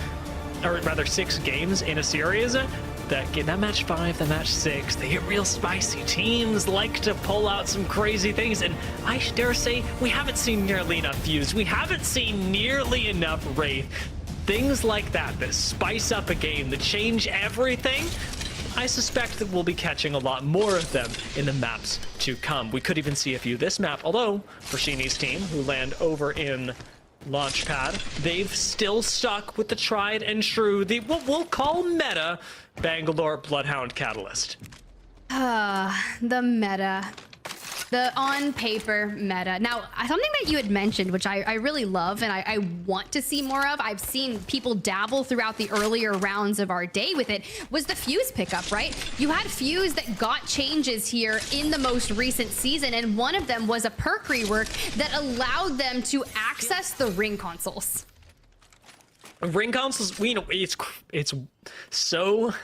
[SPEAKER 2] rather 6 games in a series, that match 5, the match 6, they get real spicy. Teams like to pull out some crazy things, and I dare say we haven't seen nearly enough Fuse. We haven't seen nearly enough Wraith. Things like that spice up a game, that change everything. I suspect that we'll be catching a lot more of them in the maps to come. We could even see a few this map, although for Sheenie's team, who land over in Launchpad, they've still stuck with the tried and true, what we'll call meta, Bangalore Bloodhound Catalyst.
[SPEAKER 1] The meta. The on-paper meta. Now, something that you had mentioned, which I really love and I want to see more of, I've seen people dabble throughout the earlier rounds of our day with it, was the Fuse pickup, right? You had Fuse that got changes here in the most recent season, and one of them was a perk rework that allowed them to access the ring consoles.
[SPEAKER 2] Ring consoles, we know it's so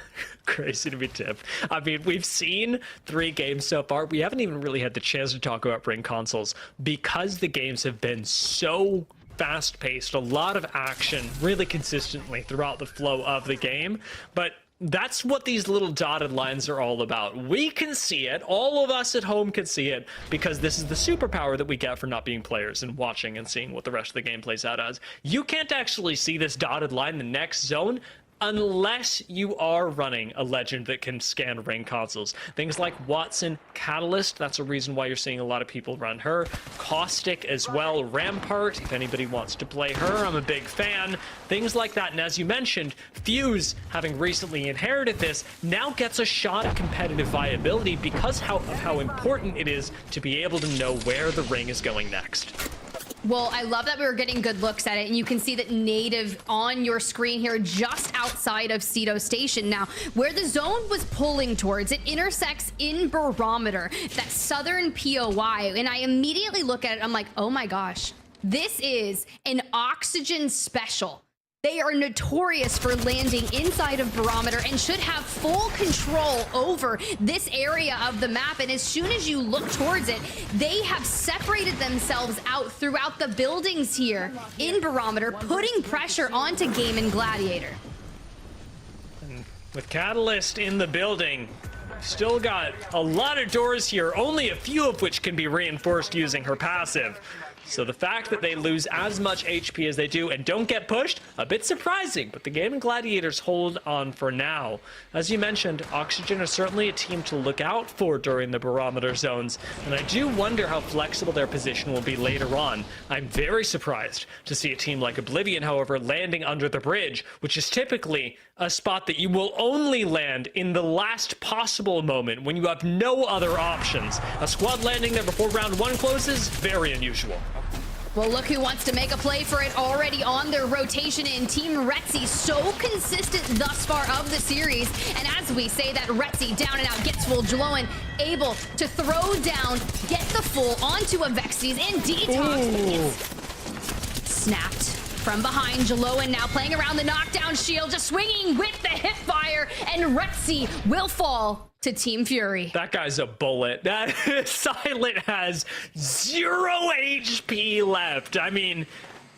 [SPEAKER 2] crazy to be Tiff. I mean, we've seen 3 games so far. We haven't even really had the chance to talk about ring consoles because the games have been so fast-paced, a lot of action really consistently throughout the flow of the game. But that's what these little dotted lines are all about. We can see it, all of us at home can see it, because this is the superpower that we get for not being players and watching and seeing what the rest of the game plays out as. You can't actually see this dotted line, the next zone, unless you are running a legend that can scan ring consoles. Things like Watson, Catalyst, that's a reason why you're seeing a lot of people run her. Caustic as well, Rampart, if anybody wants to play her, I'm a big fan. Things like that, and as you mentioned, Fuse, having recently inherited this, now gets a shot at competitive viability because of how important it is to be able to know where the ring is going next.
[SPEAKER 1] Well, I love that we were getting good looks at it, and you can see that native on your screen here just outside of Cedo Station. Now, where the zone was pulling towards, it intersects in Barometer, that southern POI, and I immediately look at it, I'm like, oh my gosh, this is an Oxygen special. They are notorious for landing inside of Barometer and should have full control over this area of the map. And as soon as you look towards it, they have separated themselves out throughout the buildings here in Barometer, putting pressure onto Game and Gladiator.
[SPEAKER 2] And with Catalyst in the building, still got a lot of doors here, only a few of which can be reinforced using her passive. So the fact that they lose as much HP as they do and don't get pushed, a bit surprising, but the Game and Gladiators hold on for now. As you mentioned, Oxygen are certainly a team to look out for during the Barometer zones, and I do wonder how flexible their position will be later on. I'm very surprised to see a team like Oblivion, however, landing under the bridge, which is typically a spot that you will only land in the last possible moment when you have no other options. A squad landing there before round one closes, very unusual.
[SPEAKER 1] Well, look who wants to make a play for it already on their rotation in Team Retzi. So consistent thus far of the series. And as we say that, Retzi down and out gets full. Jaloan able to throw down, get the full onto a Vexies and Detox. Snapped from behind. Jaloan now playing around the knockdown shield, just swinging with the hip fire, and Retzi will fall to Team Fury.
[SPEAKER 2] That guy's a bullet. That Silent has 0 HP left. I mean,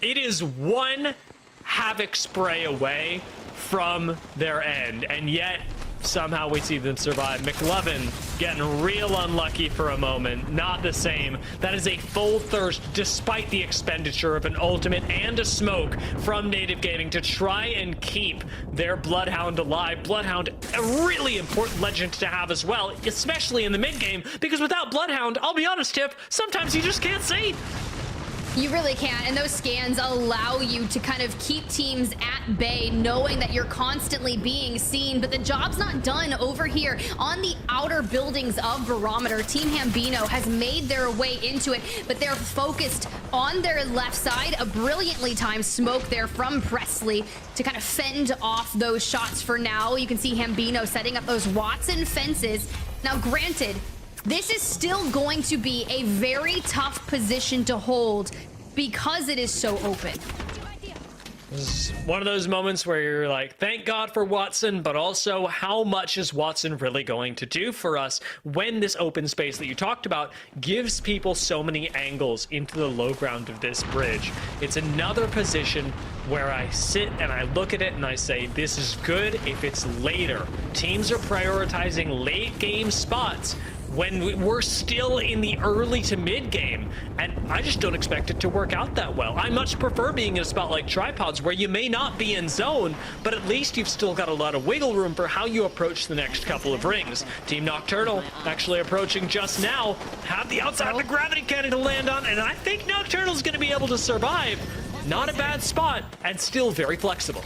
[SPEAKER 2] it is one Havoc spray away from their end, and yet somehow we see them survive. McLovin getting real unlucky for a moment. Not the same. That is a full thirst despite the expenditure of an ultimate and a smoke from Native Gaming to try and keep their Bloodhound alive. Bloodhound, a really important legend to have as well, especially in the mid game, because without Bloodhound, I'll be honest, Tiff, sometimes you just can't see.
[SPEAKER 1] You really can't, and those scans allow you to kind of keep teams at bay, knowing that you're constantly being seen, but the job's not done over here on the outer buildings of Barometer. Team Hambino has made their way into it, but they're focused on their left side. A brilliantly timed smoke there from Presley to kind of fend off those shots for now. You can see Hambino setting up those Watson fences. Now, granted, this is still going to be a very tough position to hold because it is so open.
[SPEAKER 2] This is one of those moments where you're like, thank God for Watson, but also how much is Watson really going to do for us when this open space that you talked about gives people so many angles into the low ground of this bridge. It's another position where I sit and I look at it and I say, this is good if it's later. Teams are prioritizing late game spots when we're still in the early to mid game, and I just don't expect it to work out that well. I much prefer being in a spot like Tripods where you may not be in zone, but at least you've still got a lot of wiggle room for how you approach the next couple of rings. Team Nocturnal actually approaching just now, have the outside of the gravity cannon to land on, and I think Nocturnal's going to be able to survive. Not a bad spot, and still very flexible.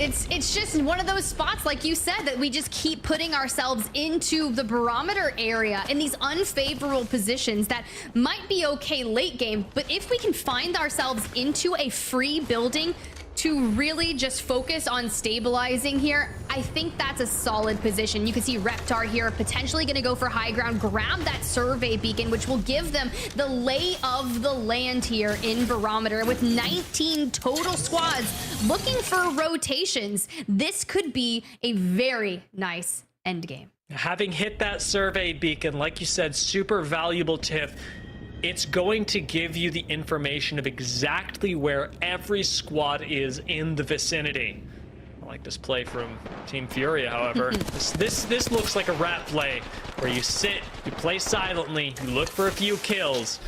[SPEAKER 1] It's just one of those spots, like you said, that we just keep putting ourselves into the Barometer area in these unfavorable positions that might be okay late game, but if we can find ourselves into a free building to really just focus on stabilizing here, I think that's a solid position. You can see Reptar here potentially going to go for high ground, grab that survey beacon, which will give them the lay of the land here in Barometer. With 19 total squads looking for rotations, this could be a very nice end game.
[SPEAKER 2] Having hit that survey beacon, like you said, super valuable, Tiff. It's going to give you the information of exactly where every squad is in the vicinity. I like this play from Team Fury, however. This looks like a rat play where you sit, you play silently, you look for a few kills.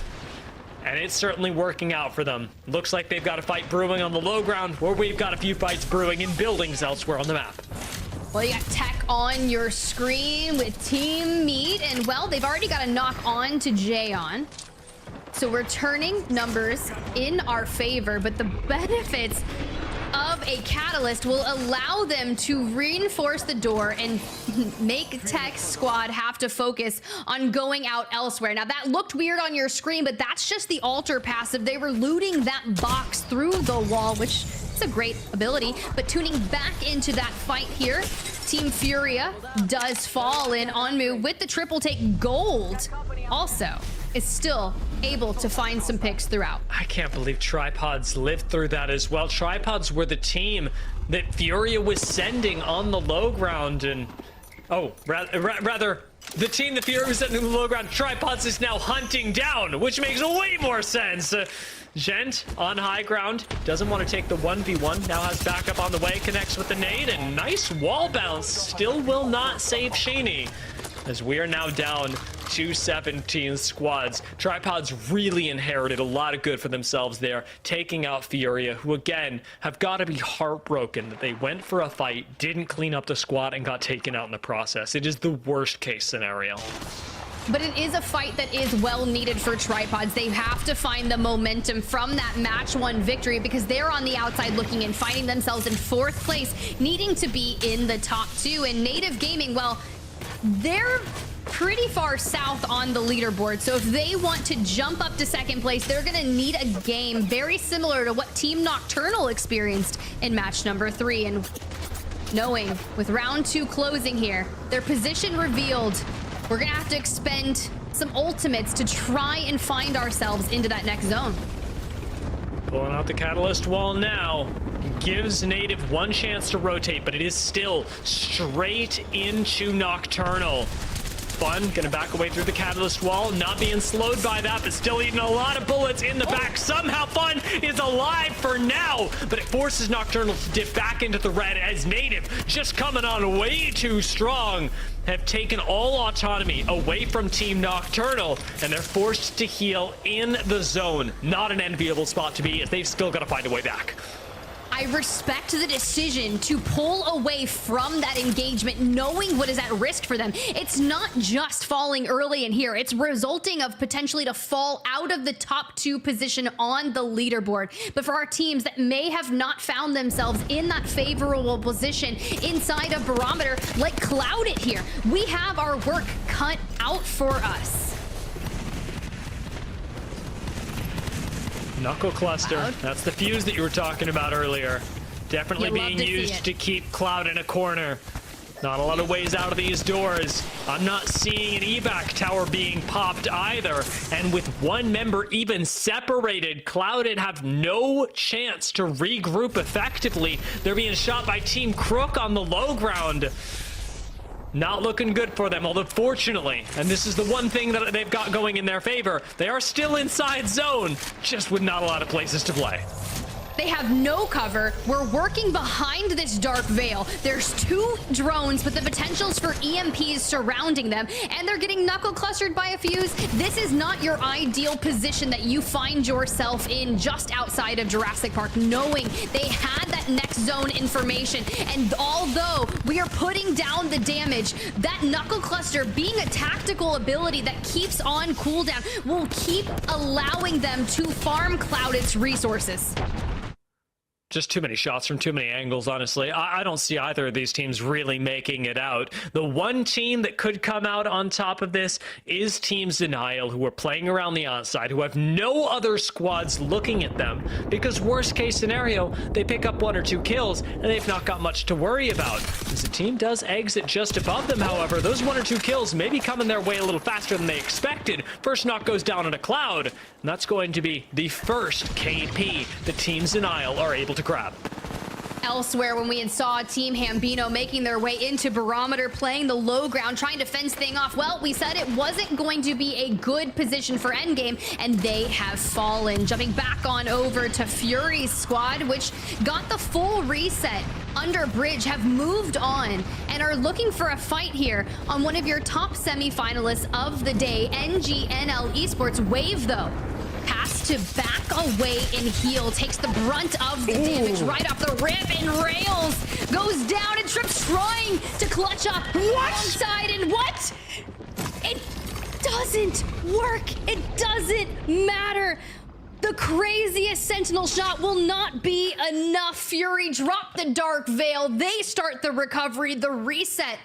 [SPEAKER 2] And it's certainly working out for them. Looks like they've got a fight brewing on the low ground, where we've got a few fights brewing in buildings elsewhere on the map.
[SPEAKER 1] Well, you got tech on your screen with Team Meat, and well, they've already got a knock on to Jayon. So we're turning numbers in our favor, but the benefits of a catalyst will allow them to reinforce the door and make Tech squad have to focus on going out elsewhere. Now that looked weird on your screen, but that's just the alter passive. They were looting that box through the wall, which is a great ability, but tuning back into that fight here, Team Furia does fall in. Onmu with the triple take. Gold also is still able to find some picks throughout.
[SPEAKER 2] I can't believe Tripods lived through that as well. Tripods were the team that Furia was sending on the low ground, and rather the team that Furia was sending on the low ground, Tripods is now hunting down, which makes way more sense. Gent on high ground, doesn't want to take the 1v1, now has backup on the way, connects with the nade, and nice wall bounce, still will not save Sheeny, as we are now down to 17 squads. Tripods really inherited a lot of good for themselves there, taking out Furia, who again have got to be heartbroken that they went for a fight, didn't clean up the squad, and got taken out in the process. It is the worst case scenario.
[SPEAKER 1] But it is a fight that is well needed for Tripods. They have to find the momentum from that match 1 victory, because they're on the outside looking in, finding themselves in 4th place, needing to be in the top 2. And Native Gaming, well, they're pretty far south on the leaderboard. So if they want to jump up to 2nd place, they're going to need a game very similar to what Team Nocturnal experienced in match number 3. And knowing with round 2 closing here, their position revealed, we're going to have to expend some ultimates to try and find ourselves into that next zone.
[SPEAKER 2] Pulling out the catalyst wall now. Gives Native 1 chance to rotate, but it is still straight into Nocturnal. Fun, gonna back away through the catalyst wall, not being slowed by that, but still eating a lot of bullets in the back. Somehow Fun is alive for now, but it forces Nocturnal to dip back into the red, as Native, just coming on way too strong, have taken all autonomy away from Team Nocturnal, and they're forced to heal in the zone. Not an enviable spot to be, as they've still got to find a way back.
[SPEAKER 1] I respect the decision to pull away from that engagement, knowing what is at risk for them. It's not just falling early in here. It's resulting of potentially to fall out of the top 2 position on the leaderboard. But for our teams that may have not found themselves in that favorable position inside of Barometer, like Clouded here, we have our work cut out for us.
[SPEAKER 2] Knuckle cluster. That's the fuse that you were talking about earlier. Definitely being used to keep Cloud in a corner. Not a lot of ways out of these doors. I'm not seeing an evac tower being popped either. And with 1 member even separated, Clouded have no chance to regroup effectively. They're being shot by Team Crook on the low ground. Not looking good for them, although fortunately, and this is the one thing that they've got going in their favor, they are still inside zone, just with not a lot of places to play.
[SPEAKER 1] They have no cover. We're working behind this dark veil. There's 2 drones with the potentials for EMPs surrounding them, and they're getting knuckle clustered by a fuse. This is not your ideal position that you find yourself in just outside of Jurassic Park, knowing they had that next zone information. And although we are putting down the damage, that knuckle cluster being a tactical ability that keeps on cooldown will keep allowing them to farm Clouded's resources.
[SPEAKER 2] Just too many shots from too many angles, honestly. I don't see either of these teams really making it out. The one team that could come out on top of this is Team Denial, who are playing around the outside, who have no other squads looking at them, because worst case scenario, they pick up 1 or 2 kills, and they've not got much to worry about. As the team does exit just above them, however, those 1 or 2 kills may be coming their way a little faster than they expected. First knock goes down on a Cloud, and that's going to be the first KP that Team Denial are able to grab.
[SPEAKER 1] Elsewhere, when we saw Team Hambino making their way into Barometer, playing the low ground, trying to fence things off, well, we said it wasn't going to be a good position for endgame, and they have fallen. Jumping back on over to Fury's squad, which got the full reset under Bridge, have moved on and are looking for a fight here on one of your top semi-finalists of the day, NGNL Esports. Wave, though, past to back away and heal, takes the brunt of the damage right off the rip, and Rails goes down, and Trips trying to clutch up alongside, and what? It doesn't work. It doesn't matter. The craziest Sentinel shot will not be enough. Fury drop the Dark Veil. They start the recovery, the reset.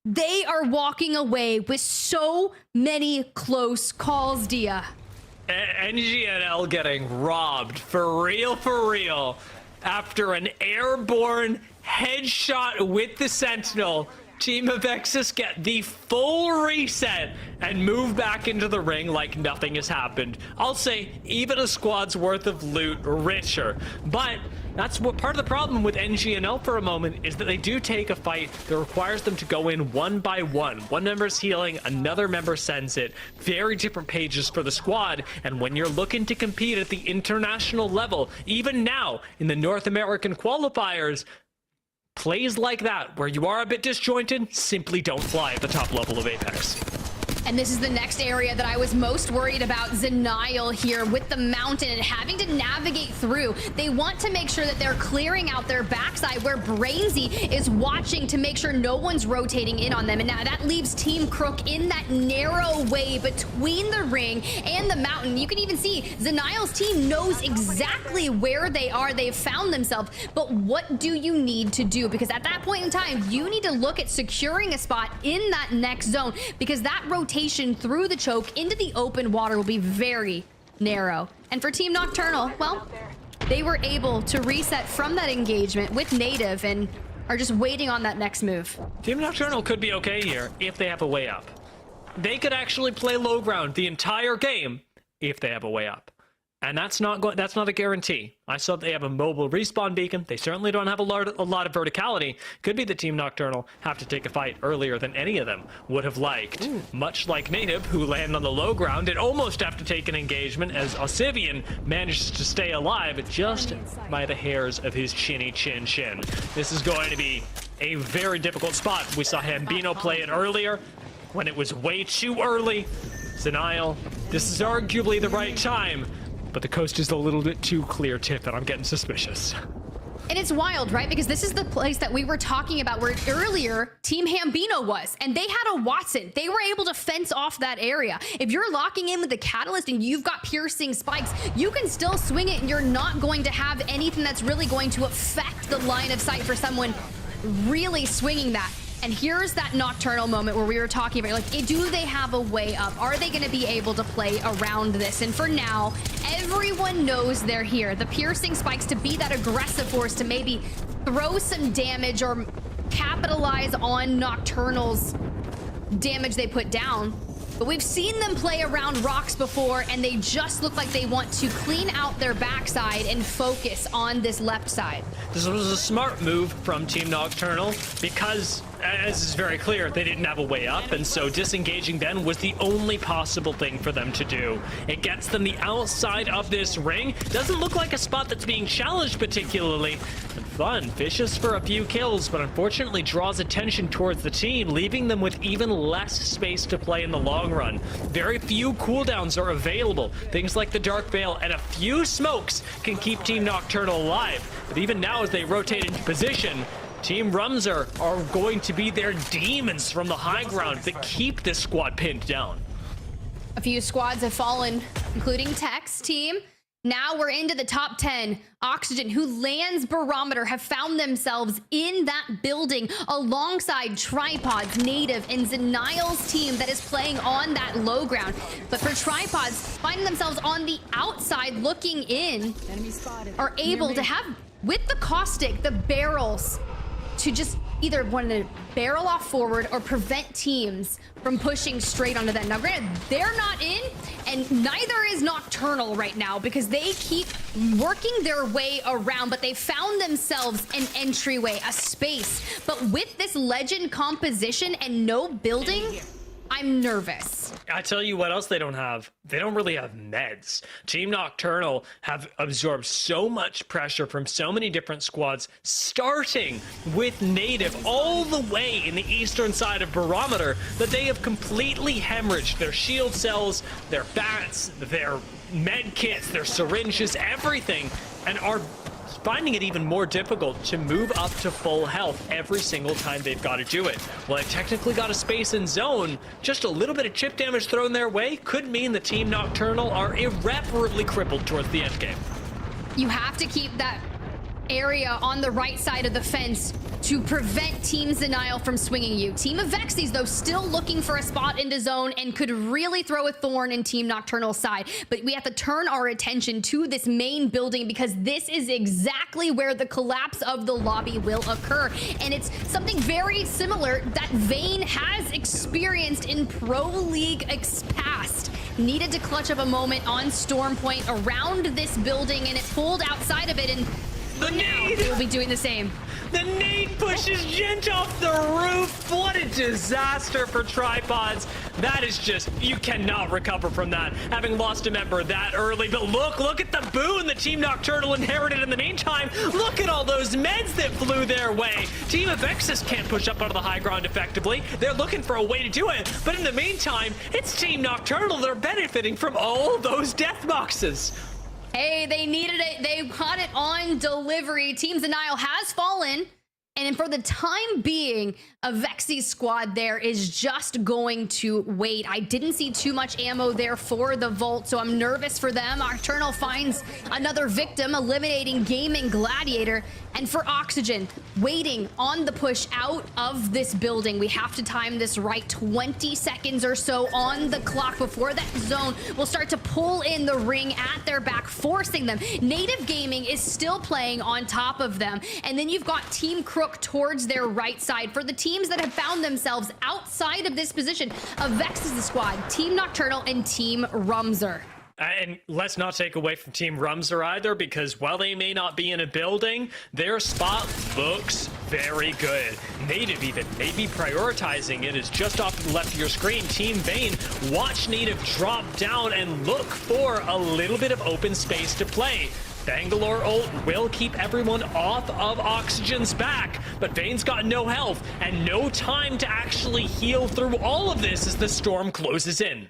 [SPEAKER 1] They are walking away with so many close calls, Dia.
[SPEAKER 2] NGNL getting robbed for real after an airborne headshot with the Sentinel. Team of Exus get the full reset and move back into the ring like nothing has happened. I'll say even a squad's worth of loot richer, but that's what part of the problem with NGNL for a moment is that they do take a fight that requires them to go in one by one. One member's healing, another member sends it. Very different pages for the squad, and when you're looking to compete at the international level, even now in the North American qualifiers, plays like that, where you are a bit disjointed, simply don't fly at the top level of Apex.
[SPEAKER 1] And this is the next area that I was most worried about. Zenile here with the mountain and having to navigate through. They want to make sure that they're clearing out their backside where Brainsy is watching to make sure no one's rotating in on them. And now that leaves Team Crook in that narrow way between the ring and the mountain. You can even see Zenile's team knows exactly where they are. They've found themselves. But what do you need to do? Because at that point in time, you need to look at securing a spot in that next zone, because that rotation through the choke into the open water will be very narrow. And for Team Nocturnal, well, they were able to reset from that engagement with Native and are just waiting on that next move.
[SPEAKER 2] Team Nocturnal could be okay here if they have a way up. They could actually play low ground the entire game if they have a way up. And that's not a guarantee. I saw they have a mobile respawn beacon. They certainly don't have a lot of verticality. Could be the Team Nocturnal have to take a fight earlier than any of them would have liked. Much like Native, who land on the low ground and almost have to take an engagement as Osivian manages to stay alive just by the hairs of his chinny chin. This is going to be a very difficult spot. We saw Hambino play it earlier when it was way too early. Zenile, this is arguably the right time, but the coast is a little bit too clear, Tip, and I'm getting suspicious.
[SPEAKER 1] And it's wild, right? Because this is the place that we were talking about where earlier Team Hambino was, and they had a Watson. They were able to fence off that area. If you're locking in with the Catalyst and you've got piercing spikes, you can still swing it and you're not going to have anything that's really going to affect the line of sight for someone really swinging that. And here's that Nocturnal moment where we were talking about, like, do they have a way up? Are they going to be able to play around this? And for now, everyone knows they're here. The piercing spikes to be that aggressive force to maybe throw some damage or capitalize on Nocturnal's damage they put down. But we've seen them play around rocks before, and they just look like they want to clean out their backside and focus on this left side.
[SPEAKER 2] This was a smart move from Team Nocturnal because, as is very clear, they didn't have a way up, and so disengaging then was the only possible thing for them to do. It gets them the outside of this ring. Doesn't look like a spot that's being challenged particularly. And Fun fishes for a few kills, but unfortunately draws attention towards the team, leaving them with even less space to play in the long run. Very few cooldowns are available. Things like the Dark Veil and a few smokes can keep Team Nocturnal alive. But even now, as they rotate into position, Team Rumzer are going to be their demons from the high ground that keep this squad pinned down.
[SPEAKER 1] A few squads have fallen, including Tech's team. Now we're into the top 10. Oxygen, who lands Barometer, have found themselves in that building alongside Tripods, Native, and Zenile's team that is playing on that low ground. But for Tripods, finding themselves on the outside looking in, are able to have, with the caustic, the barrels, to just either want to barrel off forward or prevent teams from pushing straight onto them. Now, granted, they're not in, and neither is Nocturnal right now because they keep working their way around, but they found themselves an entryway, a space. But with this legend composition and no building, I'm nervous.
[SPEAKER 2] I tell you what else they don't have. They don't really have meds. Team Nocturnal have absorbed so much pressure from so many different squads, starting with Native all the way in the eastern side of Barometer, that they have completely hemorrhaged their shield cells, their bats, their med kits, their syringes, everything, and are finding it even more difficult to move up to full health every single time they've got to do it. Well, they technically got a space in zone. Just a little bit of chip damage thrown their way could mean the Team Nocturnal are irreparably crippled towards the end game.
[SPEAKER 1] You have to keep that area on the right side of the fence to prevent Team Zenile from swinging you. Team of Vexies, though, still looking for a spot into zone and could really throw a thorn in Team Nocturnal's side. But we have to turn our attention to this main building because this is exactly where the collapse of the lobby will occur. And it's something very similar that Vayne has experienced in Pro League past. Needed to clutch up a moment on Storm Point around this building, and it pulled outside of it, and
[SPEAKER 2] The nade!
[SPEAKER 1] we'll be doing the same.
[SPEAKER 2] The nade pushes Gent off the roof. What a disaster for Tripods. That is just, you cannot recover from that, having lost a member that early. But look at the boon the Team Nocturnal inherited in the meantime. Look at all those meds that flew their way. Team of Exus can't push up onto the high ground effectively. They're looking for a way to do it. But in the meantime, it's Team Nocturnal that are benefiting from all those death boxes.
[SPEAKER 1] Hey, they needed it. They got it on delivery. Team Zenile has fallen. And for the time being, a Vexy squad there is just going to wait. I didn't see too much ammo there for the Volt, so I'm nervous for them. Nocturnal finds another victim, eliminating Gaming Gladiator. And for Oxygen, waiting on the push out of this building. We have to time this right. 20 seconds or so on the clock before that zone will start to pull in the ring at their back, forcing them. Native Gaming is still playing on top of them. And then you've got Team Crook towards their right side. For the teams that have found themselves outside of this position, Vex is the squad, Team Nocturnal and Team Rumzer.
[SPEAKER 2] And let's not take away from Team Rumzer either, because while they may not be in a building, their spot looks very good. Native even may be prioritizing it. Is just off to the left of your screen. Team Vayne, watch Native drop down and look for a little bit of open space to play. Bangalore ult will keep everyone off of Oxygen's back, but Vayne's got no health and no time to actually heal through all of this as the storm closes in.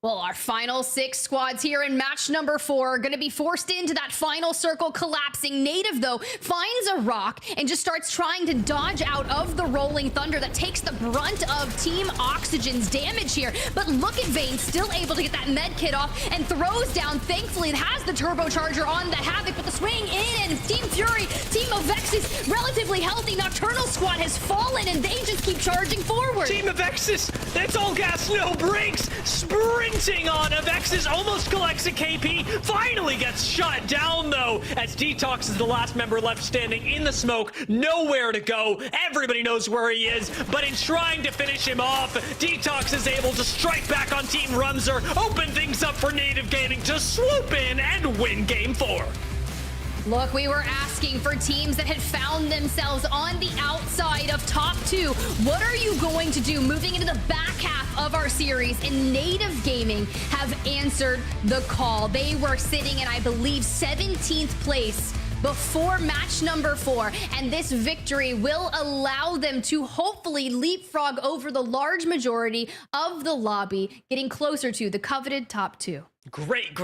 [SPEAKER 1] Well, our final 6 squads here in match number 4 are going to be forced into that final circle, collapsing. Native, though, finds a rock and just starts trying to dodge out of the rolling thunder that takes the brunt of Team Oxygen's damage here. But look at Vayne, still able to get that med kit off and throws down. Thankfully, it has the turbocharger on the Havoc, but the swing in, and Team Fury, Team of Vexus, relatively healthy. Nocturnal squad has fallen, and they just keep charging forward.
[SPEAKER 2] Team of Vexus, that's all gas, no brakes. Sprinting on Avexis, almost collects a KP, finally gets shot down though, as Detox is the last member left standing in the smoke, nowhere to go. Everybody knows where he is, but in trying to finish him off, Detox is able to strike back on Team Rumzer, open things up for Native Gaming to swoop in and win Game 4.
[SPEAKER 1] Look, we were asking for teams that had found themselves on the outside of top 2. What are you going to do moving into the back half of our series? And Native Gaming have answered the call. They were sitting in, I believe, 17th place before match number 4, and this victory will allow them to hopefully leapfrog over the large majority of the lobby, getting closer to the coveted top 2.
[SPEAKER 2] Great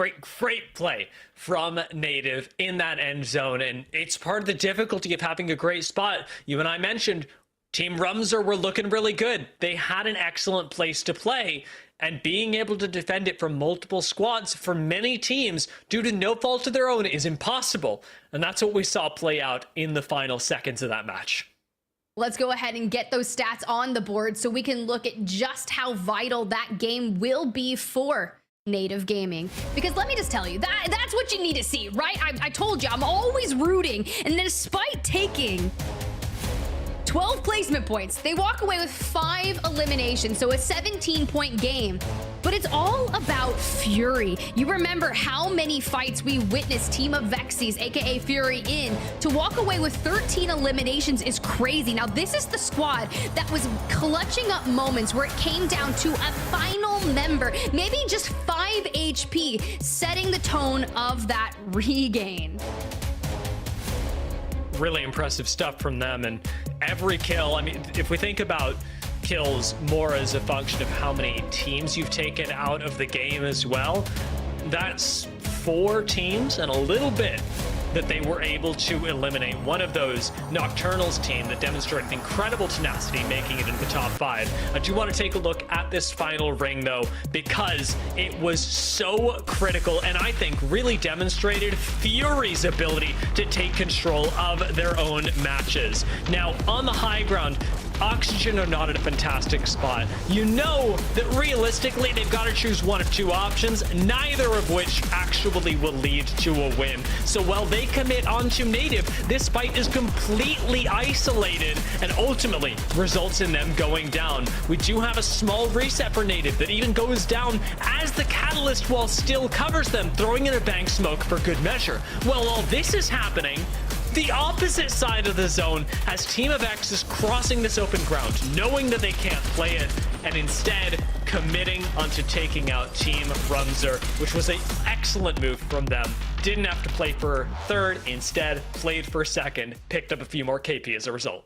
[SPEAKER 2] play from Native in that end zone, and it's part of the difficulty of having a great spot. You and I mentioned Team Rumzer were looking really good. They had an excellent place to play, and being able to defend it from multiple squads for many teams due to no fault of their own is impossible. And that's what we saw play out in the final seconds of that match.
[SPEAKER 1] Let's go ahead and get those stats on the board so we can look at just how vital that game will be for Native Gaming. Because let me just tell you, that's what you need to see, right? I told you, I'm always rooting. And despite taking 12 placement points, they walk away with 5 eliminations, so a 17-point game. But it's all about Fury. You remember how many fights we witnessed Team of Vexies, aka Fury, in. To walk away with 13 eliminations is crazy. Now, this is the squad that was clutching up moments where it came down to a final member, maybe just 5 HP, setting the tone of that regain.
[SPEAKER 2] Really impressive stuff from them, and every kill, I mean, if we think about kills more as a function of how many teams you've taken out of the game as well, That's 4 teams and a little bit that they were able to eliminate. One of those, Nocturnal's team, that demonstrated incredible tenacity, making it into the top 5. I do want to take a look at this final ring, though, because it was so critical, and I think really demonstrated Fury's ability to take control of their own matches. Now, on the high ground, Oxygen are not in a fantastic spot. You know that realistically they've got to choose one of 2 options, neither of which actually will lead to a win. So while they commit onto Native, this fight is completely isolated and ultimately results in them going down. We do have a small reset for Native that even goes down as the Catalyst wall still covers them, throwing in a bank smoke for good measure. While all this is happening, the opposite side of the zone, as Team of X is crossing this open ground, knowing that they can't play it, and instead committing onto taking out Team Rumzer, which was an excellent move from them. Didn't have to play for 3rd, instead played for 2nd, picked up a few more KP as a result.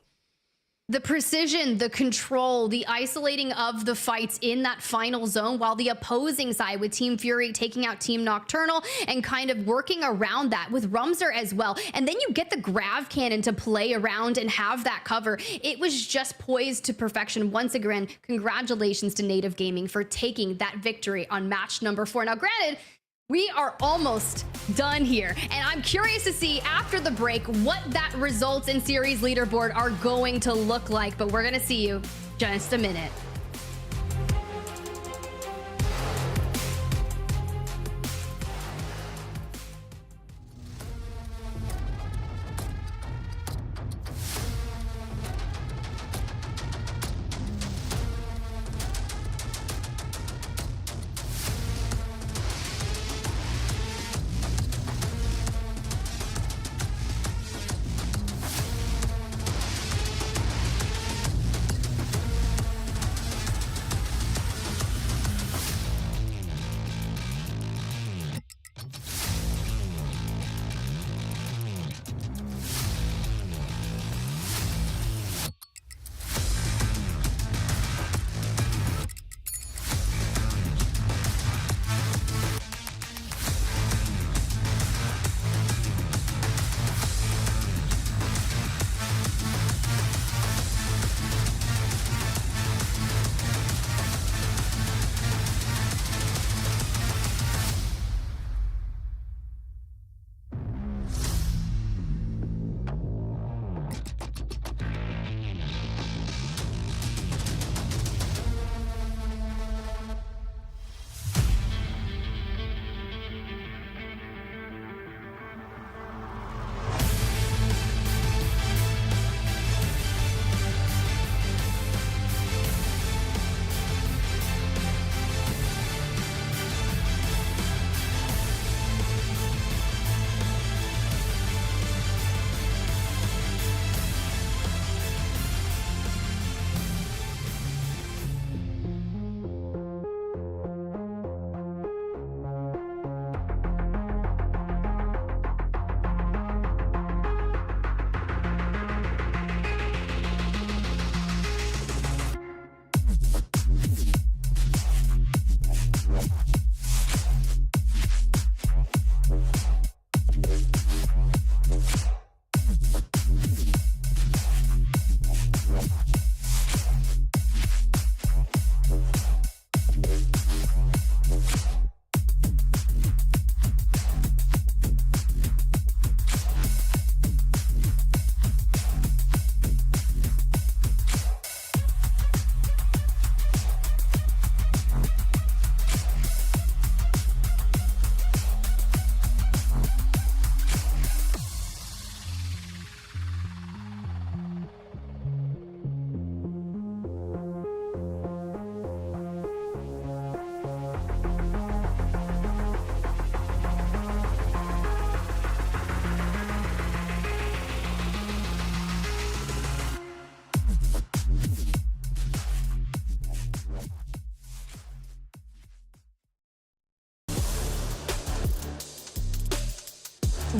[SPEAKER 1] The precision, the control, the isolating of the fights in that final zone, while the opposing side with Team Fury taking out Team Nocturnal and kind of working around that with Rumzer as well. And then you get the grav cannon to play around and have that cover. It was just poised to perfection. Once again, congratulations to Native Gaming for taking that victory on match number 4. Now, granted, we are almost done here, and I'm curious to see after the break what that results in series leaderboard are going to look like, but we're gonna see you just a minute.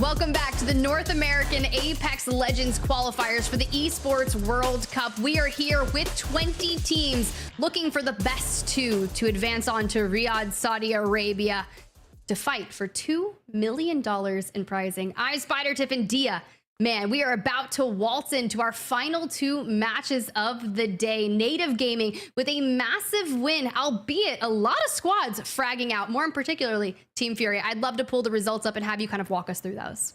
[SPEAKER 1] Welcome back to the North American Apex Legends qualifiers for the Esports World Cup. We are here with 20 teams looking for the best 2 to advance on to Riyadh, Saudi Arabia. to fight for $2 million in prizing. I'm Spider Tip and Dia. Man, we are about to waltz into our final 2 matches of the day. Native Gaming with a massive win, albeit a lot of squads fragging out, more in particularly Team Fury. I'd love to pull the results up and have you kind of walk us through those.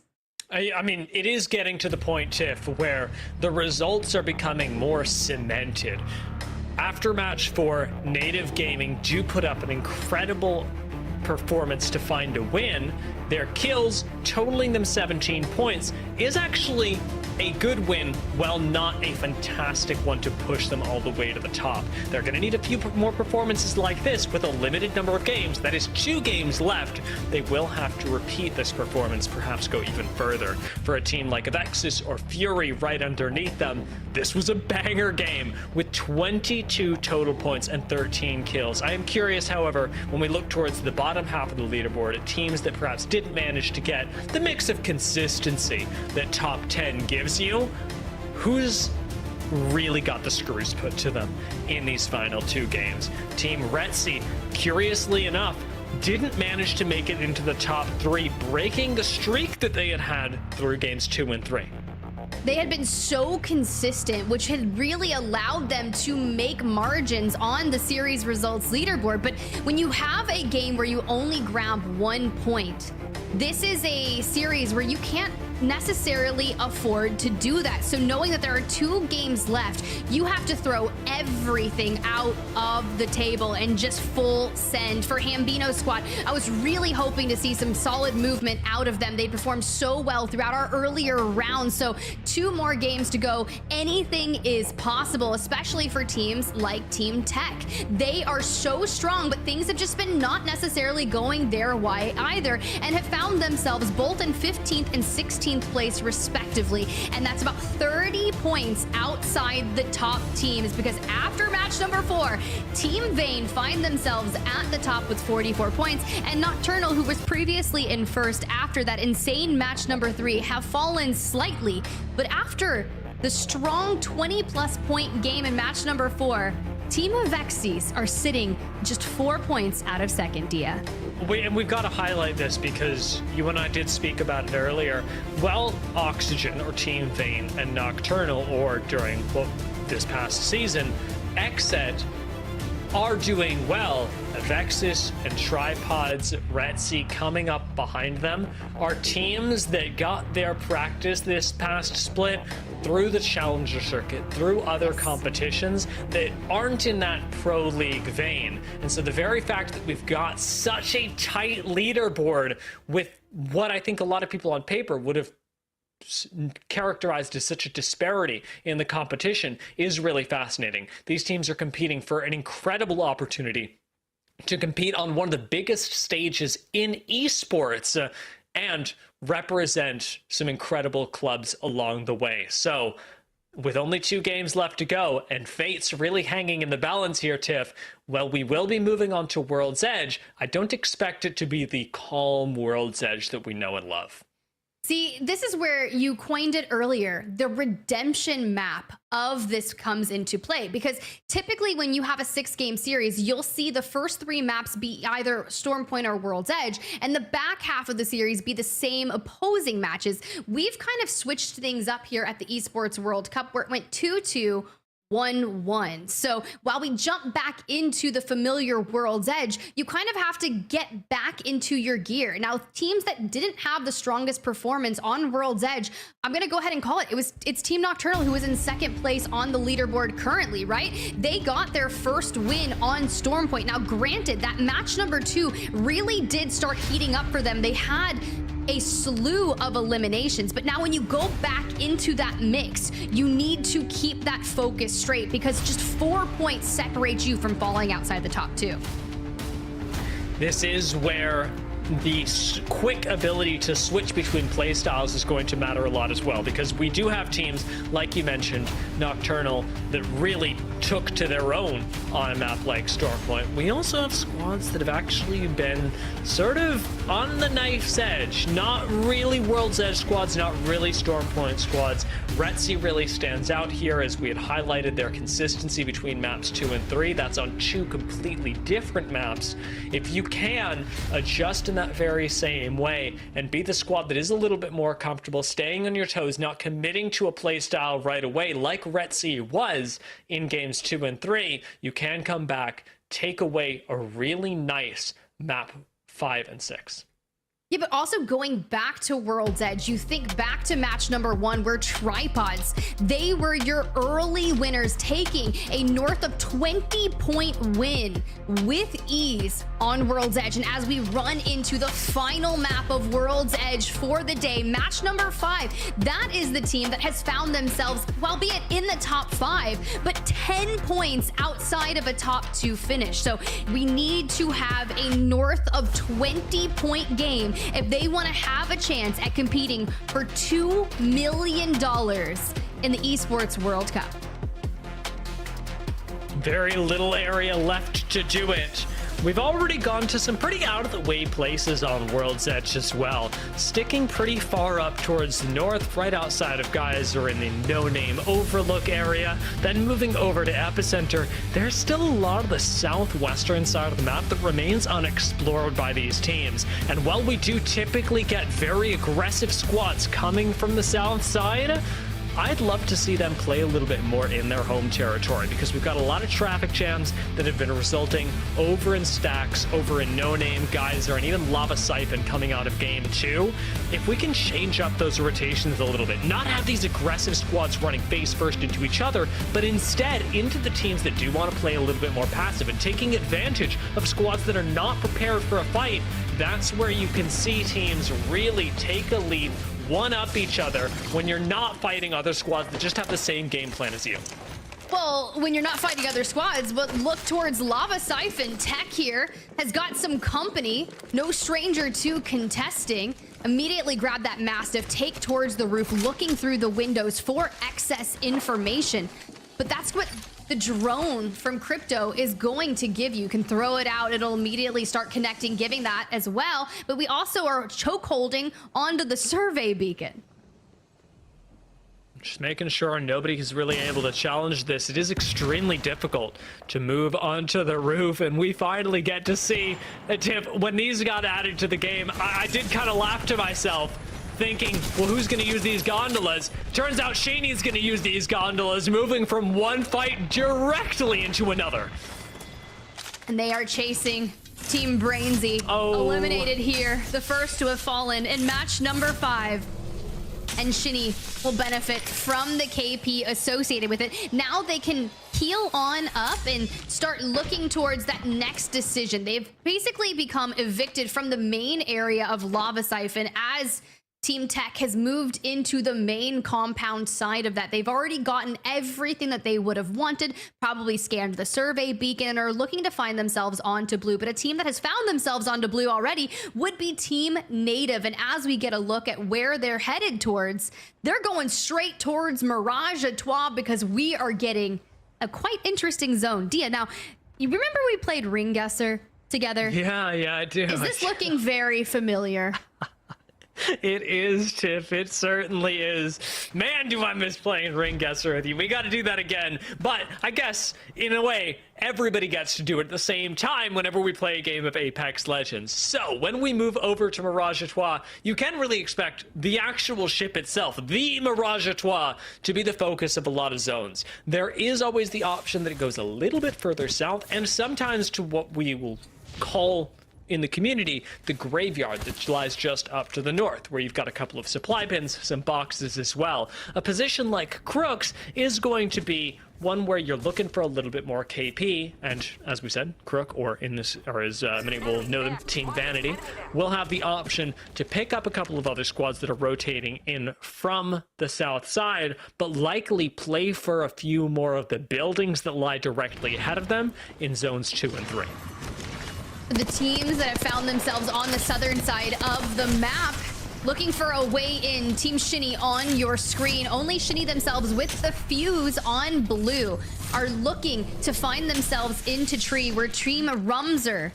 [SPEAKER 2] I mean, it is getting to the point, Tiff, where the results are becoming more cemented. After match 4, Native Gaming do put up an incredible performance to find a win. Their kills, totaling them 17 points, is actually a good win, while not a fantastic one to push them all the way to the top. They're going to need a few more performances like this with a limited number of games. That is 2 games left. They will have to repeat this performance, perhaps go even further. For a team like Avexis or Fury right underneath them, this was a banger game with 22 total points and 13 kills. I am curious, however, when we look towards the bottom half of the leaderboard at teams that perhaps didn't manage to get the mix of consistency that top 10 gives you, who's really got the screws put to them in these final 2 games. Team Retzi, curiously enough, didn't manage to make it into the top 3, breaking the streak that they had through games 2 and 3.
[SPEAKER 1] They had been so consistent, which had really allowed them to make margins on the series results leaderboard. But when you have a game where you only grab 1 point, this is a series where you can't necessarily afford to do that. So knowing that there are 2 games left, you have to throw everything out of the table and just full send. For Hambino's squad, I was really hoping to see some solid movement out of them. They performed so well throughout our earlier rounds. So 2 more games to go. Anything is possible, especially for teams like Team Tech. They are so strong, but things have just been not necessarily going their way either, and have found themselves both in 15th and 16th place respectively, and that's about 30 points outside the top teams, because after match number 4, Team Vayne find themselves at the top with 44 points, and Nocturnal, who was previously in first after that insane match number 3, have fallen slightly. But after the strong 20+ point game in match number 4, Team Avexis are sitting just 4 points out of second, Dia.
[SPEAKER 2] And we've got to highlight this because you and I did speak about it earlier. Well, Oxygen or Team Vayne and Nocturnal, or during this past season, Xset, are doing well. Avexis and Tripods, Retzi coming up behind them are teams that got their practice this past split through the Challenger circuit, through other competitions that aren't in that pro league vein. And so the very fact that we've got such a tight leaderboard with what I think a lot of people on paper would have characterized as such a disparity in the competition is really fascinating. These teams are competing for an incredible opportunity to compete on one of the biggest stages in esports and represent some incredible clubs along the way. So with only 2 games left to go and fate's really hanging in the balance here, Tiff, well, we will be moving on to World's Edge. I don't expect it to be the calm World's Edge that we know and love.
[SPEAKER 1] See, this is where you coined it earlier. The redemption map of this comes into play, because typically when you have a 6-game series, you'll see the first 3 maps be either Stormpoint or World's Edge, and the back half of the series be the same opposing matches. We've kind of switched things up here at the Esports World Cup, where it went 2-2, 1-1. So while we jump back into the familiar World's Edge, you kind of have to get back into your gear. Now, teams that didn't have the strongest performance on World's Edge, I'm going to go ahead and call it. It's Team Nocturnal, who is in second place on the leaderboard currently, right? They got their first win on Stormpoint. Now, granted, that match number 2 really did start heating up for them. They had a slew of eliminations, but now when you go back into that mix, you need to keep that focus straight, because just 4 points separate you from falling outside the top 2.
[SPEAKER 2] This is where the quick ability to switch between playstyles is going to matter a lot as well, because we do have teams, like you mentioned, Nocturnal, that really took to their own on a map like Stormpoint. We also have squads that have actually been sort of on the knife's edge. Not really World's Edge squads, not really Stormpoint squads. Retzi really stands out here, as we had highlighted their consistency between maps 2 and 3. That's on 2 completely different maps. If you can adjust in that very same way and be the squad that is a little bit more comfortable, staying on your toes, not committing to a play style right away like Retzi was in games 2 and 3, you can come back, take away a really nice map 5 and 6.
[SPEAKER 1] Yeah, but also going back to World's Edge, you think back to match number 1 where Tripods, they were your early winners, taking a north of 20-point win with ease on World's Edge. And as we run into the final map of World's Edge for the day, match number 5, that is the team that has found themselves, albeit in the top 5, but 10 points outside of a top 2 finish. So we need to have a north of 20-point game if they want to have a chance at competing for $2 million in the Esports World Cup.
[SPEAKER 2] Very little area left to do it. We've already gone to some pretty out-of-the-way places on World's Edge as well, sticking pretty far up towards the north, right outside of Geyser in the no-name Overlook area, then moving over to Epicenter. There's still a lot of the southwestern side of the map that remains unexplored by these teams, and while we do typically get very aggressive squads coming from the south side, I'd love to see them play a little bit more in their home territory, because we've got a lot of traffic jams that have been resulting over in Stacks, over in No Name, Geyser, and even Lava Siphon coming out of game 2. If we can change up those rotations a little bit, not have these aggressive squads running face first into each other, but instead into the teams that do want to play a little bit more passive and taking advantage of squads that are not prepared for a fight, that's where you can see teams really take a lead, one-up each other when you're not fighting other squads that just have the same game plan as you.
[SPEAKER 1] Well, when you're not fighting other squads, but look towards Lava Siphon. Tech here has got some company, no stranger to contesting. Immediately grab that Mastiff, take towards the roof, looking through the windows for excess information. But that's what the drone from Crypto is going to give you. You can throw it out, it'll immediately start connecting, giving that as well. But we also are choke holding onto the survey beacon.
[SPEAKER 2] Just making sure nobody is really able to challenge this. It is extremely difficult to move onto the roof, and we finally get to see a tip. When these got added to the game, I did kind of laugh to myself, thinking, well, who's going to use these gondolas? Turns out Sheeny's going to use these gondolas, moving from one fight directly into another.
[SPEAKER 1] And they are chasing Team Brainsy. Eliminated here, the first to have fallen in match number 5. And Shinny will benefit from the KP associated with it. Now they can heal on up and start looking towards that next decision. They've basically become evicted from the main area of Lava Siphon as Team Tech has moved into the main compound side of that. They've already gotten everything that they would have wanted, probably scanned the survey beacon, and are looking to find themselves onto blue. But a team that has found themselves onto blue already would be Team Native. And as we get a look at where they're headed towards, they're going straight towards Mirage Trois, because we are getting a quite interesting zone. Dia, now, you remember we played Ring Guesser together?
[SPEAKER 2] Yeah, I do.
[SPEAKER 1] Is this looking very familiar?
[SPEAKER 2] It is, Tiff. It certainly is. Man, do I miss playing Ring Guesser with you. We got to do that again. But I guess, in a way, everybody gets to do it at the same time whenever we play a game of Apex Legends. So, when we move over to Mirage Trois, you can really expect the actual ship itself, the Mirage Trois, to be the focus of a lot of zones. There is always the option that it goes a little bit further south, and sometimes to what we will call in the community the graveyard that lies just up to the north, where you've got a couple of supply bins, some boxes as well. A position like Crooks is going to be one where you're looking for a little bit more KP, and as we said, Crook, or in this, or as many will know them, Team Vanity, will have the option to pick up a couple of other squads that are rotating in from the south side, but likely play for a few more of the buildings that lie directly ahead of them in zones 2 and 3.
[SPEAKER 1] The teams that have found themselves on the southern side of the map looking for a way in. Team Shinny on your screen. Only Shinny themselves with the fuse on blue are looking to find themselves into tree, where Team Rumzer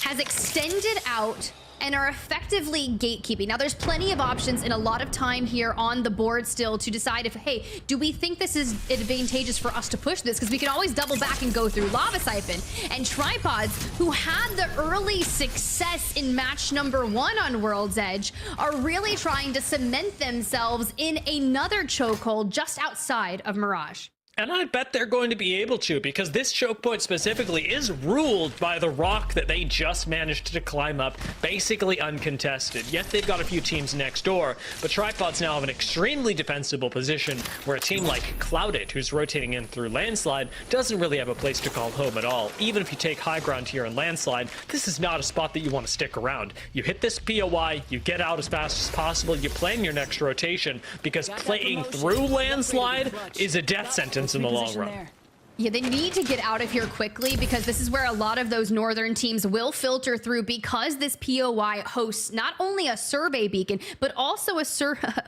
[SPEAKER 1] has extended out and are effectively gatekeeping. Now, there's plenty of options and a lot of time here on the board still to decide if, hey, do we think this is advantageous for us to push this? Because we can always double back and go through Lava Siphon. And Tripods, who had the early success in match number 1 on World's Edge, are really trying to cement themselves in another chokehold just outside of Mirage.
[SPEAKER 2] And I bet they're going to be able to, because this choke point specifically is ruled by the rock that they just managed to climb up, basically uncontested. Yes, they've got a few teams next door, but Tripods now have an extremely defensible position where a team like Cloudit, who's rotating in through Landslide, doesn't really have a place to call home at all. Even if you take high ground here in Landslide, this is not a spot that you want to stick around. You hit this POI, you get out as fast as possible, you plan your next rotation, because playing through Landslide is a death sentence in the long run.
[SPEAKER 1] Yeah, they need to get out of here quickly because this is where a lot of those northern teams will filter through, because this POI hosts not only a survey beacon, but also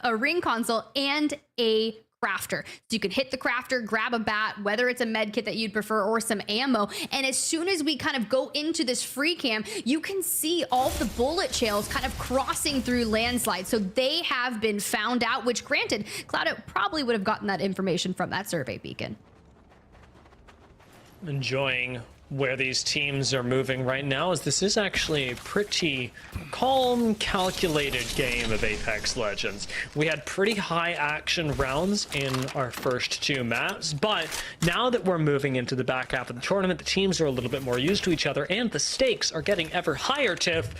[SPEAKER 1] a ring console and a crafter. So you can hit the crafter, grab a bat, whether it's a med kit that you'd prefer or some ammo. And as soon as we kind of go into this free cam, you can see all the bullet trails kind of crossing through Landslide. So they have been found out, which granted, Cloudit probably would have gotten that information from that survey beacon.
[SPEAKER 2] Enjoying where these teams are moving right now, as this is actually a pretty calm, calculated game of Apex Legends. We had pretty high action rounds in our first 2 maps, but now that we're moving into the back half of the tournament, the teams are a little bit more used to each other and the stakes are getting ever higher, Tiff.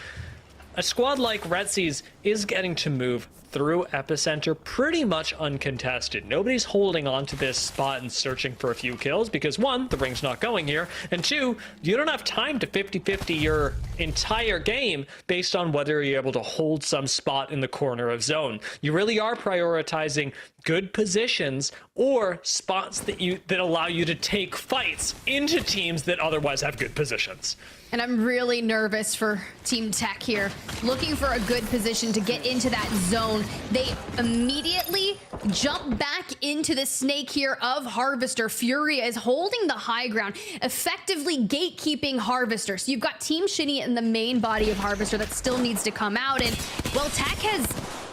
[SPEAKER 2] A squad like Retsy's is getting to move through Epicenter pretty much uncontested. Nobody's holding on to this spot and searching for a few kills because 1, the ring's not going here, and 2, you don't have time to 50-50 your entire game based on whether you're able to hold some spot in the corner of zone. You really are prioritizing good positions or spots that allow you to take fights into teams that otherwise have good positions.
[SPEAKER 1] And I'm really nervous for Team Tech here, looking for a good position to get into that zone. They immediately jump back into the snake here of Harvester. Furia is holding the high ground, effectively gatekeeping Harvester. So you've got Team Shinny in the main body of Harvester that still needs to come out. And, well, Tech has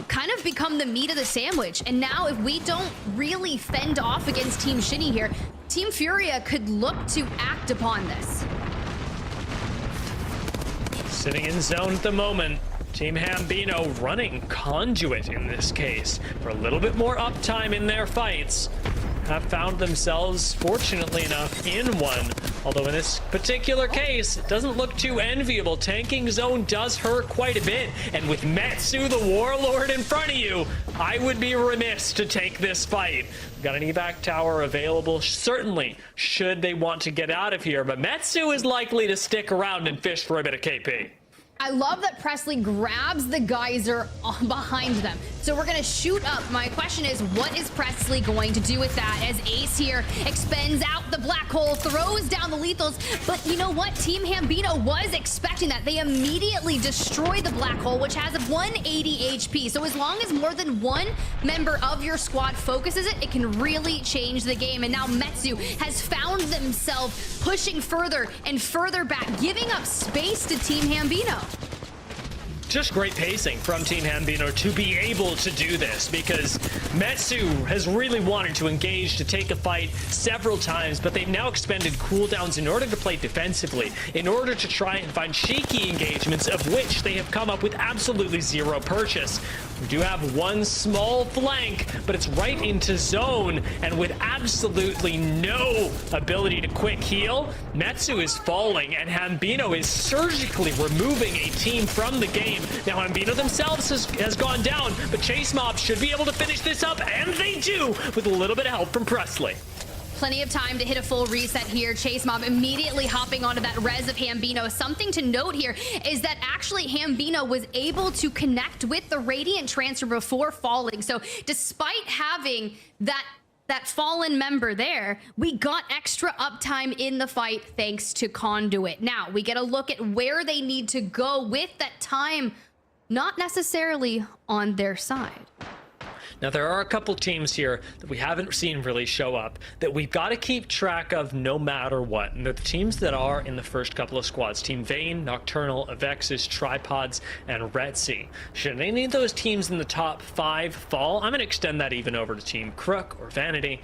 [SPEAKER 1] kind of become the meat of the sandwich. And now if we don't really fend off against Team Shinny here, Team Furia could look to act upon this.
[SPEAKER 2] Sitting in zone at the moment, Team Hambino running Conduit in this case for a little bit more uptime in their fights. Have found themselves, fortunately enough, in one. Although in this particular case, it doesn't look too enviable. Tanking zone does hurt quite a bit. And with Metsu, the Warlord, in front of you, I would be remiss to take this fight. We've got an evac tower available, certainly, should they want to get out of here. But Metsu is likely to stick around and fish for a bit of KP.
[SPEAKER 1] I love that Presley grabs the geyser behind them. So we're gonna shoot up. My question is, what is Presley going to do with that as Ace here expends out the black hole, throws down the lethals? But you know what? Team Hambino was expecting that. They immediately destroy the black hole, which has 180 HP. So as long as more than one member of your squad focuses it, it can really change the game. And now Metsu has found themselves pushing further and further back, giving up space to Team Hambino.
[SPEAKER 2] Just great pacing from Team Hambino to be able to do this, because Metsu has really wanted to engage to take a fight several times, but they've now expended cooldowns in order to play defensively, in order to try and find cheeky engagements, of which they have come up with absolutely zero purchase. We do have one small flank, but it's right into zone, and with absolutely no ability to quick heal, Metsu is falling, and Hambino is surgically removing a team from the game. Now Hambino themselves has gone down, but Chase Mob should be able to finish this up, and they do, with a little bit of help from Presley.
[SPEAKER 1] Plenty of time to hit a full reset here. Chase Mob immediately hopping onto that res of Hambino. Something to note here is that actually Hambino was able to connect with the Radiant transfer before falling. So despite having that fallen member there, we got extra uptime in the fight thanks to Conduit. Now we get a look at where they need to go with that time not necessarily on their side.
[SPEAKER 2] Now, there are a couple teams here that we haven't seen really show up that we've got to keep track of no matter what. And they're the teams that are in the first couple of squads. Team Vayne, Nocturnal, Avexis, Tripods, and Retsi. Should any of those teams in the top 5 fall, I'm going to extend that even over to Team Crook or Vanity.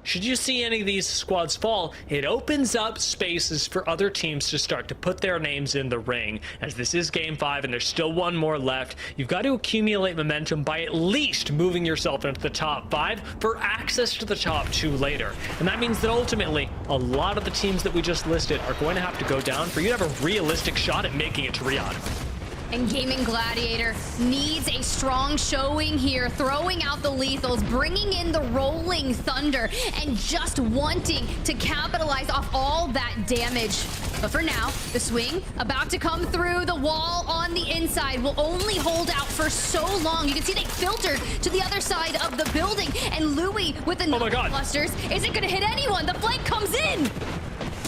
[SPEAKER 2] Should you see any of these squads fall, it opens up spaces for other teams to start to put their names in the ring. As this is Game 5 and there's still one more left, you've got to accumulate momentum by at least moving yourself into the top 5 for access to the top 2 later. And that means that ultimately, a lot of the teams that we just listed are going to have to go down for you to have a realistic shot at making it to Riyadh.
[SPEAKER 1] And Gaming Gladiator needs a strong showing here, throwing out the lethals, bringing in the rolling thunder, and just wanting to capitalize off all that damage. But for now, the swing about to come through the wall on the inside will only hold out for so long. You can see they filtered to the other side of the building, and Louis with the clusters isn't going to hit anyone. The flank comes in.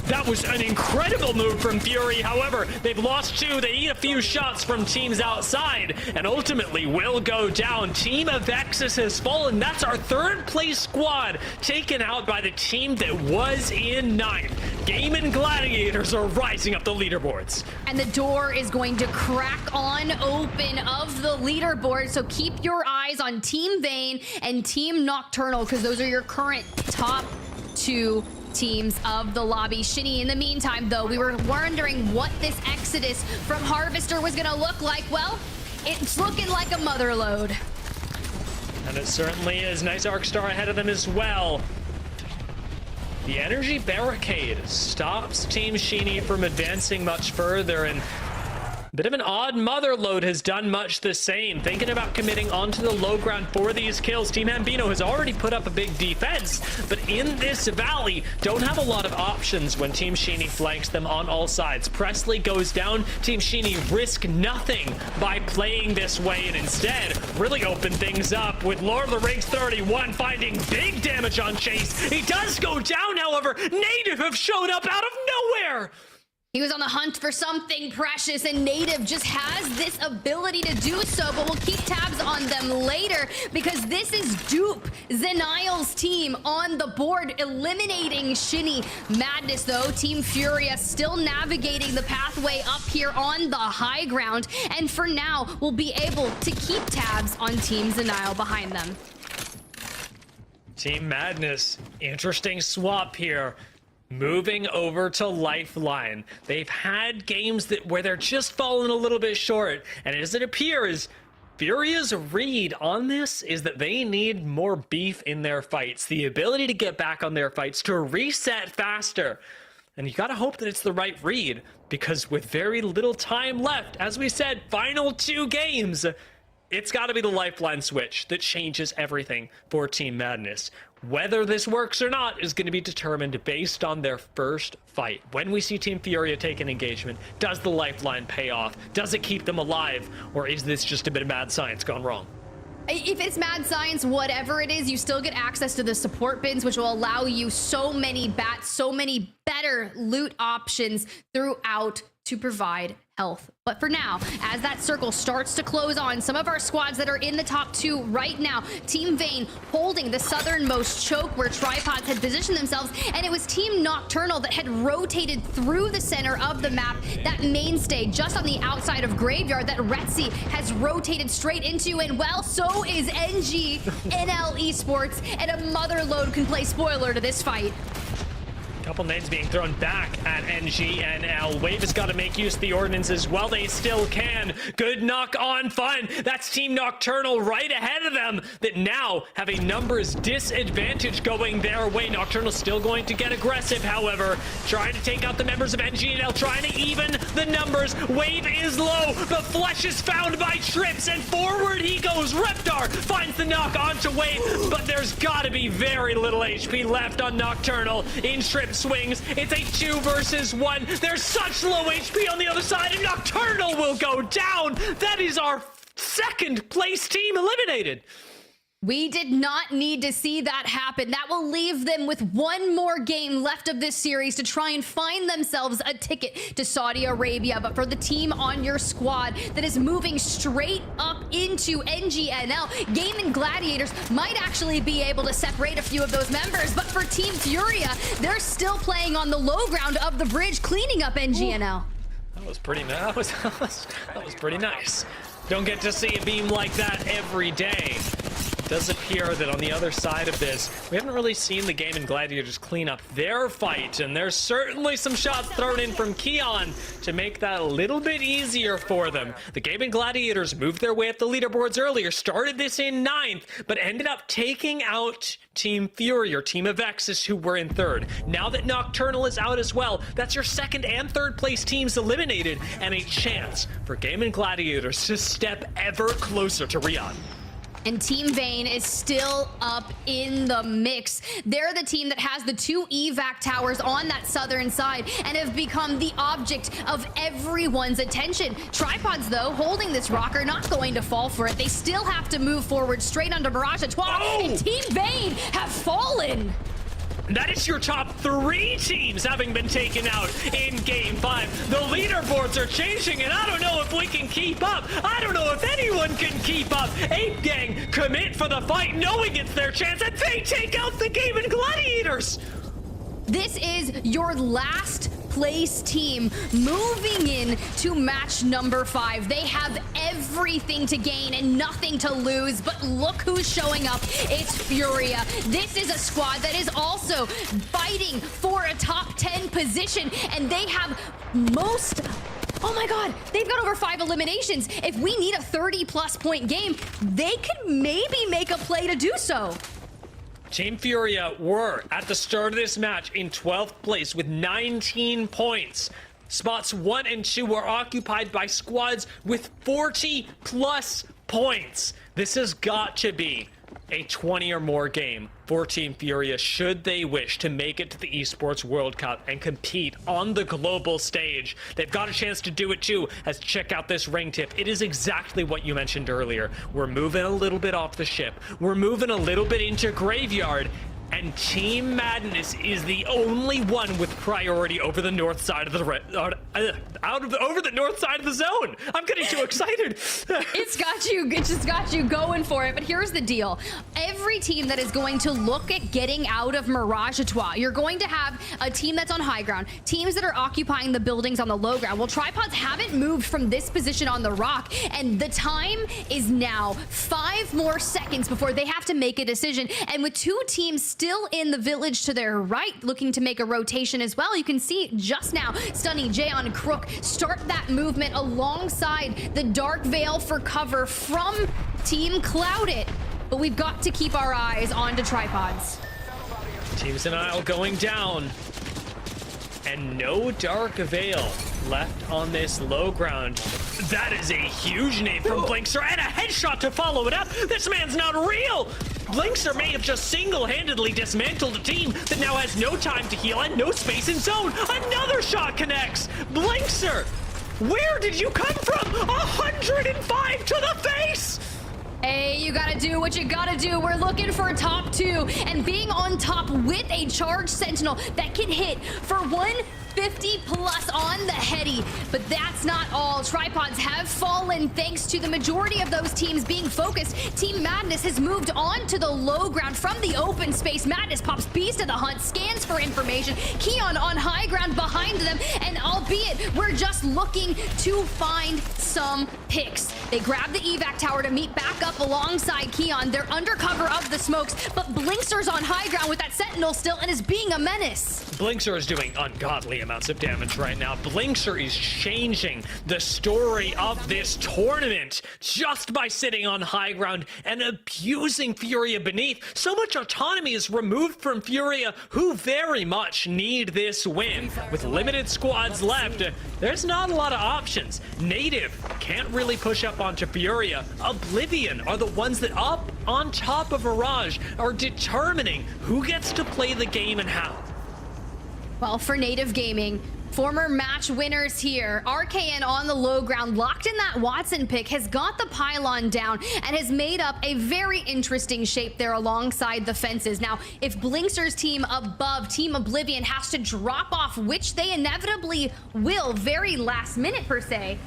[SPEAKER 2] That was an incredible move from Fury. However, they've lost 2. They need a few shots from teams outside and ultimately will go down. Team Avexis has fallen. That's our 3rd place squad taken out by the team that was in 9th. Gaming Gladiators are rising up the leaderboards.
[SPEAKER 1] And the door is going to crack on open of the leaderboard. So keep your eyes on Team Vayne and Team Nocturnal, because those are your current top 2 teams of the lobby. Shinny, in the meantime, though, we were wondering what this exodus from Harvester was going to look like. Well, it's looking like a mother load.
[SPEAKER 2] And it certainly is. Nice Arcstar ahead of them as well. The energy barricade stops Team Shinny from advancing much further, and bit of an odd mother load has done much the same. Thinking about committing onto the low ground for these kills. Team Ambino has already put up a big defense, but in this valley, don't have a lot of options when Team Shinny flanks them on all sides. Presley goes down. Team Shinny risk nothing by playing this way, and instead really open things up with Lord of the Rings 31 finding big damage on Chase. He does go down, however. Native have showed up out of nowhere.
[SPEAKER 1] He was on the hunt for something precious, and Native just has this ability to do so, but we'll keep tabs on them later because this is Dupe, Zenial's team on the board, eliminating Shinny. Madness, though, Team Furia still navigating the pathway up here on the high ground, and for now, we'll be able to keep tabs on Team Zenial behind them.
[SPEAKER 2] Team Madness, interesting swap here. Moving over to Lifeline. They've had games where they're just falling a little bit short, and as it appears, Furia's read on this is that they need more beef in their fights, the ability to get back on their fights, to reset faster. And you gotta hope that it's the right read, because with very little time left, as we said, final 2 games, it's gotta be the Lifeline switch that changes everything for Team Madness. Whether this works or not is going to be determined based on their first fight. When we see Team Furia take an engagement, does the Lifeline pay off? Does it keep them alive? Or is this just a bit of mad science gone wrong?
[SPEAKER 1] If it's mad science, whatever it is, you still get access to the support bins, which will allow you so many bats, so many better loot options throughout to provide health. But for now, as that circle starts to close on, some of our squads that are in the top 2 right now, Team Vayne holding the southernmost choke where Tripods had positioned themselves, and it was Team Nocturnal that had rotated through the center of the map, that mainstay just on the outside of Graveyard that Retsi has rotated straight into, and well, so is NG, NL Esports, and a mother load can play spoiler to this fight.
[SPEAKER 2] Couple nades being thrown back at NGNL. Wave has got to make use of the ordnance as well. They still can. Good knock on fun. That's Team Nocturnal right ahead of them that now have a numbers disadvantage going their way. Nocturnal still going to get aggressive, however. Trying to take out the members of NGNL, trying to even the numbers. Wave is low, but Flesh is found by Trips, and forward he goes. Reptar finds the knock onto Wave, but there's got to be very little HP left on Nocturnal. In Trips swings, it's a 2 versus 1. There's such low HP on the other side, and Nocturnal will go down. That is our 2nd place team eliminated.
[SPEAKER 1] We did not need to see that happen. That will leave them with one more game left of this series to try and find themselves a ticket to Saudi Arabia. But for the team on your squad that is moving straight up into NGNL. Gaming Gladiators might actually be able to separate a few of those members, but for Team Furia, they're still playing on the low ground of the bridge, cleaning up NGNL.
[SPEAKER 2] That was pretty nice. That was pretty nice. Don't get to see a beam like that every day. It does appear that on the other side of this, we haven't really seen the Gaming Gladiators clean up their fight, and there's certainly some shots thrown in from Keon to make that a little bit easier for them. The Gaming Gladiators moved their way up the leaderboards earlier, started this in 9th, but ended up taking out Team Fury, or Team of Exis, who were in 3rd. Now that Nocturnal is out as well, that's your 2nd and 3rd place teams eliminated, and a chance for Gaming Gladiators to step ever closer to Riyadh.
[SPEAKER 1] And Team Vayne is still up in the mix. They're the team that has the 2 evac towers on that southern side and have become the object of everyone's attention. Tripods, though, holding this rocker, not going to fall for it. They still have to move forward straight under Barrage à Trois, and Team Vayne have fallen.
[SPEAKER 2] That is your top 3 teams having been taken out in Game 5. The leaderboards are changing, and I don't know if we can keep up. I don't know if anyone can keep up. Ape Gang commit for the fight, knowing it's their chance, and they take out the Gaming Gladiators.
[SPEAKER 1] This is your last place team moving in to match number 5. They have everything to gain and nothing to lose, but look who's showing up. It's Furia. This is a squad that is also fighting for a top 10 position, and they have most... Oh my god, they've got over 5 eliminations. If we need a 30-plus point game, they could maybe make a play to do so.
[SPEAKER 2] Team Furia were, at the start of this match, in 12th place with 19 points. Spots 1 and 2 were occupied by squads with 40-plus points. This has got to be a 20 or more game for Team Furia should they wish to make it to the Esports World Cup and compete on the global stage. They've got a chance to do it too, as check out this ring tip. It is exactly what you mentioned earlier. We're moving a little bit off the ship. We're moving a little bit into Graveyard. And Team Madness is the only one with priority over the north side of the over the north side of the zone. I'm getting too excited.
[SPEAKER 1] It's just got you going for it. But here's the deal. Every team that is going to look at getting out of Mirage à Trois, you're going to have a team that's on high ground, teams that are occupying the buildings on the low ground. Well, Tripods haven't moved from this position on the rock, and the time is now. 5 more seconds before they have to make a decision. And with 2 teams still in the village to their right, looking to make a rotation as well. You can see just now, Stunny, Jayon, Crook start that movement alongside the Dark Veil for cover from Team Cloudit. But we've got to keep our eyes on to Tripods.
[SPEAKER 2] Team Zenile going down. And no Dark Veil left on this low ground. That is a huge nade from Blinkster, and a headshot to follow it up. This man's not real. Blinkster may have just single-handedly dismantled a team that now has no time to heal and no space in zone. Another shot connects. Blinkster, where did you come from? 105 to the face.
[SPEAKER 1] Hey, you gotta do what you gotta do. We're looking for a top 2, and being on top with a charged Sentinel that can hit for 150 plus on the heady. But that's not all. Tripods have fallen thanks to the majority of those teams being focused. Team Madness has moved on to the low ground from the open space. Madness pops Beast to the hunt, scans for information. Keon on high ground behind them, and albeit we're just looking to find some picks. They grab the evac tower to meet back up alongside Keon. They're under cover of the smokes, but Blinkster's on high ground with that Sentinel still and is being a menace.
[SPEAKER 2] Blinkster is doing ungodly amounts of damage right now. Blinkster is changing the story of this tournament just by sitting on high ground and abusing Furia beneath. So much autonomy is removed from Furia, who very much need this win. With limited squads left, there's not a lot of options. Native can't really push up onto Furia. Oblivion are the ones that up on top of Mirage are determining who gets to play the game and how.
[SPEAKER 1] Well, for Native Gaming, former match winners here. RKN on the low ground, locked in that Watson pick, has got the pylon down and has made up a very interesting shape there alongside the fences. Now, if Blinkster's team above, Team Oblivion, has to drop off, which they inevitably will very last minute per se,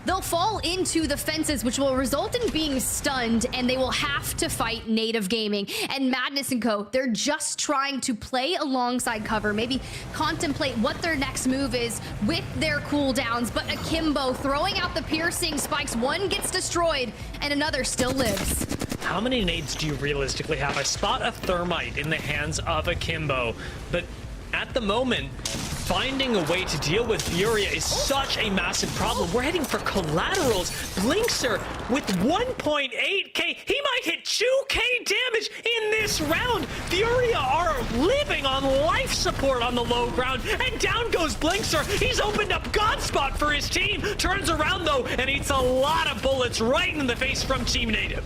[SPEAKER 1] they'll fall into the fences, which will result in being stunned, and they will have to fight Native Gaming. And Madness & Co., they're just trying to play alongside cover, maybe contemplate what their next move is with their cooldowns. But Akimbo throwing out the piercing spikes. One gets destroyed, and another still lives.
[SPEAKER 2] How many nades do you realistically have? I spot a thermite in the hands of Akimbo, but at the moment, finding a way to deal with Furia is such a massive problem. We're heading for collaterals. Blinkster with 1.8k. He might hit 2k damage in this round. Furia are living on life support on the low ground, and down goes Blinkster. He's opened up Godspot for his team. Turns around though and eats a lot of bullets right in the face from Team Native.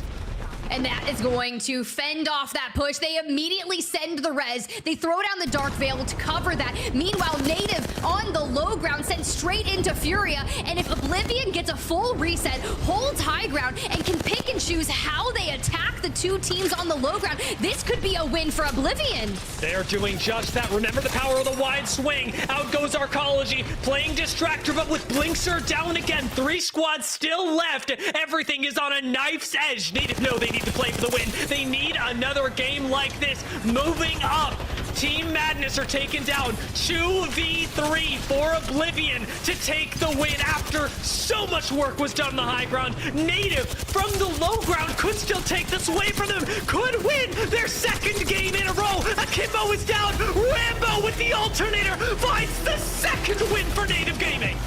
[SPEAKER 1] And that is going to fend off that push. They immediately send the res. They throw down the Dark Veil to cover that. Meanwhile, Native on the low ground sent straight into Furia. And if Oblivion gets a full reset, holds high ground, and can pick and choose how they attack the two teams on the low ground, this could be a win for Oblivion.
[SPEAKER 2] They are doing just that. Remember the power of the wide swing. Out goes Arcology, playing Distractor, but with Blinkster down again. 3 squads still left. Everything is on a knife's edge. Native know they need to play for the win. They need another game like this. Moving up. Team Madness are taken down 2v3 for Oblivion to take the win after so much work was done on the high ground. Native from the low ground could still take this away from them, could win their second game in a row. Akimbo is down. Rambo with the alternator finds the second win for Native Gaming.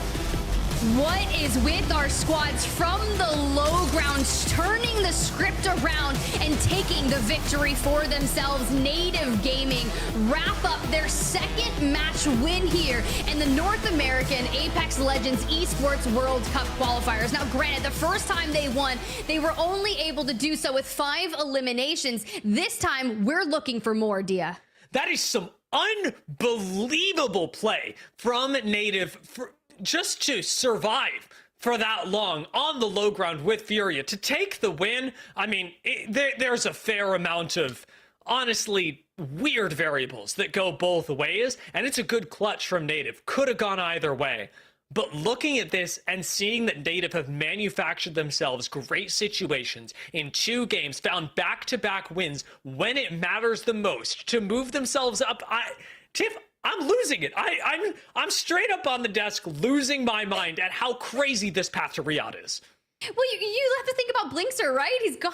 [SPEAKER 1] What is with our squads from the low ground, turning the script around and taking the victory for themselves? Native Gaming wrap up their second match win here in the North American Apex Legends Esports World Cup qualifiers. Now, granted, the first time they won, they were only able to do so with 5 eliminations. This time, we're looking for more, Dia.
[SPEAKER 2] That is some unbelievable play from Native just to survive for that long on the low ground with Furia. To take the win, I mean, there's a fair amount of, honestly, weird variables that go both ways, and it's a good clutch from Native. Could have gone either way. But looking at this and seeing that Native have manufactured themselves great situations in 2 games, found back-to-back wins when it matters the most to move themselves up. Tiff, I'm losing it. I'm straight up on the desk losing my mind at how crazy this path to Riyadh is.
[SPEAKER 1] Well, you have to think about Blinkster, right? He's got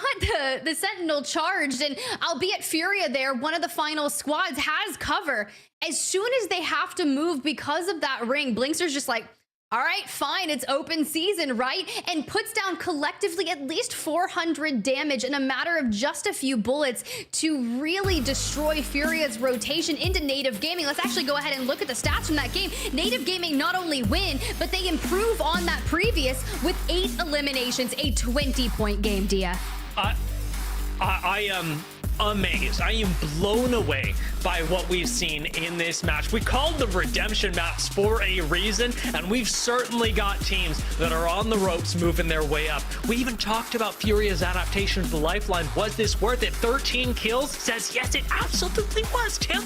[SPEAKER 1] the Sentinel charged, and albeit Furia there, one of the final squads has cover. As soon as they have to move because of that ring, Blinkster's just like, all right, fine, it's open season, right? And puts down collectively at least 400 damage in a matter of just a few bullets to really destroy Furia's rotation into Native Gaming. Let's actually go ahead and look at the stats from that game. Native Gaming not only win, but they improve on that previous with 8 eliminations, a 20-point game, Dia.
[SPEAKER 2] I am amazed. I am blown away by what we've seen in this match. We called the redemption maps for a reason, and we've certainly got teams that are on the ropes moving their way up. We even talked about Furia's adaptation to the Lifeline. Was this worth it? 13 kills says yes, it absolutely was, Tim.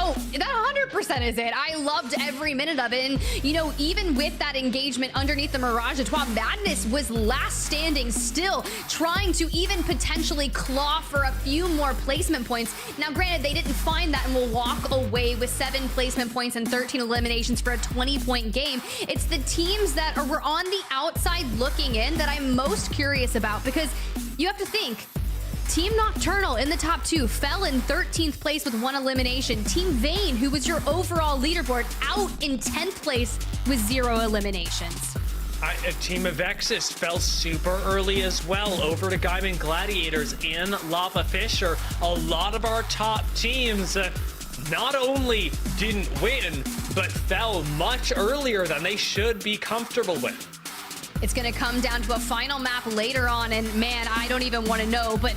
[SPEAKER 1] Oh, that 100% is it. I loved every minute of it. And, you know, even with that engagement underneath the Mirage Etoile, Madness was last standing still, trying to even potentially claw for a few more placement points. Now, granted, they didn't find that and will walk away with 7 placement points and 13 eliminations for a 20-point game. It's the teams that were on the outside looking in that I'm most curious about, because you have to think, Team Nocturnal in the top 2 fell in 13th place with 1 elimination. Team Vayne, who was your overall leaderboard, out in 10th place with 0 eliminations.
[SPEAKER 2] A team of Exis fell super early as well over to Gaiman Gladiators in Lava Fisher. A lot of our top teams not only didn't win, but fell much earlier than they should be comfortable with.
[SPEAKER 1] It's going to come down to a final map later on, and man, I don't even want to know, but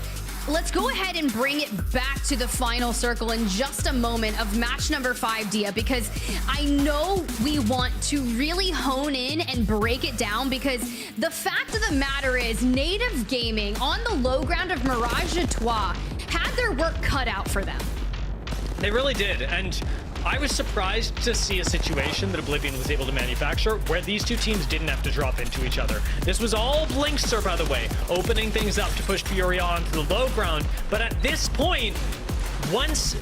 [SPEAKER 1] let's go ahead and bring it back to the final circle in just a moment of match number 5, Dia, because I know we want to really hone in and break it down, because the fact of the matter is Native Gaming on the low ground of Mirage Etoile had their work cut out for them.
[SPEAKER 2] They really did, and I was surprised to see a situation that Oblivion was able to manufacture where these two teams didn't have to drop into each other. This was all Blinkster, by the way, opening things up to push Furia onto the low ground. But at this point, once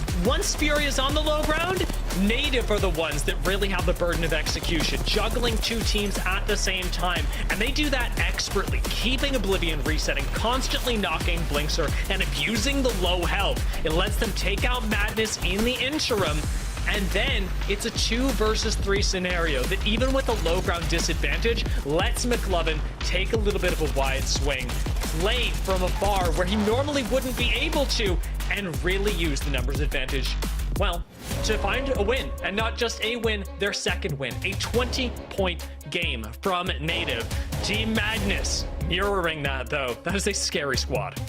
[SPEAKER 2] Furia is on the low ground, Native are the ones that really have the burden of execution, juggling two teams at the same time. And they do that expertly, keeping Oblivion resetting, constantly knocking Blinkster, and abusing the low health. It lets them take out Madness in the interim. And then it's a 2 versus 3 scenario that, even with a low ground disadvantage, lets McLovin take a little bit of a wide swing, play from afar where he normally wouldn't be able to, and really use the numbers advantage, well, to find a win. And not just a win, their second win. A 20-point game from Native. Team Madness mirroring that, though. That is a scary squad.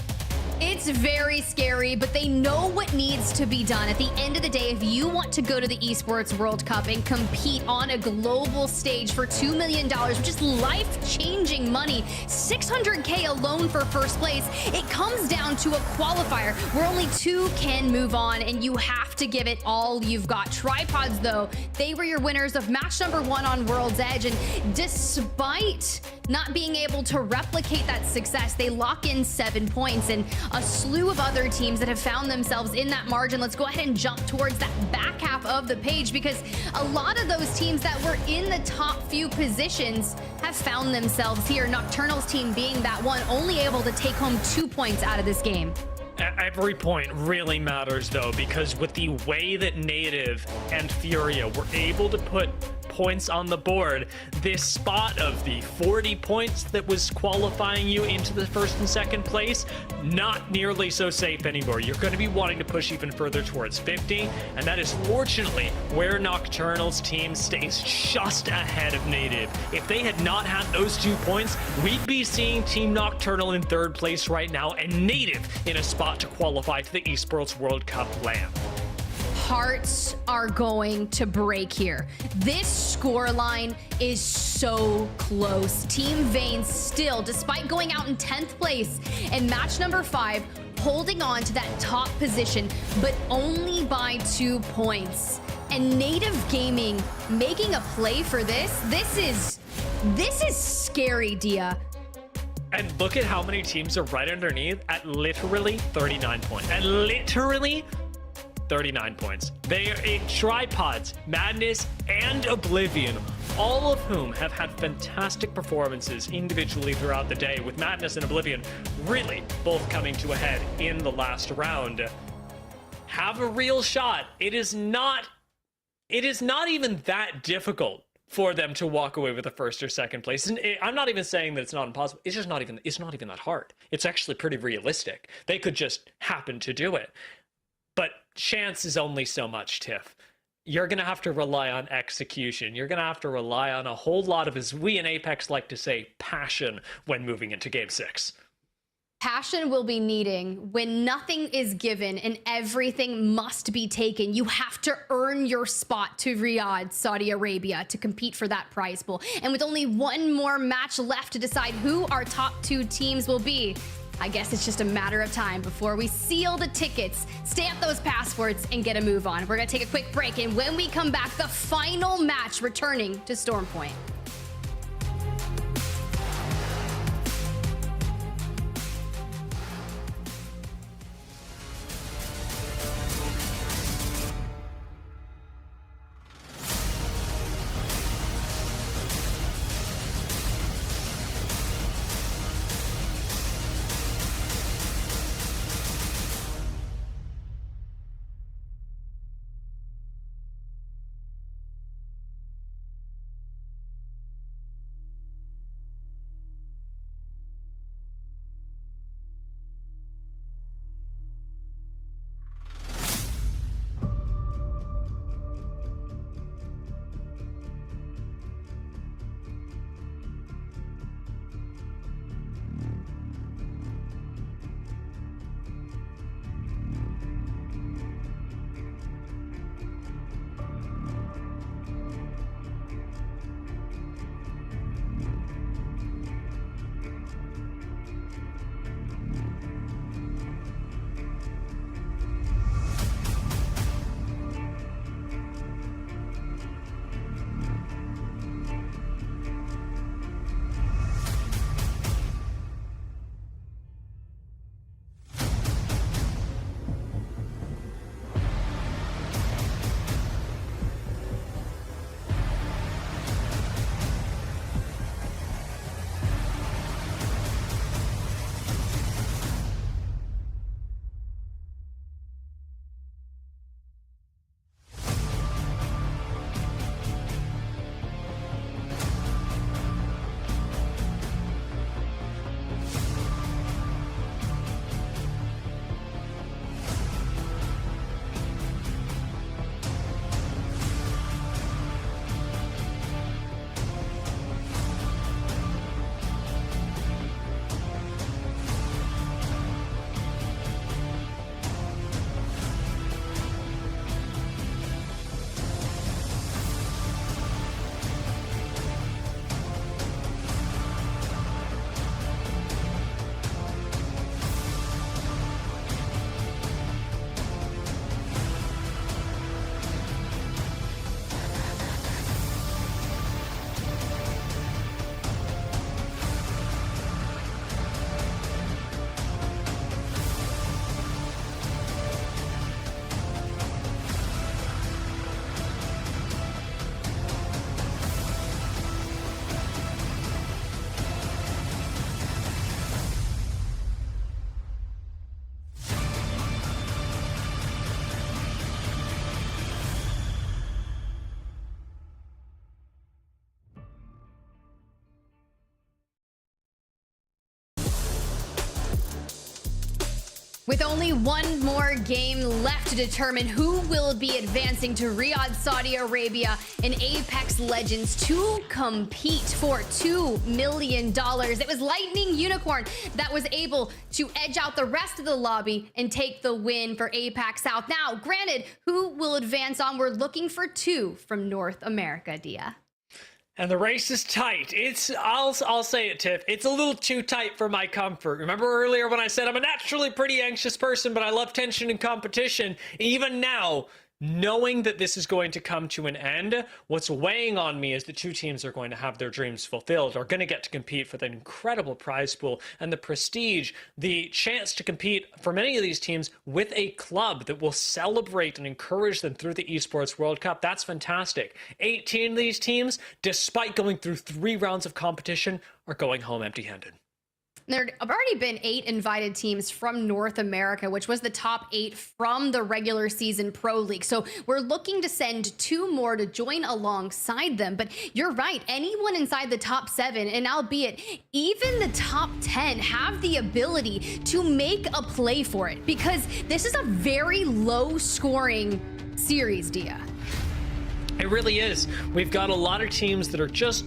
[SPEAKER 1] It's very scary, but they know what needs to be done. At the end of the day, if you want to go to the Esports World Cup and compete on a global stage for $2 million, which is life-changing money, $600K alone for first place, it comes down to a qualifier where only 2 can move on, and you have to give it all you've got. Tripods, though, they were your winners of match number 1 on World's Edge, and despite not being able to replicate that success, they lock in 7 points, and a slew of other teams that have found themselves in that margin. Let's go ahead and jump towards that back half of the page, because a lot of those teams that were in the top few positions have found themselves here. Nocturnal's team being that one, only able to take home 2 points out of this game.
[SPEAKER 2] Every point really matters, though, because with the way that Native and Furia were able to put points on the board, this spot of the 40 points that was qualifying you into the first and second place, not nearly so safe anymore. You're going to be wanting to push even further towards 50, and that is fortunately where Nocturnal's team stays just ahead of Native. If they had not had those 2 points, we'd be seeing Team Nocturnal in third place right now, and Native in a spot to qualify to the Esports World Cup land.
[SPEAKER 1] Hearts are going to break here. This scoreline is so close. Team Vayne still, despite going out in 10th place in match number 5, holding on to that top position, but only by 2 points. And Native Gaming making a play for this. This is scary, Dia.
[SPEAKER 2] And look at how many teams are right underneath at literally 39 points. At literally 39 points. They are Tripods, Madness, and Oblivion, all of whom have had fantastic performances individually throughout the day, with Madness and Oblivion really both coming to a head in the last round. Have a real shot. It is not even that difficult for them to walk away with the first or second place. And I'm not even saying that it's not impossible. It's not even that hard. It's actually pretty realistic. They could just happen to do it. But chance is only so much, Tiff. You're going to have to rely on execution. You're going to have to rely on a whole lot of, as we in Apex like to say, passion when moving into Game 6.
[SPEAKER 1] Passion will be needing when nothing is given and everything must be taken. You have to earn your spot to Riyadh, Saudi Arabia, to compete for that prize pool. And with only one more match left to decide who our top 2 teams will be, I guess it's just a matter of time before we seal the tickets, stamp those passports, and get a move on. We're going to take a quick break, and when we come back, the final match returning to Storm Point. With only one more game left to determine who will be advancing to Riyadh, Saudi Arabia in Apex Legends to compete for $2 million. It was Lightning Unicorn that was able to edge out the rest of the lobby and take the win for APAC South. Now, granted, who will advance on? We're looking for two from North America, Dia.
[SPEAKER 2] And the race is tight. I'll say it, Tiff. It's a little too tight for my comfort. Remember earlier when I said I'm a naturally pretty anxious person, but I love tension and competition? Even now, knowing that this is going to come to an end, what's weighing on me is the two teams are going to have their dreams fulfilled, are going to get to compete for the incredible prize pool and the prestige, the chance to compete for many of these teams with a club that will celebrate and encourage them through the Esports World Cup. That's fantastic. 18 of these teams, despite going through 3 rounds of competition, are going home empty-handed.
[SPEAKER 1] There have already been 8 invited teams from North America, which was the top 8 from the regular season Pro League. So we're looking to send 2 more to join alongside them. But you're right, anyone inside the top 7, and albeit even the top 10, have the ability to make a play for it, because this is a very low scoring series, Dia.
[SPEAKER 2] It really is. We've got a lot of teams that are just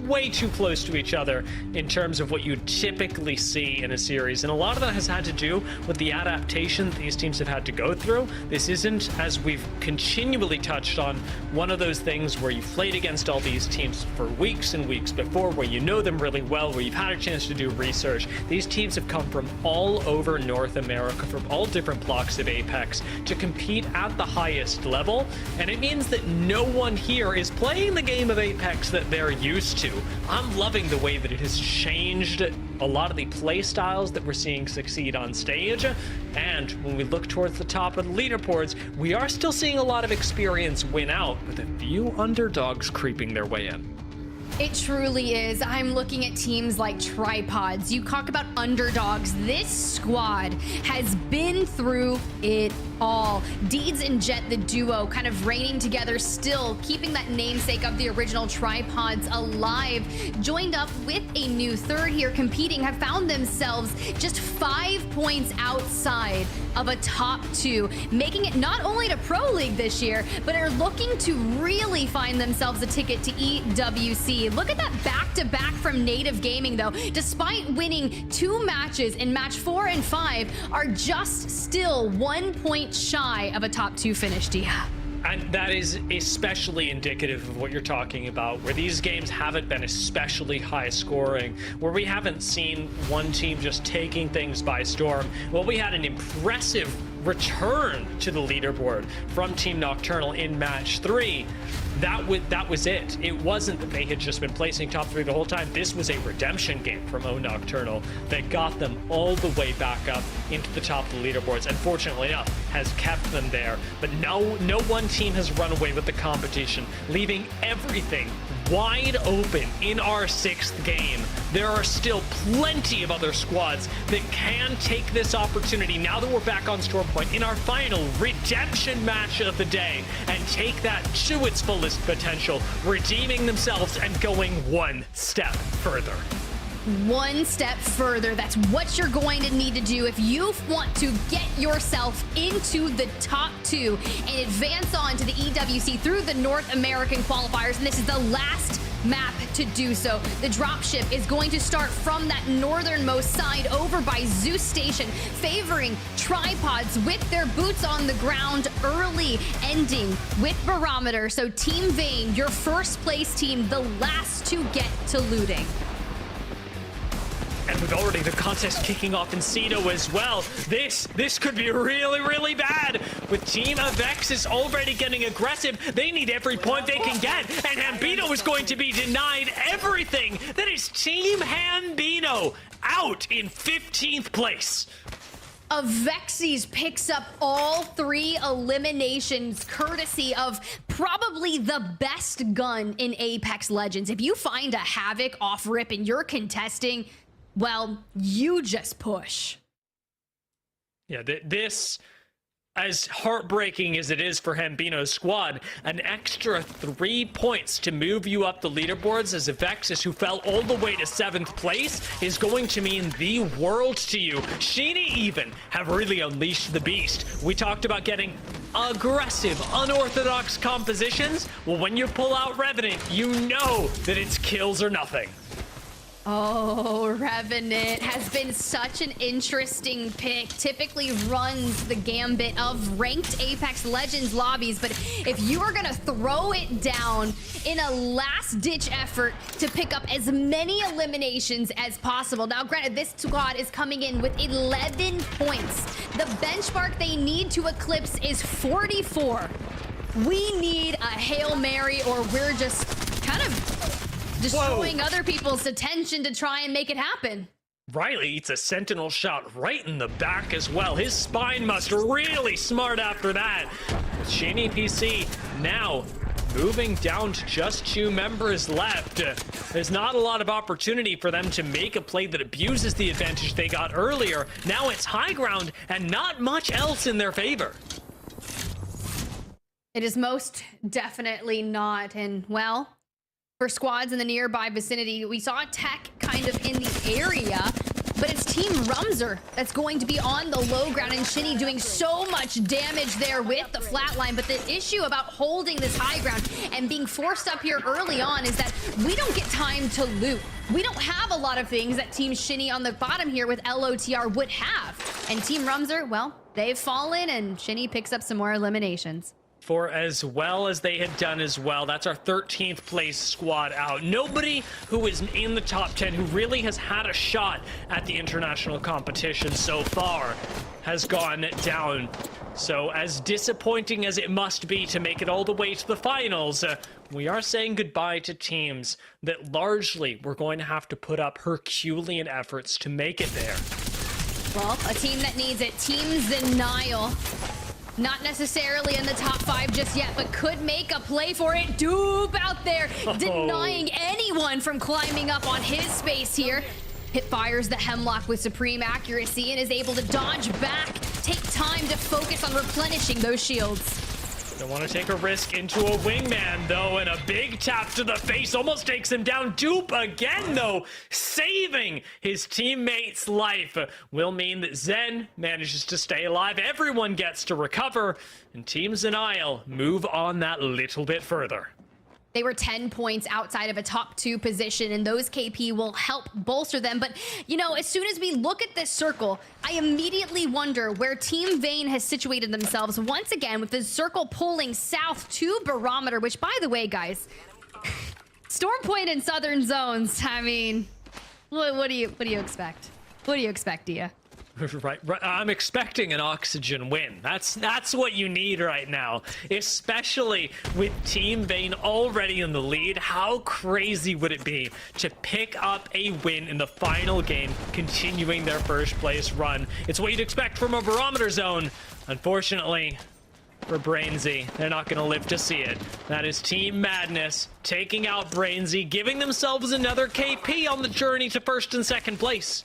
[SPEAKER 2] way too close to each other in terms of what you typically see in a series, and a lot of that has had to do with the adaptation that these teams have had to go through. This isn't, as we've continually touched on, one of those things where you've played against all these teams for weeks and weeks before, where you know them really well, where you've had a chance to do research. These teams have come from all over North America, from all different blocks of Apex, to compete at the highest level, and it means that no one here is playing the game of Apex that they're used to. I'm loving the way that it has changed a lot of the play styles that we're seeing succeed on stage. And when we look towards the top of the leaderboards, we are still seeing a lot of experience win out, with a few underdogs creeping their way in.
[SPEAKER 1] It truly is. I'm looking at teams like Tripods. You talk about underdogs. This squad has been through it all. Deeds and Jet, the duo, kind of reigning together still, keeping that namesake of the original Tripods alive. Joined up with a new third here, competing, have found themselves just 5 points outside of a top 2, making it not only to Pro League this year, but are looking to really find themselves a ticket to EWC. Look at that back-to-back from Native Gaming, though. Despite winning 2 matches in match 4 and 5, are just still 1 point shy of a top 2 finish, Dia.
[SPEAKER 2] And that is especially indicative of what you're talking about, where these games haven't been especially high scoring, where we haven't seen one team just taking things by storm. Well, we had an impressive return to the leaderboard from Team Nocturnal in match 3. That was it. It wasn't that they had just been placing top 3 the whole time. This was a redemption game from O Nocturnal that got them all the way back up into the top of the leaderboards, and fortunately enough has kept them there. But no one team has run away with the competition, leaving everything wide open in our 6th game. There are still plenty of other squads that can take this opportunity now that we're back on Storm Point in our final redemption match of the day, and take that to its fullest potential, redeeming themselves and going one step further.
[SPEAKER 1] One step further. That's what you're going to need to do if you want to get yourself into the top 2 and advance on to the EWC through the North American qualifiers. And this is the last map to do so. The dropship is going to start from that northernmost side over by Zeus Station, favoring Tripods with their boots on the ground early, ending with Barometer. So Team Vayne, your first place team, the last to get to looting.
[SPEAKER 2] And with already the contest kicking off in Cedo as well, this could be really, really bad. With Team Avexis already getting aggressive, they need every point they can get, and Hambino is going to be denied everything. That is Team Hambino out in 15th place.
[SPEAKER 1] Avexis picks up all 3 eliminations, courtesy of probably the best gun in Apex Legends. If you find a Havoc off rip and you're contesting, well, you just push.
[SPEAKER 2] Yeah, this as heartbreaking as it is for Hambino's squad, an extra 3 points to move you up the leaderboards as a Vexus who fell all the way to 7th place is going to mean the world to you. Sheeny even have really unleashed the beast. We talked about getting aggressive, unorthodox compositions. Well, when you pull out Revenant, you know that it's kills or nothing.
[SPEAKER 1] Oh, Revenant has been such an interesting pick. Typically runs the gambit of ranked Apex Legends lobbies, but if you are gonna throw it down in a last-ditch effort to pick up as many eliminations as possible. Now, granted, this squad is coming in with 11 points. The benchmark they need to eclipse is 44. We need a Hail Mary, or we're just kind of destroying other people's attention to try and make it happen.
[SPEAKER 2] Riley eats a sentinel shot right in the back as well. His spine must really smart after that. Sheeny PC now moving down to just 2 members left. There's not a lot of opportunity for them to make a play that abuses the advantage they got earlier. Now it's high ground and not much else in their favor.
[SPEAKER 1] It is most definitely not, and well, for squads in the nearby vicinity, we saw Tech kind of in the area, but it's Team Rumzer that's going to be on the low ground, and Shinny doing so much damage there with the flatline. But the issue about holding this high ground and being forced up here early on is that we don't get time to loot. We don't have a lot of things that Team Shinny on the bottom here with LOTR would have. And Team Rumzer, well, they've fallen, and Shinny picks up some more eliminations.
[SPEAKER 2] For as well as they had done as well, that's our 13th place squad out. Nobody who is in the top 10 who really has had a shot at the international competition so far has gone down. So as disappointing as it must be to make it all the way to the finals, we are saying goodbye to teams that largely we're going to have to put up Herculean efforts to make it there.
[SPEAKER 1] Well, a team that needs it, Team Denial. Not necessarily in the top 5 just yet, but could make a play for it. Dupe out there, denying anyone from climbing up on his space here. Hit fires the Hemlock with supreme accuracy and is able to dodge back. Take time to focus on replenishing those shields.
[SPEAKER 2] Don't want to take a risk into a wingman, though, and a big tap to the face almost takes him down. Dupe again, though, saving his teammate's life will mean that Zen manages to stay alive. Everyone gets to recover, and Team Denial move on that little bit further.
[SPEAKER 1] They were 10 points outside of a top 2 position, and those KP will help bolster them. But, you know, as soon as we look at this circle, I immediately wonder where Team Vayne has situated themselves once again with the circle pulling south to Barometer, which, by the way, guys, Storm Point and Southern Zones, I mean, what do you expect? What do you expect, Dia?
[SPEAKER 2] Right, I'm expecting an Oxygen win. That's what you need right now, especially with Team Vayne already in the lead. How crazy would it be to pick up a win in the final game, continuing their first place run? It's what you'd expect from a Barometer zone. Unfortunately for Brainsy, they're not going to live to see it. That is Team Madness taking out Brainsy, giving themselves another KP on the journey to first and second place.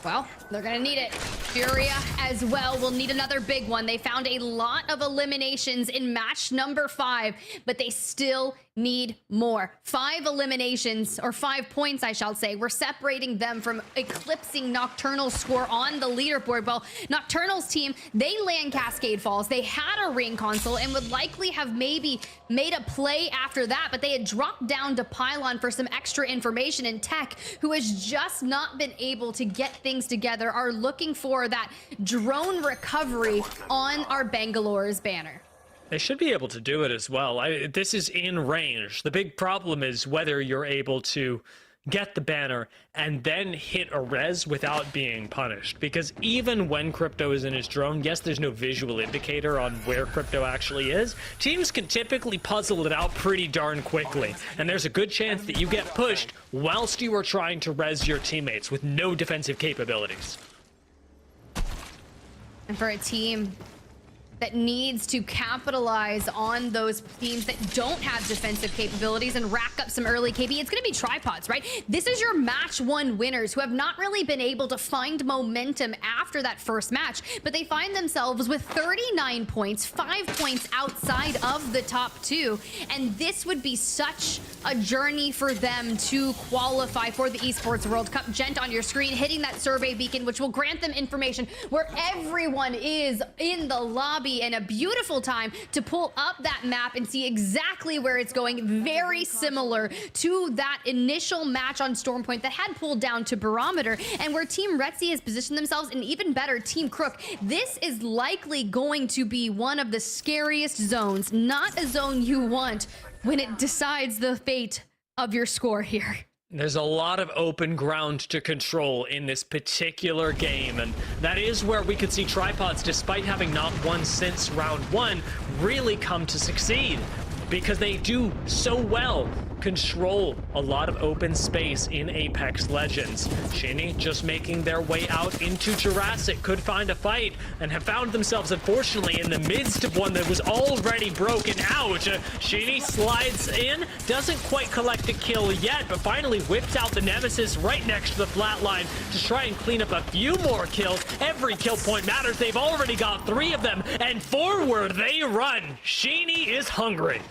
[SPEAKER 1] Well, they're gonna need it. Furia as well will need another big one. They found a lot of eliminations in match number 5, but they still need more. 5 eliminations, or 5 points, I shall say. We're separating them from eclipsing Nocturnal's score on the leaderboard. Well, Nocturnal's team, they land Cascade Falls. They had a ring console and would likely have maybe made a play after that, but they had dropped down to Pylon for some extra information, and Tech, who has just not been able to get things together, are looking for that drone recovery on our Bangalore's banner.
[SPEAKER 2] They should be able to do it as well. This is in range. The big problem is whether you're able to get the banner and then hit a res without being punished. Because even when Crypto is in his drone, yes, there's no visual indicator on where Crypto actually is. Teams can typically puzzle it out pretty darn quickly. And there's a good chance that you get pushed whilst you are trying to res your teammates with no defensive capabilities.
[SPEAKER 1] And for a team that needs to capitalize on those teams that don't have defensive capabilities and rack up some early KP. It's going to be tripods, right? This is your match one winners who have not really been able to find momentum after that first match, but they find themselves with 39 points, 5 points outside of the top 2. And this would be such a journey for them to qualify for the Esports World Cup. Gent on your screen hitting that survey beacon, which will grant them information where everyone is in the lobby, and a beautiful time to pull up that map and see exactly where it's going. Very similar to that initial match on Stormpoint that had pulled down to Barometer, and where Team Retzi has positioned themselves, and even better, Team Crook. This is likely going to be one of the scariest zones, not a zone you want when it decides the fate of your score here.
[SPEAKER 2] There's a lot of open ground to control in this particular game, and that is where we could see tripods, despite having not won since round 1, really come to succeed, because they do so well control a lot of open space in Apex Legends. Shinny just making their way out into Jurassic, could find a fight, and have found themselves, unfortunately, in the midst of one that was already broken out. Shinny slides in, doesn't quite collect a kill yet, but finally whips out the Nemesis right next to the flat line to try and clean up a few more kills. Every kill point matters. They've already got 3 of them, and forward they run. Shinny is hungry.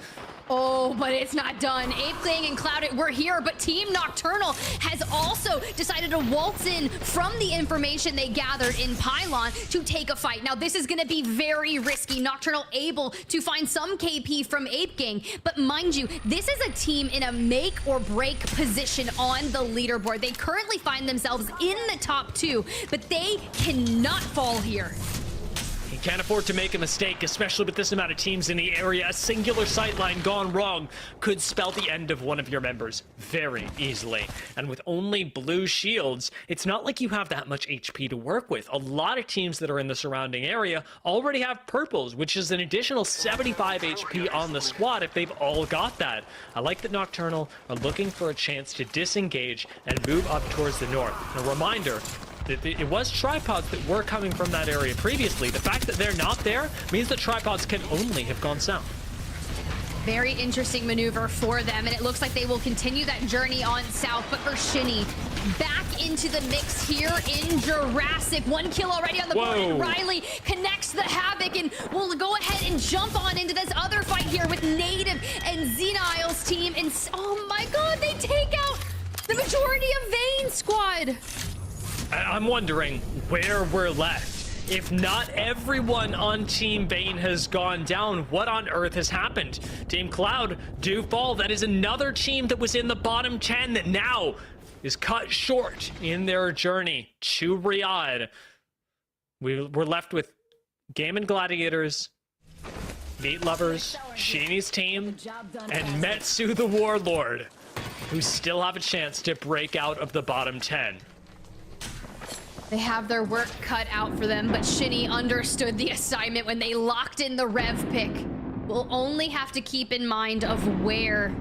[SPEAKER 1] Oh, but it's not done. Ape and Cloud, we're here, but Team Nocturnal has also decided to waltz in from the information they gathered in Pylon to take a fight. Now, this is going to be very risky. Nocturnal able to find some KP from Ape Gang, but mind you, this is a team in a make or break position on the leaderboard. They currently find themselves in the top 2, but they cannot fall here.
[SPEAKER 2] He can't afford to make a mistake, especially with this amount of teams in the area. A singular sightline gone wrong could spell the end of one of your members very easily. And with only blue shields, it's not like you have that much HP to work with. A lot of teams that are in the surrounding area already have purples, which is an additional 75 HP on the squad if they've all got that. I like that Nocturnal are looking for a chance to disengage and move up towards the north. And a reminder, it was tripods that were coming from that area previously. The fact that they're not there means that tripods can only have gone south.
[SPEAKER 1] Very interesting maneuver for them, and it looks like they will continue that journey on south. But for Shinny, back into the mix here in Jurassic. 1 kill already on the board, and Riley connects the Havoc, and we'll go ahead and jump on into this other fight here with Native and Xenile's team. And oh my god, they take out the majority of Vayne squad.
[SPEAKER 2] I'm wondering where we're left. If not everyone on Team Vayne has gone down, what on earth has happened? Team Cloud do fall. That is another team that was in the bottom 10 that now is cut short in their journey to Riyadh. We're left with Game and Gladiators, Meat Lovers, Shinny's team, and Metsu the Warlord, who still have a chance to break out of the bottom 10.
[SPEAKER 1] They have their work cut out for them, but Shinny understood the assignment when they locked in the rev pick. We'll only have to keep in mind of where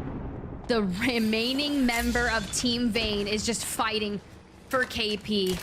[SPEAKER 1] the remaining member of Team Vayne is just fighting for KP.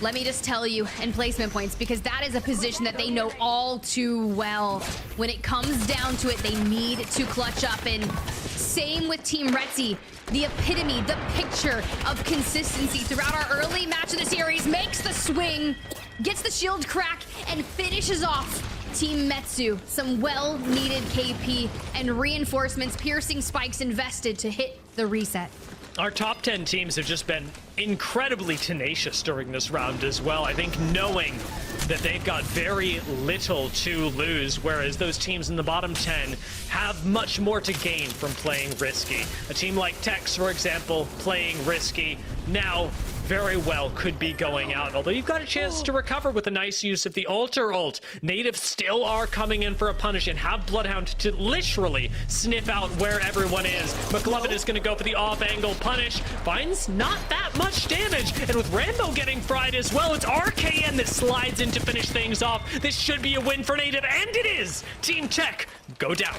[SPEAKER 1] Let me just tell you, and placement points, because that is a position that they know all too well. When it comes down to it, they need to clutch up, and same with Team Retzi. The epitome, the picture of consistency throughout our early match of the series, makes the swing, gets the shield crack, and finishes off Team Metsu. Some well-needed KP and reinforcements, piercing spikes invested to hit the reset.
[SPEAKER 2] Our top 10 teams have just been incredibly tenacious during this round as well. I think knowing that they've got very little to lose, whereas those teams in the bottom 10 have much more to gain from playing risky. A team like Tex, for example, playing risky now very well could be going out, although you've got a chance to recover with a nice use of the alter ult. Natives still are coming in for a punish and have Bloodhound to literally sniff out where everyone is. McLovin is going to go for the off-angle punish, finds not that much damage, and with Rambo getting fried as well, it's RKN that slides in to finish things off. This should be a win for Native, and it is! Team Tech go down.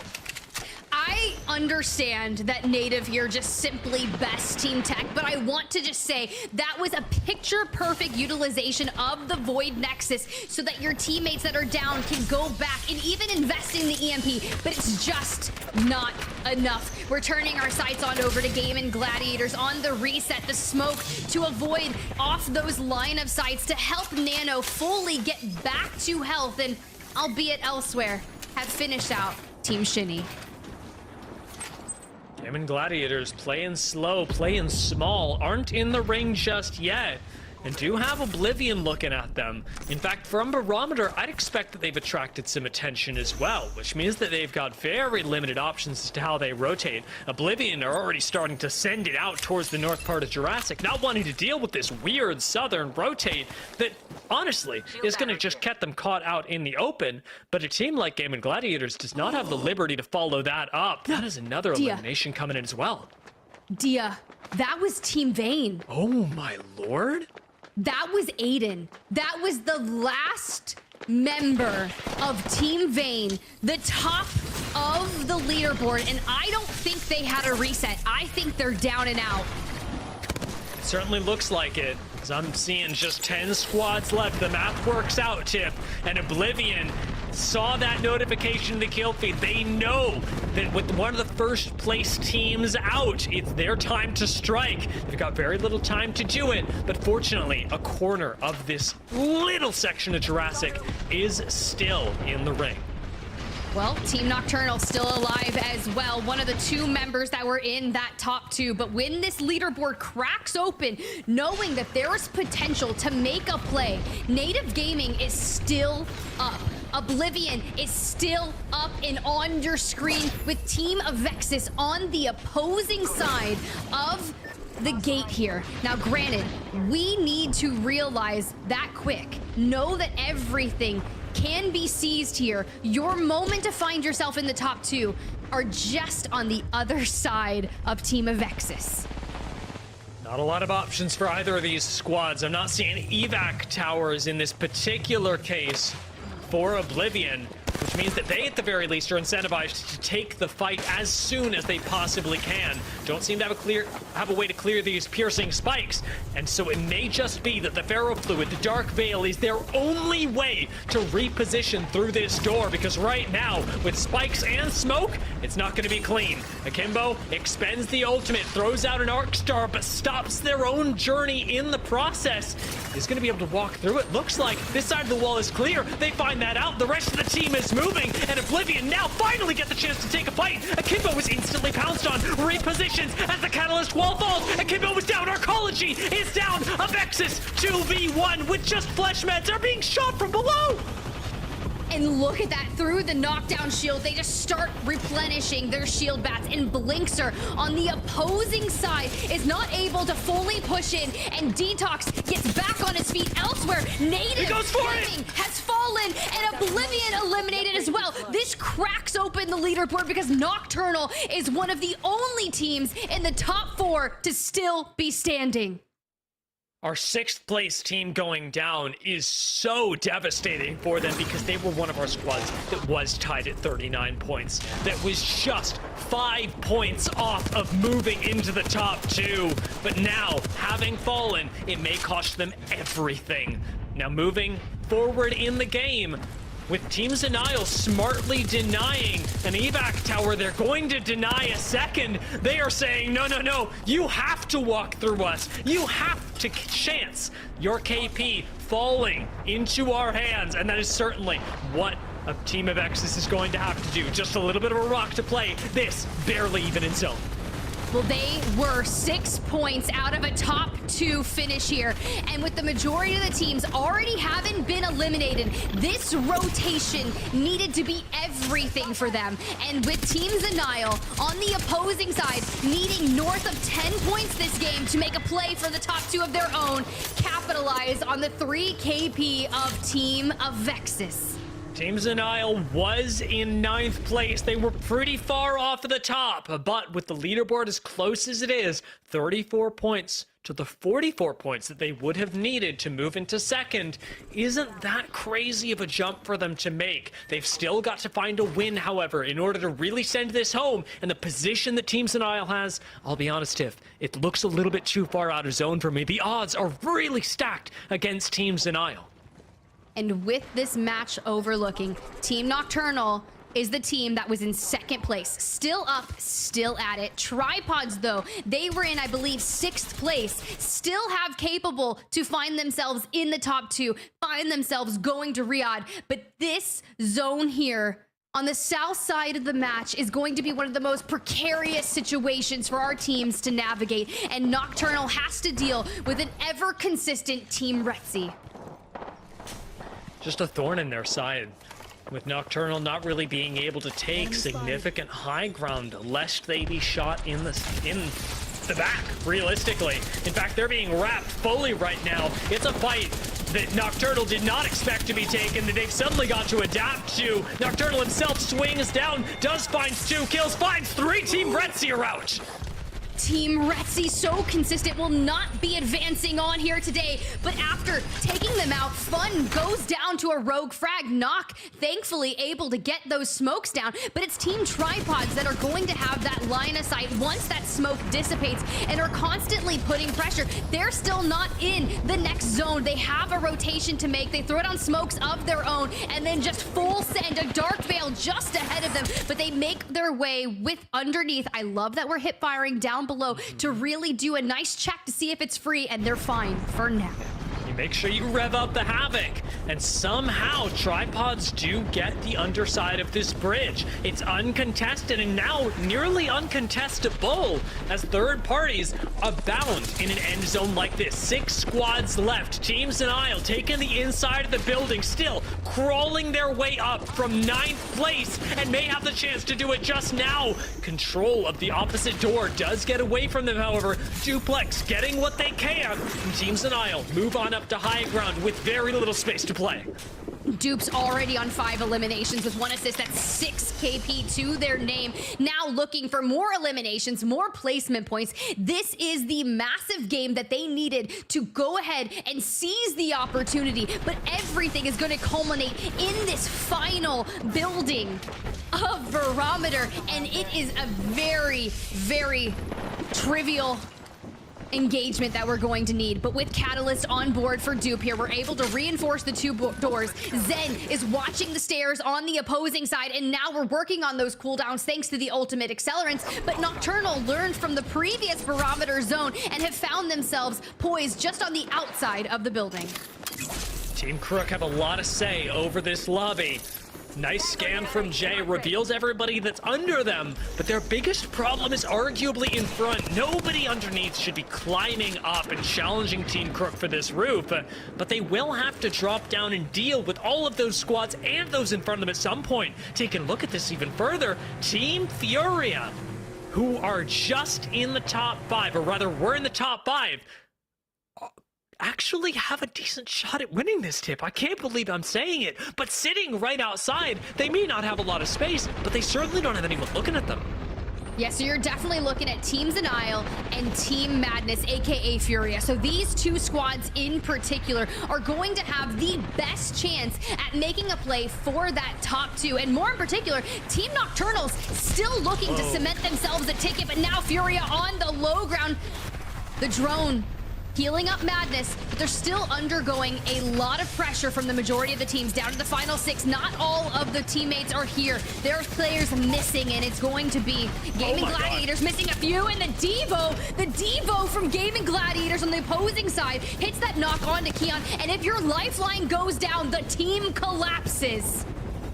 [SPEAKER 1] I I understand that Native here just simply best team tech, but I want to just say that was a picture-perfect utilization of the Void Nexus so that your teammates that are down can go back and even invest in the EMP, but it's just not enough. We're turning our sights on over to Game and Gladiators on the reset, the smoke to avoid off those line of sights to help Nano fully get back to health and, albeit elsewhere, have finished out Team Shinny.
[SPEAKER 2] Game and Gladiators playing slow, playing small, aren't in the ring just yet, and do have Oblivion looking at them. In fact, from Barometer, I'd expect that they've attracted some attention as well, which means that they've got very limited options as to how they rotate. Oblivion are already starting to send it out towards the north part of Jurassic, not wanting to deal with this weird southern rotate that, honestly, is going to just get them caught out in the open. But a team like Game and Gladiators does not have the liberty to follow that up. That is another elimination coming in as well.
[SPEAKER 1] Dia, that was Team Vayne.
[SPEAKER 2] Oh my lord.
[SPEAKER 1] That was Aiden. That was the last member of Team Vayne, the top of the leaderboard, and I don't think they had a reset. I think they're down and out.
[SPEAKER 2] It certainly looks like it, because I'm seeing just 10 squads left. The math works out, Tip, and Oblivion saw that notification in the kill feed. They know that with one of the first place teams out, it's their time to strike. They've got very little time to do it, but fortunately, a corner of this little section of Jurassic is still in the ring.
[SPEAKER 1] Well, Team Nocturnal still alive as well. One of the two members that were in that top two. But when this leaderboard cracks open, knowing that there is potential to make a play, Native Gaming is still up. Oblivion is still up and on your screen with Team Avexis on the opposing side of the gate here. Now, granted, we need to realize that quick. Know that everything can be seized here. Your moment to find yourself in the top two are just on the other side of Team Avexis.
[SPEAKER 2] Not a lot of options for either of these squads. I'm not seeing evac towers in this particular case for Oblivion, which means that they, at the very least, are incentivized to take the fight as soon as they possibly can. Don't seem to have a way to clear these piercing spikes, and so it may just be that the ferrofluid, the dark veil, is their only way to reposition through this door, because right now, with spikes and smoke, it's not going to be clean. Akimbo expends the ultimate, throws out an arc star, but stops their own journey in the process. Is going to be able to walk through it. Looks like this side of the wall is clear. They find that out. The rest of the team is moving, and Oblivion now finally get the chance to take a fight. Akimbo was instantly pounced on, repositions as the catalyst wall falls. Akimbo was down, Arcology is down. Avexis 2v1 with just flesh meds are being shot from below.
[SPEAKER 1] And look at that, through the knockdown shield, they just start replenishing their shield bats. And Blinkster on the opposing side is not able to fully push in, and Detox gets back on his feet elsewhere. Native Gaming has fallen, and Oblivion eliminated as well. This cracks open the leaderboard because Nocturnal is one of the only teams in the top four to still be standing.
[SPEAKER 2] Our 6th place team going down is so devastating for them because they were one of our squads that was tied at 39 points. That was just 5 points off of moving into the top 2. But now, having fallen, it may cost them everything. Now moving forward in the game, with Team Zenile smartly denying an evac tower, they're going to deny a second. They are saying, no, no, no, you have to walk through us. You have to chance your KP falling into our hands. And that is certainly what a Team Avexis is going to have to do. Just a little bit of a rock to play. This barely even in zone.
[SPEAKER 1] Well, they were 6 points out of a top 2 finish here. And with the majority of the teams already having been eliminated, this rotation needed to be everything for them. And with Team Zenile on the opposing side, needing north of 10 points this game to make a play for the top 2 of their own, capitalize on the 3 KP of Team Avexis.
[SPEAKER 2] Team Zenile was in 9th place. They were pretty far off of the top, but with the leaderboard as close as it is, 34 points to the 44 points that they would have needed to move into 2nd, isn't that crazy of a jump for them to make. They've still got to find a win, however, in order to really send this home. And the position that Team Zenile has, I'll be honest, Tiff, it looks a little bit too far out of zone for me. The odds are really stacked against Team Zenile.
[SPEAKER 1] And with this match overlooking, Team Nocturnal is the team that was in 2nd place. Still up, still at it. Tripods, though, they were in, I believe, 6th place. Still have capable to find themselves in the top 2, find themselves going to Riyadh. But this zone here on the south side of the match is going to be one of the most precarious situations for our teams to navigate. And Nocturnal has to deal with an ever-consistent Team Retzi.
[SPEAKER 2] Just a thorn in their side, with Nocturnal not really being able to take significant high ground lest they be shot in the back, realistically. In fact, they're being wrapped fully right now. It's a fight that Nocturnal did not expect to be taken, that they've suddenly got to adapt to. Nocturnal himself swings down, does find 2 kills, finds 3. Team Retzi are out.
[SPEAKER 1] Team Retzi, so consistent, will not be advancing on here today. But after taking them out, Fun goes down to a rogue frag. Nock, thankfully, able to get those smokes down. But it's Team Tripods that are going to have that line of sight once that smoke dissipates and are constantly putting pressure. They're still not in the next zone. They have a rotation to make. They throw down smokes of their own and then just full send a Dark Veil just ahead of them. But they make their way with underneath. I love that we're hip firing down below to really do a nice check to see if it's free, and they're fine for now.
[SPEAKER 2] You make sure you rev up the Havoc, and somehow Tripods do get the underside of this bridge. It's uncontested and now nearly uncontestable as third parties abound in an end zone like this. 6 squads left. Team Zenile taking the inside of the building, still crawling their way up from 9th place and may have the chance to do it just now. Control of the opposite door does get away from them, however. Duplex getting what they can. And Team Zenile move on up to high ground with very little space to play.
[SPEAKER 1] Dupe's already on 5 eliminations with 1 assist. That's 6 KP to their name. Now looking for more eliminations, more placement points. This is the massive game that they needed to go ahead and seize the opportunity. But everything is going to culminate in this final building of Barometer. And it is a very, very trivial engagement that we're going to need. But with Catalyst on board for Dupe here, we're able to reinforce the 2 doors. Zen is watching the stairs on the opposing side, and now we're working on those cooldowns thanks to the ultimate accelerants. But Nocturnal learned from the previous Barometer zone and have found themselves poised just on the outside of the building.
[SPEAKER 2] Team Crook have a lot of say over this lobby. Nice scan from Jay, reveals everybody that's under them, but their biggest problem is arguably in front. Nobody underneath should be climbing up and challenging Team Crook for this roof, but they will have to drop down and deal with all of those squads and those in front of them at some point. Taking a look at this even further, Team Furia, who are just in the top 5, or rather were in the top 5, actually have a decent shot at winning this tip. I can't believe I'm saying it, but sitting right outside, they may not have a lot of space, but they certainly don't have anyone looking at them.
[SPEAKER 1] Yeah, so you're definitely looking at Team Zenile and Team Madness, aka Furia. So these 2 squads in particular are going to have the best chance at making a play for that top 2. And more in particular, Team Nocturnal's still looking to cement themselves a ticket, but now Furia on the low ground. The drone healing up Madness, but they're still undergoing a lot of pressure from the majority of the teams down to the final 6. Not all of the teammates are here. There are players missing, and it's going to be Gaming Gladiators missing a few, and the Devo from Gaming Gladiators on the opposing side hits that knock on to Keon, and if your lifeline goes down, the team collapses.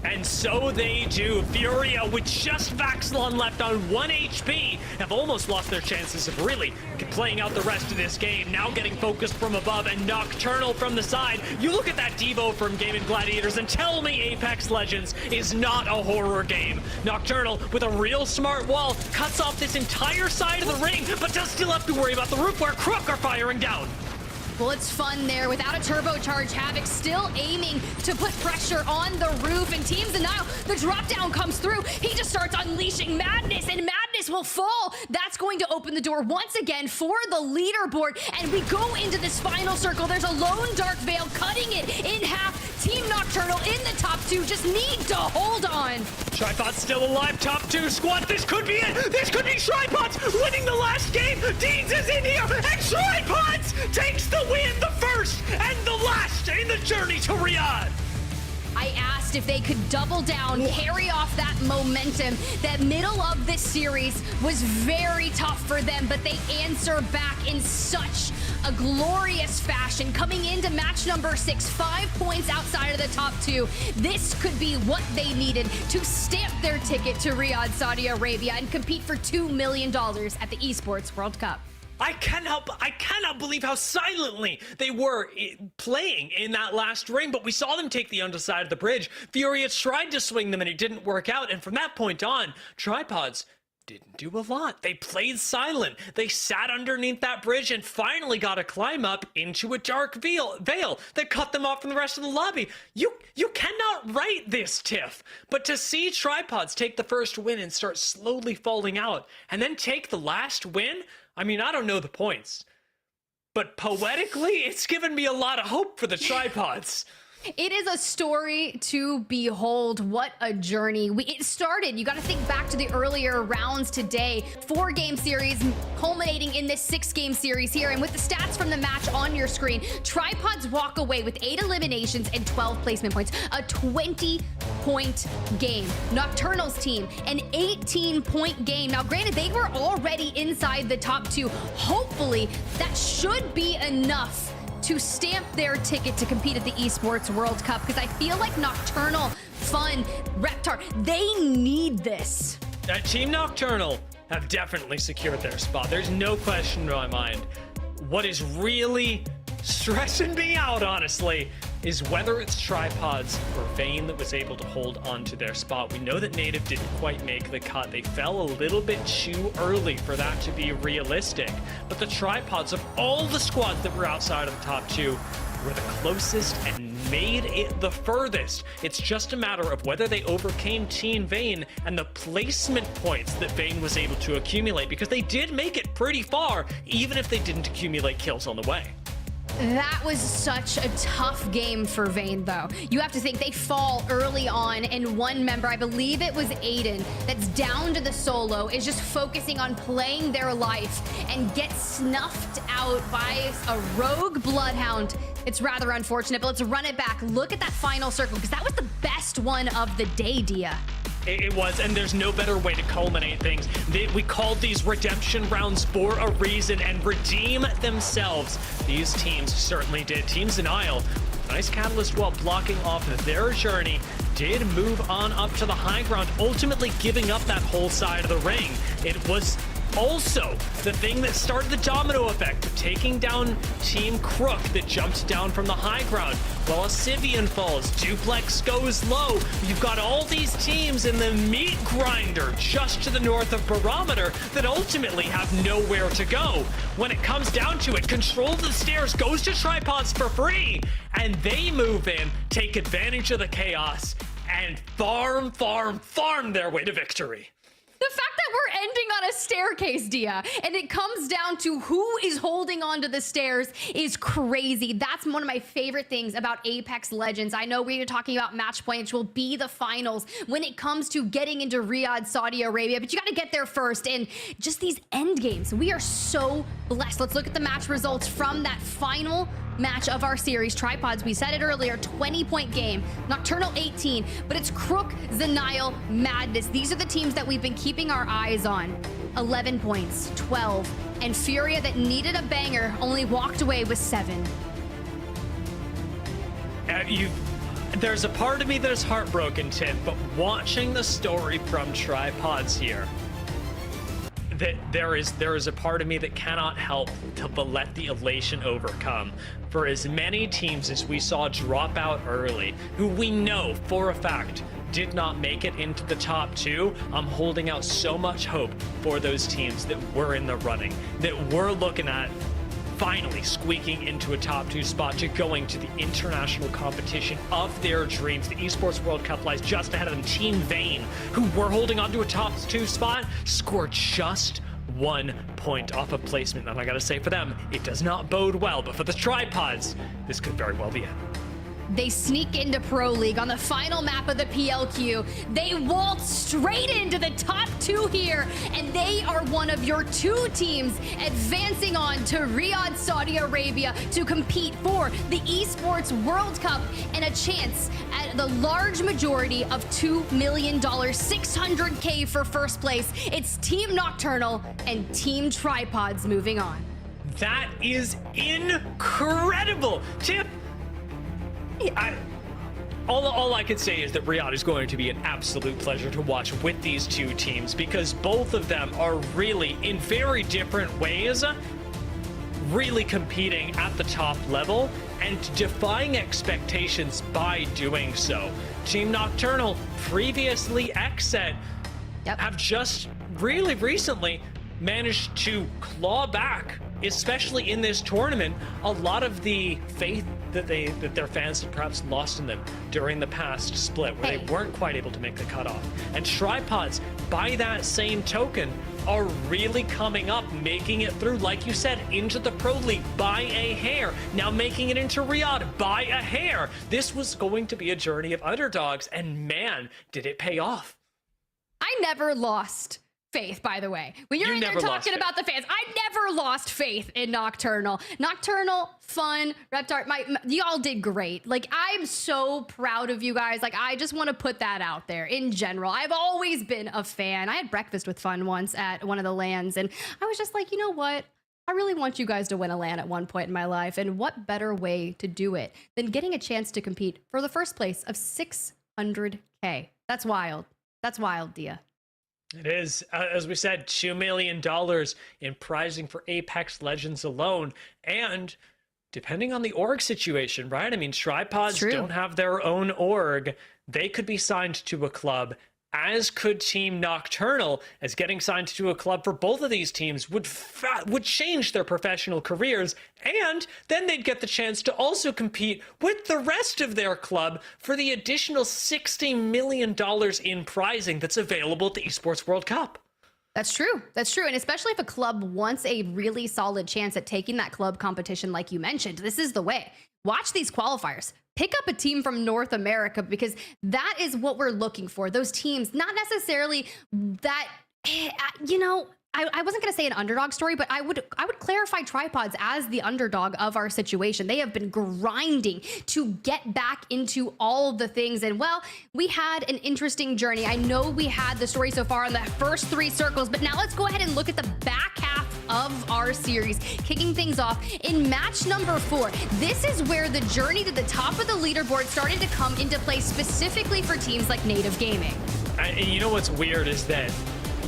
[SPEAKER 2] And so they do. Furia, with just Vaxlon left on 1 HP, have almost lost their chances of really playing out the rest of this game. Now getting focused from above, and Nocturnal from the side. You look at that Devo from Gaming Gladiators and tell me Apex Legends is not a horror game. Nocturnal, with a real smart wall, cuts off this entire side of the ring, but does still have to worry about the roof where Crook are firing down.
[SPEAKER 1] Well, it's fun there. Without a turbocharge, Havoc still aiming to put pressure on the roof. And Team Denial, the drop down comes through. He just starts unleashing madness, and madness will fall. That's going to open the door once again for the leaderboard. And we go into this final circle. There's a lone Dark Veil cutting it in half. Team Nocturnal in the top 2 just need to hold on.
[SPEAKER 2] Tripod's still alive, top 2 squad. This could be it. This could be Tripod's winning the last game. Deeds is in here, and Tripod's takes the win, the first and the last in the journey to Riyadh.
[SPEAKER 1] I asked if they could double down, carry off that momentum. That middle of this series was very tough for them, but they answer back in such a glorious fashion. Coming into match number 6, 5 points outside of the top 2. This could be what they needed to stamp their ticket to Riyadh, Saudi Arabia, and compete for $2 million at the Esports World Cup.
[SPEAKER 2] I cannot believe how silently they were playing in that last ring, but we saw them take the underside of the bridge. Furia tried to swing them and it didn't work out, and from that point on, Tripods didn't do a lot. They played silent. They sat underneath that bridge and finally got a climb up into a dark veil that cut them off from the rest of the lobby. You cannot write this, Tiff. But to see Tripods take the first win and start slowly falling out, and then take the last win, I mean, I don't know the points, but poetically, it's given me a lot of hope for the Tripods.
[SPEAKER 1] It is a story to behold. What a journey. It started, you got to think back to the earlier rounds today. 4-game series culminating in this 6-game series here. And with the stats from the match on your screen, Tripods walk away with 8 eliminations and 12 placement points. A 20-point game. Nocturnal's team, an 18-point game. Now, granted, they were already inside the top 2. Hopefully, that should be enough to stamp their ticket to compete at the Esports World Cup, because I feel like Nocturnal, Fun, Reptar, they need this.
[SPEAKER 2] Team Nocturnal have definitely secured their spot. There's no question in my mind. What is really stressing me out, honestly, is whether it's Tripods or Vayne that was able to hold on to their spot. We know that Native didn't quite make the cut. They fell a little bit too early for that to be realistic. But the Tripods, of all the squads that were outside of the top 2, were the closest and made it the furthest. It's just a matter of whether they overcame Team Vayne and the placement points that Vayne was able to accumulate, because they did make it pretty far, even if they didn't accumulate kills on the way.
[SPEAKER 1] That was such a tough game for Vayne, though. You have to think they fall early on, and one member, I believe it was Aiden, that's down to the solo, is just focusing on playing their life and gets snuffed out by a rogue Bloodhound. It's rather unfortunate, but let's run it back. Look at that final circle, because that was the best one of the day, Dia.
[SPEAKER 2] It was, and there's no better way to culminate things. We called these redemption rounds for a reason, and redeem themselves. These teams certainly did. Team Denial, nice catalyst while blocking off their journey, did move on up to the high ground, ultimately giving up that whole side of the ring. It was also the thing that started the domino effect of taking down Team Crook that jumped down from the high ground. While Sivian falls, Duplex goes low. You've got all these teams in the meat grinder just to the north of Barometer that ultimately have nowhere to go. When it comes down to it, control of the stairs goes to Tripods for free, and they move in, take advantage of the chaos, and farm their way to victory.
[SPEAKER 1] The fact that we're ending on a staircase, Dia, and it comes down to who is holding onto the stairs is crazy. That's one of my favorite things about Apex Legends. I know we are talking about match point, which will be the finals when it comes to getting into Riyadh, Saudi Arabia, but you got to get there first. And just these end games, we are so blessed. Let's look at the match results from that final match of our series. Tripods, we said it earlier, 20-point game. Nocturnal 18, but it's Crook, Denial, Madness. These are the teams that we've been keeping our eyes on. 11 points, 12, and Furia that needed a banger only walked away with 7.
[SPEAKER 2] There's a part of me that is heartbroken, Tim, but watching the story from Tripods here, that there is a part of me that cannot help but let the elation overcome. For as many teams as we saw drop out early, who we know for a fact did not make it into the top 2, I'm holding out so much hope for those teams that were in the running, that we're looking at finally squeaking into a top 2 spot to going to the international competition of their dreams. The Esports World Cup lies just ahead of them. Team Vayne, who were holding on to a top 2 spot, scored just 1 point off of placement. And I gotta say, for them, it does not bode well, but for the Tripods, this could very well be it.
[SPEAKER 1] They sneak into Pro League on the final map of the PLQ. They waltz straight into the top 2 here, and they are one of your 2 teams advancing on to Riyadh, Saudi Arabia to compete for the Esports World Cup and a chance at the large majority of $2 million, $600K for first place. It's Team Nocturnal and Team Tripods moving on.
[SPEAKER 2] That is incredible. Tip. All I can say is that Riyadh is going to be an absolute pleasure to watch with these 2 teams, because both of them are really, in very different ways, really competing at the top level and defying expectations by doing so. Team Nocturnal, previously Xset, have just really recently managed to claw back, especially in this tournament, a lot of the faith that their fans had perhaps lost in them during the past split, where they weren't quite able to make the cutoff. And Tripods, by that same token, are really coming up, making it through, like you said, into the Pro League by a hair. Now making it into Riyadh by a hair. This was going to be a journey of underdogs, and man, did it pay off.
[SPEAKER 1] I never lost faith, by the way. When you're in there talking about the fans, I never lost faith in Nocturnal. Nocturnal, fun, Reptart, y'all did great. Like, I'm so proud of you guys. Like, I just want to put that out there in general. I've always been a fan. I had breakfast with Fun once at one of the LANs, and I was just like, you know what? I really want you guys to win a LAN at one point in my life, and what better way to do it than getting a chance to compete for the first place of $600K. That's wild. That's wild, Dia.
[SPEAKER 2] It is, as we said, $2 million in prizing for Apex Legends alone. And depending on the org situation, right? I mean, Tripods don't have their own org. They could be signed to a club, as could Team Nocturnal, as getting signed to a club for both of these teams would change their professional careers, and then they'd get the chance to also compete with the rest of their club for the additional $60 million in prizing that's available at the Esports World Cup.
[SPEAKER 1] That's true. That's true. And especially if a club wants a really solid chance at taking that club competition, like you mentioned, this is the way. Watch these qualifiers. Pick up a team from North America, because that is what we're looking for. Those teams, not necessarily that, you know, I wasn't going to say an underdog story, but I would clarify Tripods as the underdog of our situation. They have been grinding to get back into all of the things. And well, we had an interesting journey. I know we had the story so far in the first 3 circles, but now let's go ahead and look at the back half of our series, kicking things off in match number 4. This is where the journey to the top of the leaderboard started to come into play, specifically for teams like Native Gaming.
[SPEAKER 2] And you know what's weird is that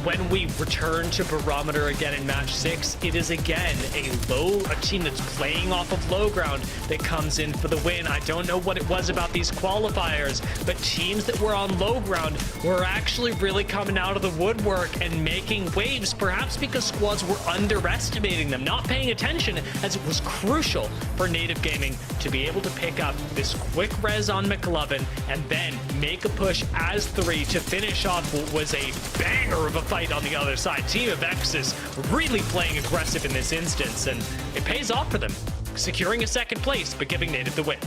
[SPEAKER 2] when we return to Barometer again in match 6, it is again a team that's playing off of low ground that comes in for the win. I don't know what it was about these qualifiers, but teams that were on low ground were actually really coming out of the woodwork and making waves, perhaps because squads were underestimating them, not paying attention, as it was crucial for Native Gaming to be able to pick up this quick res on McLovin and then make a push as 3 to finish off what was a banger of a fight on the other side. Team of X is really playing aggressive in this instance, and it pays off for them, securing a 2nd place, but giving Native the win.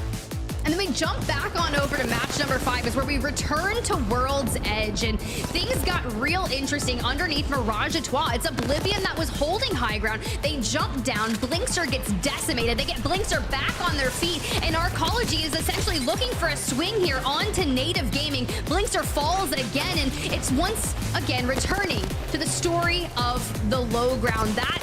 [SPEAKER 1] And then we jump back on over to match number 5, is where we return to World's Edge, and things got real interesting underneath Mirage Etoile. It's Oblivion that was holding high ground. They jump down, Blinkster gets decimated, they get Blinkster back on their feet, and Arcology is essentially looking for a swing here onto Native Gaming. Blinkster falls again, and it's once again returning to the story of the low ground. That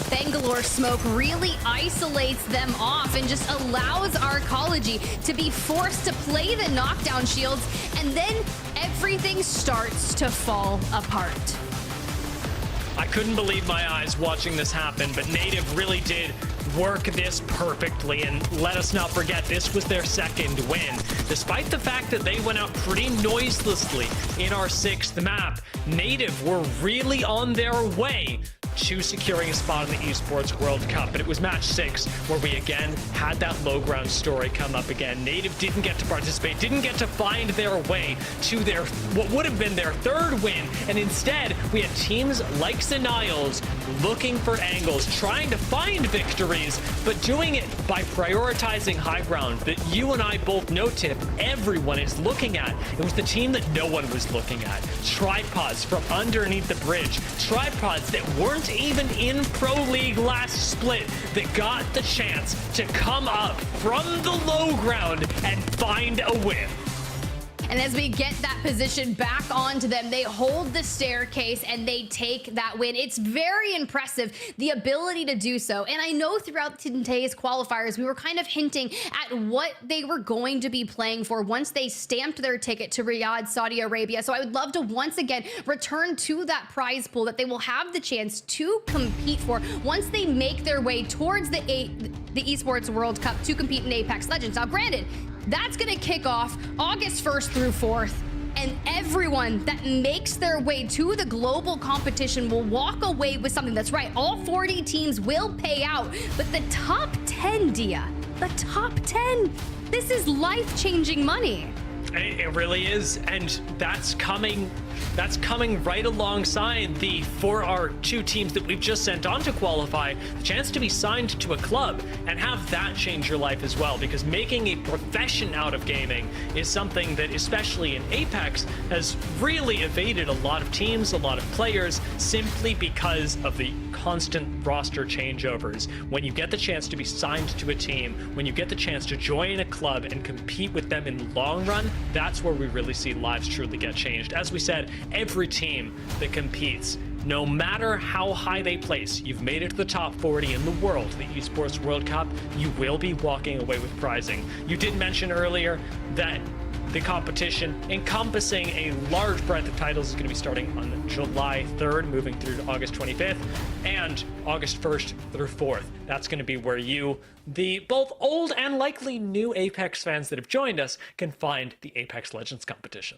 [SPEAKER 1] Bangalore smoke really isolates them off and just allows Arcology to be forced to play the knockdown shields, and then everything starts to fall apart.
[SPEAKER 2] I couldn't believe my eyes watching this happen, but Native really did work this perfectly, and let us not forget, this was their 2nd win. Despite the fact that they went out pretty noiselessly in our 6th map, Native were really on their way to securing a spot in the Esports World Cup. And it was match 6 where we again had that low ground story come up again. Native didn't get to participate, didn't get to find their way to their what would have been their 3rd win. And instead, we had teams like Niles looking for angles, trying to find victories, but doing it by prioritizing high ground that you and I both know, Tiff, everyone is looking at. It was the team that no one was looking at. Tripods from underneath the bridge. Tripods that weren't even in Pro League last split that got the chance to come up from the low ground and find a win.
[SPEAKER 1] And as we get that position back onto them, they hold the staircase and they take that win. It's very impressive, the ability to do so. And I know throughout today's qualifiers, we were kind of hinting at what they were going to be playing for once they stamped their ticket to Riyadh, Saudi Arabia. So I would love to once again return to that prize pool that they will have the chance to compete for once they make their way towards the Esports World Cup to compete in Apex Legends. Now, granted, that's going to kick off August 1st through 4th, and everyone that makes their way to the global competition will walk away with something. That's right, all 40 teams will pay out, but the top 10, Dia, the top 10, this is life-changing money.
[SPEAKER 2] It really is, and that's coming right alongside for our 2 teams that we've just sent on to qualify, the chance to be signed to a club and have that change your life as well, because making a profession out of gaming is something that, especially in Apex, has really evaded a lot of teams, a lot of players, simply because of the constant roster changeovers. When you get the chance to be signed to a team, when you get the chance to join a club and compete with them in the long run, that's where we really see lives truly get changed. As we said, every team that competes, no matter how high they place, you've made it to the top 40 in the world, the Esports World Cup, you will be walking away with prizing. You did mention earlier that the competition encompassing a large breadth of titles is going to be starting on July 3rd, moving through to August 25th, and August 1st through 4th. That's going to be where you, the both old and likely new Apex fans that have joined us, can find the Apex Legends competition.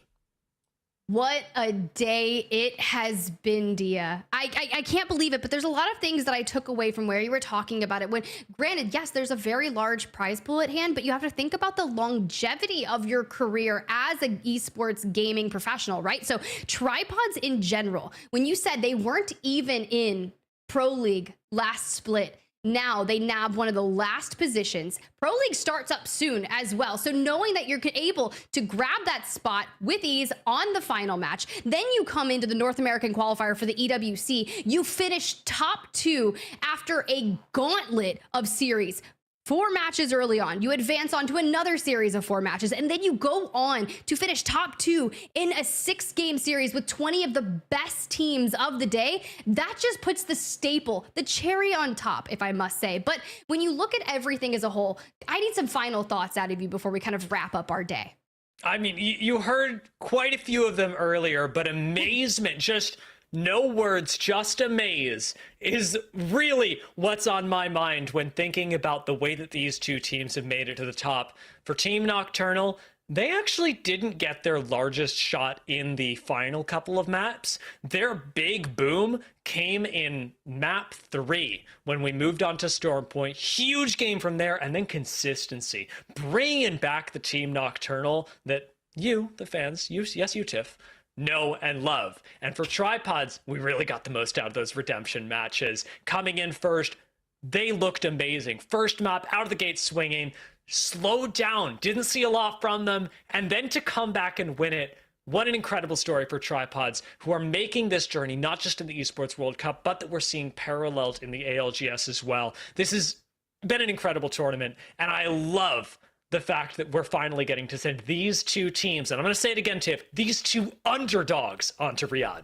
[SPEAKER 1] What a day it has been, Dia. I can't believe it, but there's a lot of things that I took away from where you were talking about it. When, granted, yes, there's a very large prize pool at hand, but you have to think about the longevity of your career as an esports gaming professional, right? So tripods in general, when you said they weren't even in Pro League last split, now they nab one of the last positions. Pro League starts up soon as well. So knowing that you're able to grab that spot with ease on the final match, then you come into the North American qualifier for the EWC. You finish top 2 after a gauntlet of series. 4 matches early on, you advance on to another series of 4 matches, and then you go on to finish top 2 in a 6-game series with 20 of the best teams of the day. That just puts the staple, the cherry on top, if I must say. But when you look at everything as a whole, I need some final thoughts out of you before we kind of wrap up our day.
[SPEAKER 2] I mean, you heard quite a few of them earlier, but amazement, just no words, just amaze, is really what's on my mind when thinking about the way that these 2 teams have made it to the top. For Team Nocturnal, they actually didn't get their largest shot in the final couple of maps. Their big boom came in map 3 when we moved on to Stormpoint. Huge game from there, and then consistency. Bringing back the Team Nocturnal that you, the fans, yes, you, Tiff, know and love. And for tripods, we really got the most out of those redemption matches. Coming in first, they looked amazing. First map, out of the gate swinging, slowed down, didn't see a lot from them, and then to come back and win it. What an incredible story for tripods, who are making this journey, not just in the Esports World Cup, but that we're seeing paralleled in the ALGS as well. This has been an incredible tournament, and I love the fact that we're finally getting to send these 2 teams, and I'm going to say it again, Tiff, these 2 underdogs onto Riyadh.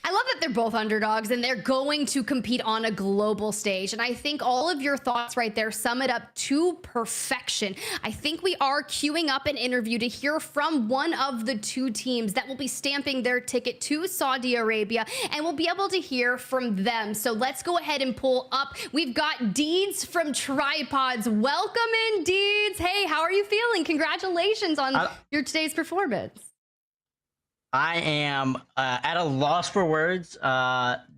[SPEAKER 1] I love that they're both underdogs and they're going to compete on a global stage. And I think all of your thoughts right there sum it up to perfection. I think we are queuing up an interview to hear from one of the 2 teams that will be stamping their ticket to Saudi Arabia, and we'll be able to hear from them. So let's go ahead and pull up. We've got Deeds from Tripods. Welcome in, Deeds. Hey, how are you feeling? Congratulations on your today's performance.
[SPEAKER 7] I am at a loss for words.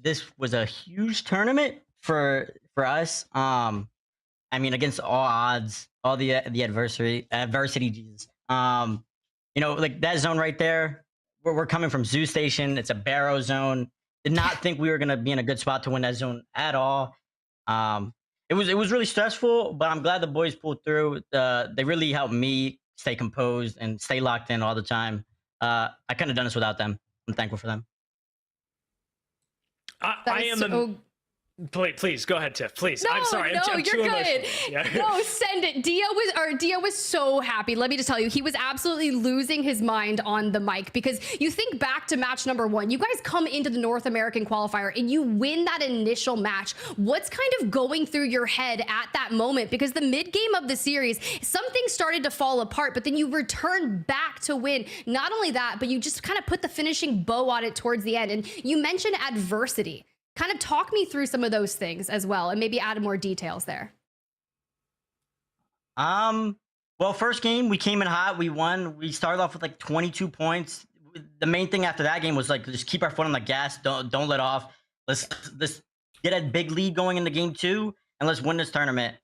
[SPEAKER 7] This was a huge tournament for us. I mean, against all odds, all the adversities. Like that zone right there. We're coming from Zoo Station. It's a Barrow zone. Did not think we were gonna be in a good spot to win that zone at all. It was really stressful, but I'm glad the boys pulled through. They really helped me stay composed and stay locked in all the time. I couldn't have done this without them. I'm thankful for them.
[SPEAKER 2] I am. Please go ahead, Tiff. Please.
[SPEAKER 1] No,
[SPEAKER 2] I'm sorry.
[SPEAKER 1] no,
[SPEAKER 2] I'm
[SPEAKER 1] you're
[SPEAKER 2] too
[SPEAKER 1] good.
[SPEAKER 2] emotional. Yeah.
[SPEAKER 1] No, send it. Dia was so happy. Let me just tell you, he was absolutely losing his mind on the mic, because you think back to match number 1. You guys come into the North American qualifier and you win that initial match. What's kind of going through your head at that moment? Because the mid game of the series, something started to fall apart, but then you returned back to win. Not only that, but you just kind of put the finishing bow on it towards the end. And you mentioned adversity. Kind of talk me through some of those things as well, and maybe add more details there.
[SPEAKER 7] Well, first game, we came in hot. We won. We started off with like 22 points. The main thing after that game was like, just keep our foot on the gas. Don't let off. Let's get a big lead going into game 2, and let's win this tournament.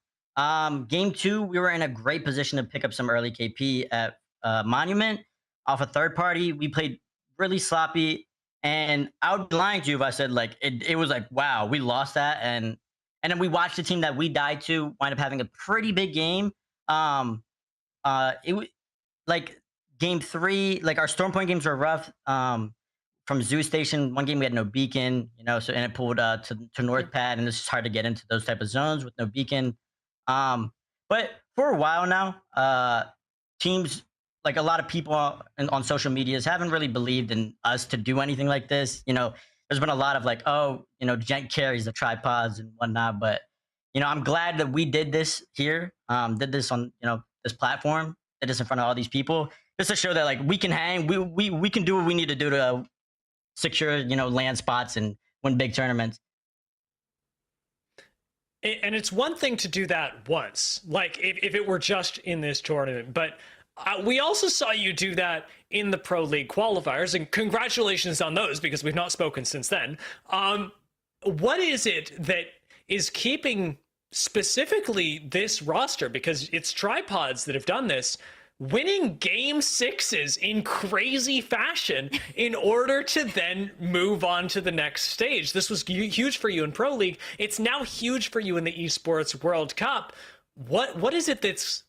[SPEAKER 7] Game 2, we were in a great position to pick up some early KP at Monument off a third party. We played really sloppy. And I would be lying to you if I said like it was like, wow, we lost that, and then we watched the team that we died to wind up having a pretty big game. It was like game 3, like our Storm Point games were rough. From Zoo Station, one game we had no beacon, so and it pulled to North Pad, and it's just hard to get into those type of zones with no beacon. But for a while now, teams. Like a lot of people on social medias haven't really believed in us to do anything like this. There's been a lot of like, Gent carries the tripods and whatnot. But, I'm glad that we did this here, did this on, this platform, did this in front of all these people, just to show that like we can hang, we can do what we need to do to secure, land spots and win big tournaments.
[SPEAKER 2] And it's one thing to do that once, like if it were just in this tournament, but we also saw you do that in the Pro League qualifiers, and congratulations on those, because we've not spoken since then. What is it that is keeping specifically this roster, because it's tripods that have done this, winning game 6s in crazy fashion in order to then move on to the next stage? This was huge for you in Pro League. It's now huge for you in the Esports World Cup. What is it that's,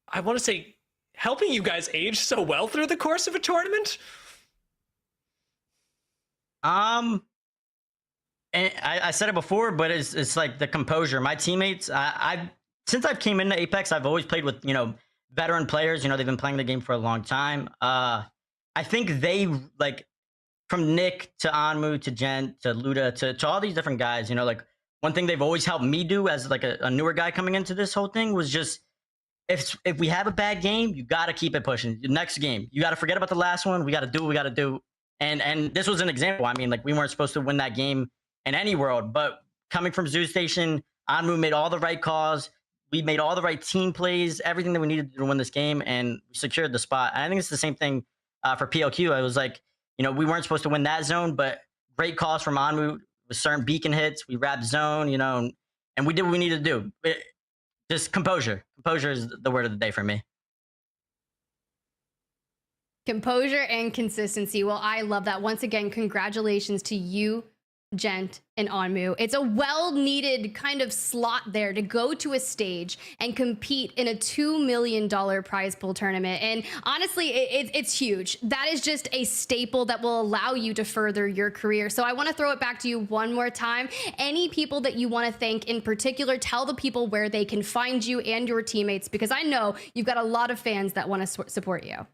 [SPEAKER 2] I want to say, helping you guys age so well through the course of a tournament?
[SPEAKER 7] And I said it before, but it's like the composure. My teammates, since I've came into Apex, I've always played with, veteran players. They've been playing the game for a long time. I think they, like, from Nick to Anmu to Gent to Luda to all these different guys, like, one thing they've always helped me do as like a newer guy coming into this whole thing was just, if we have a bad game, you got to keep it pushing. The next game, you got to forget about the last one. We got to do what we got to do. And this was an example. I mean, like, we weren't supposed to win that game in any world, but coming from Zoo Station, Anmu made all the right calls. We made all the right team plays, everything that we needed to win this game, and we secured the spot. And I think it's the same thing for PLQ. I was like, we weren't supposed to win that zone, but great calls from Anmu with certain beacon hits. We wrapped zone, and we did what we needed to do. Just composure. Composure is the word of the day for me.
[SPEAKER 1] Composure and consistency. Well, I love that. Once again, congratulations to you, Gent and Anmu. It's a well-needed kind of slot there to go to a stage and compete in a $2 million prize pool tournament. And honestly, it's huge. That is just a staple that will allow you to further your career. So I want to throw it back to you one more time. Any people that you want to thank in particular, tell the people where they can find you and your teammates, because I know you've got a lot of fans that want to support you.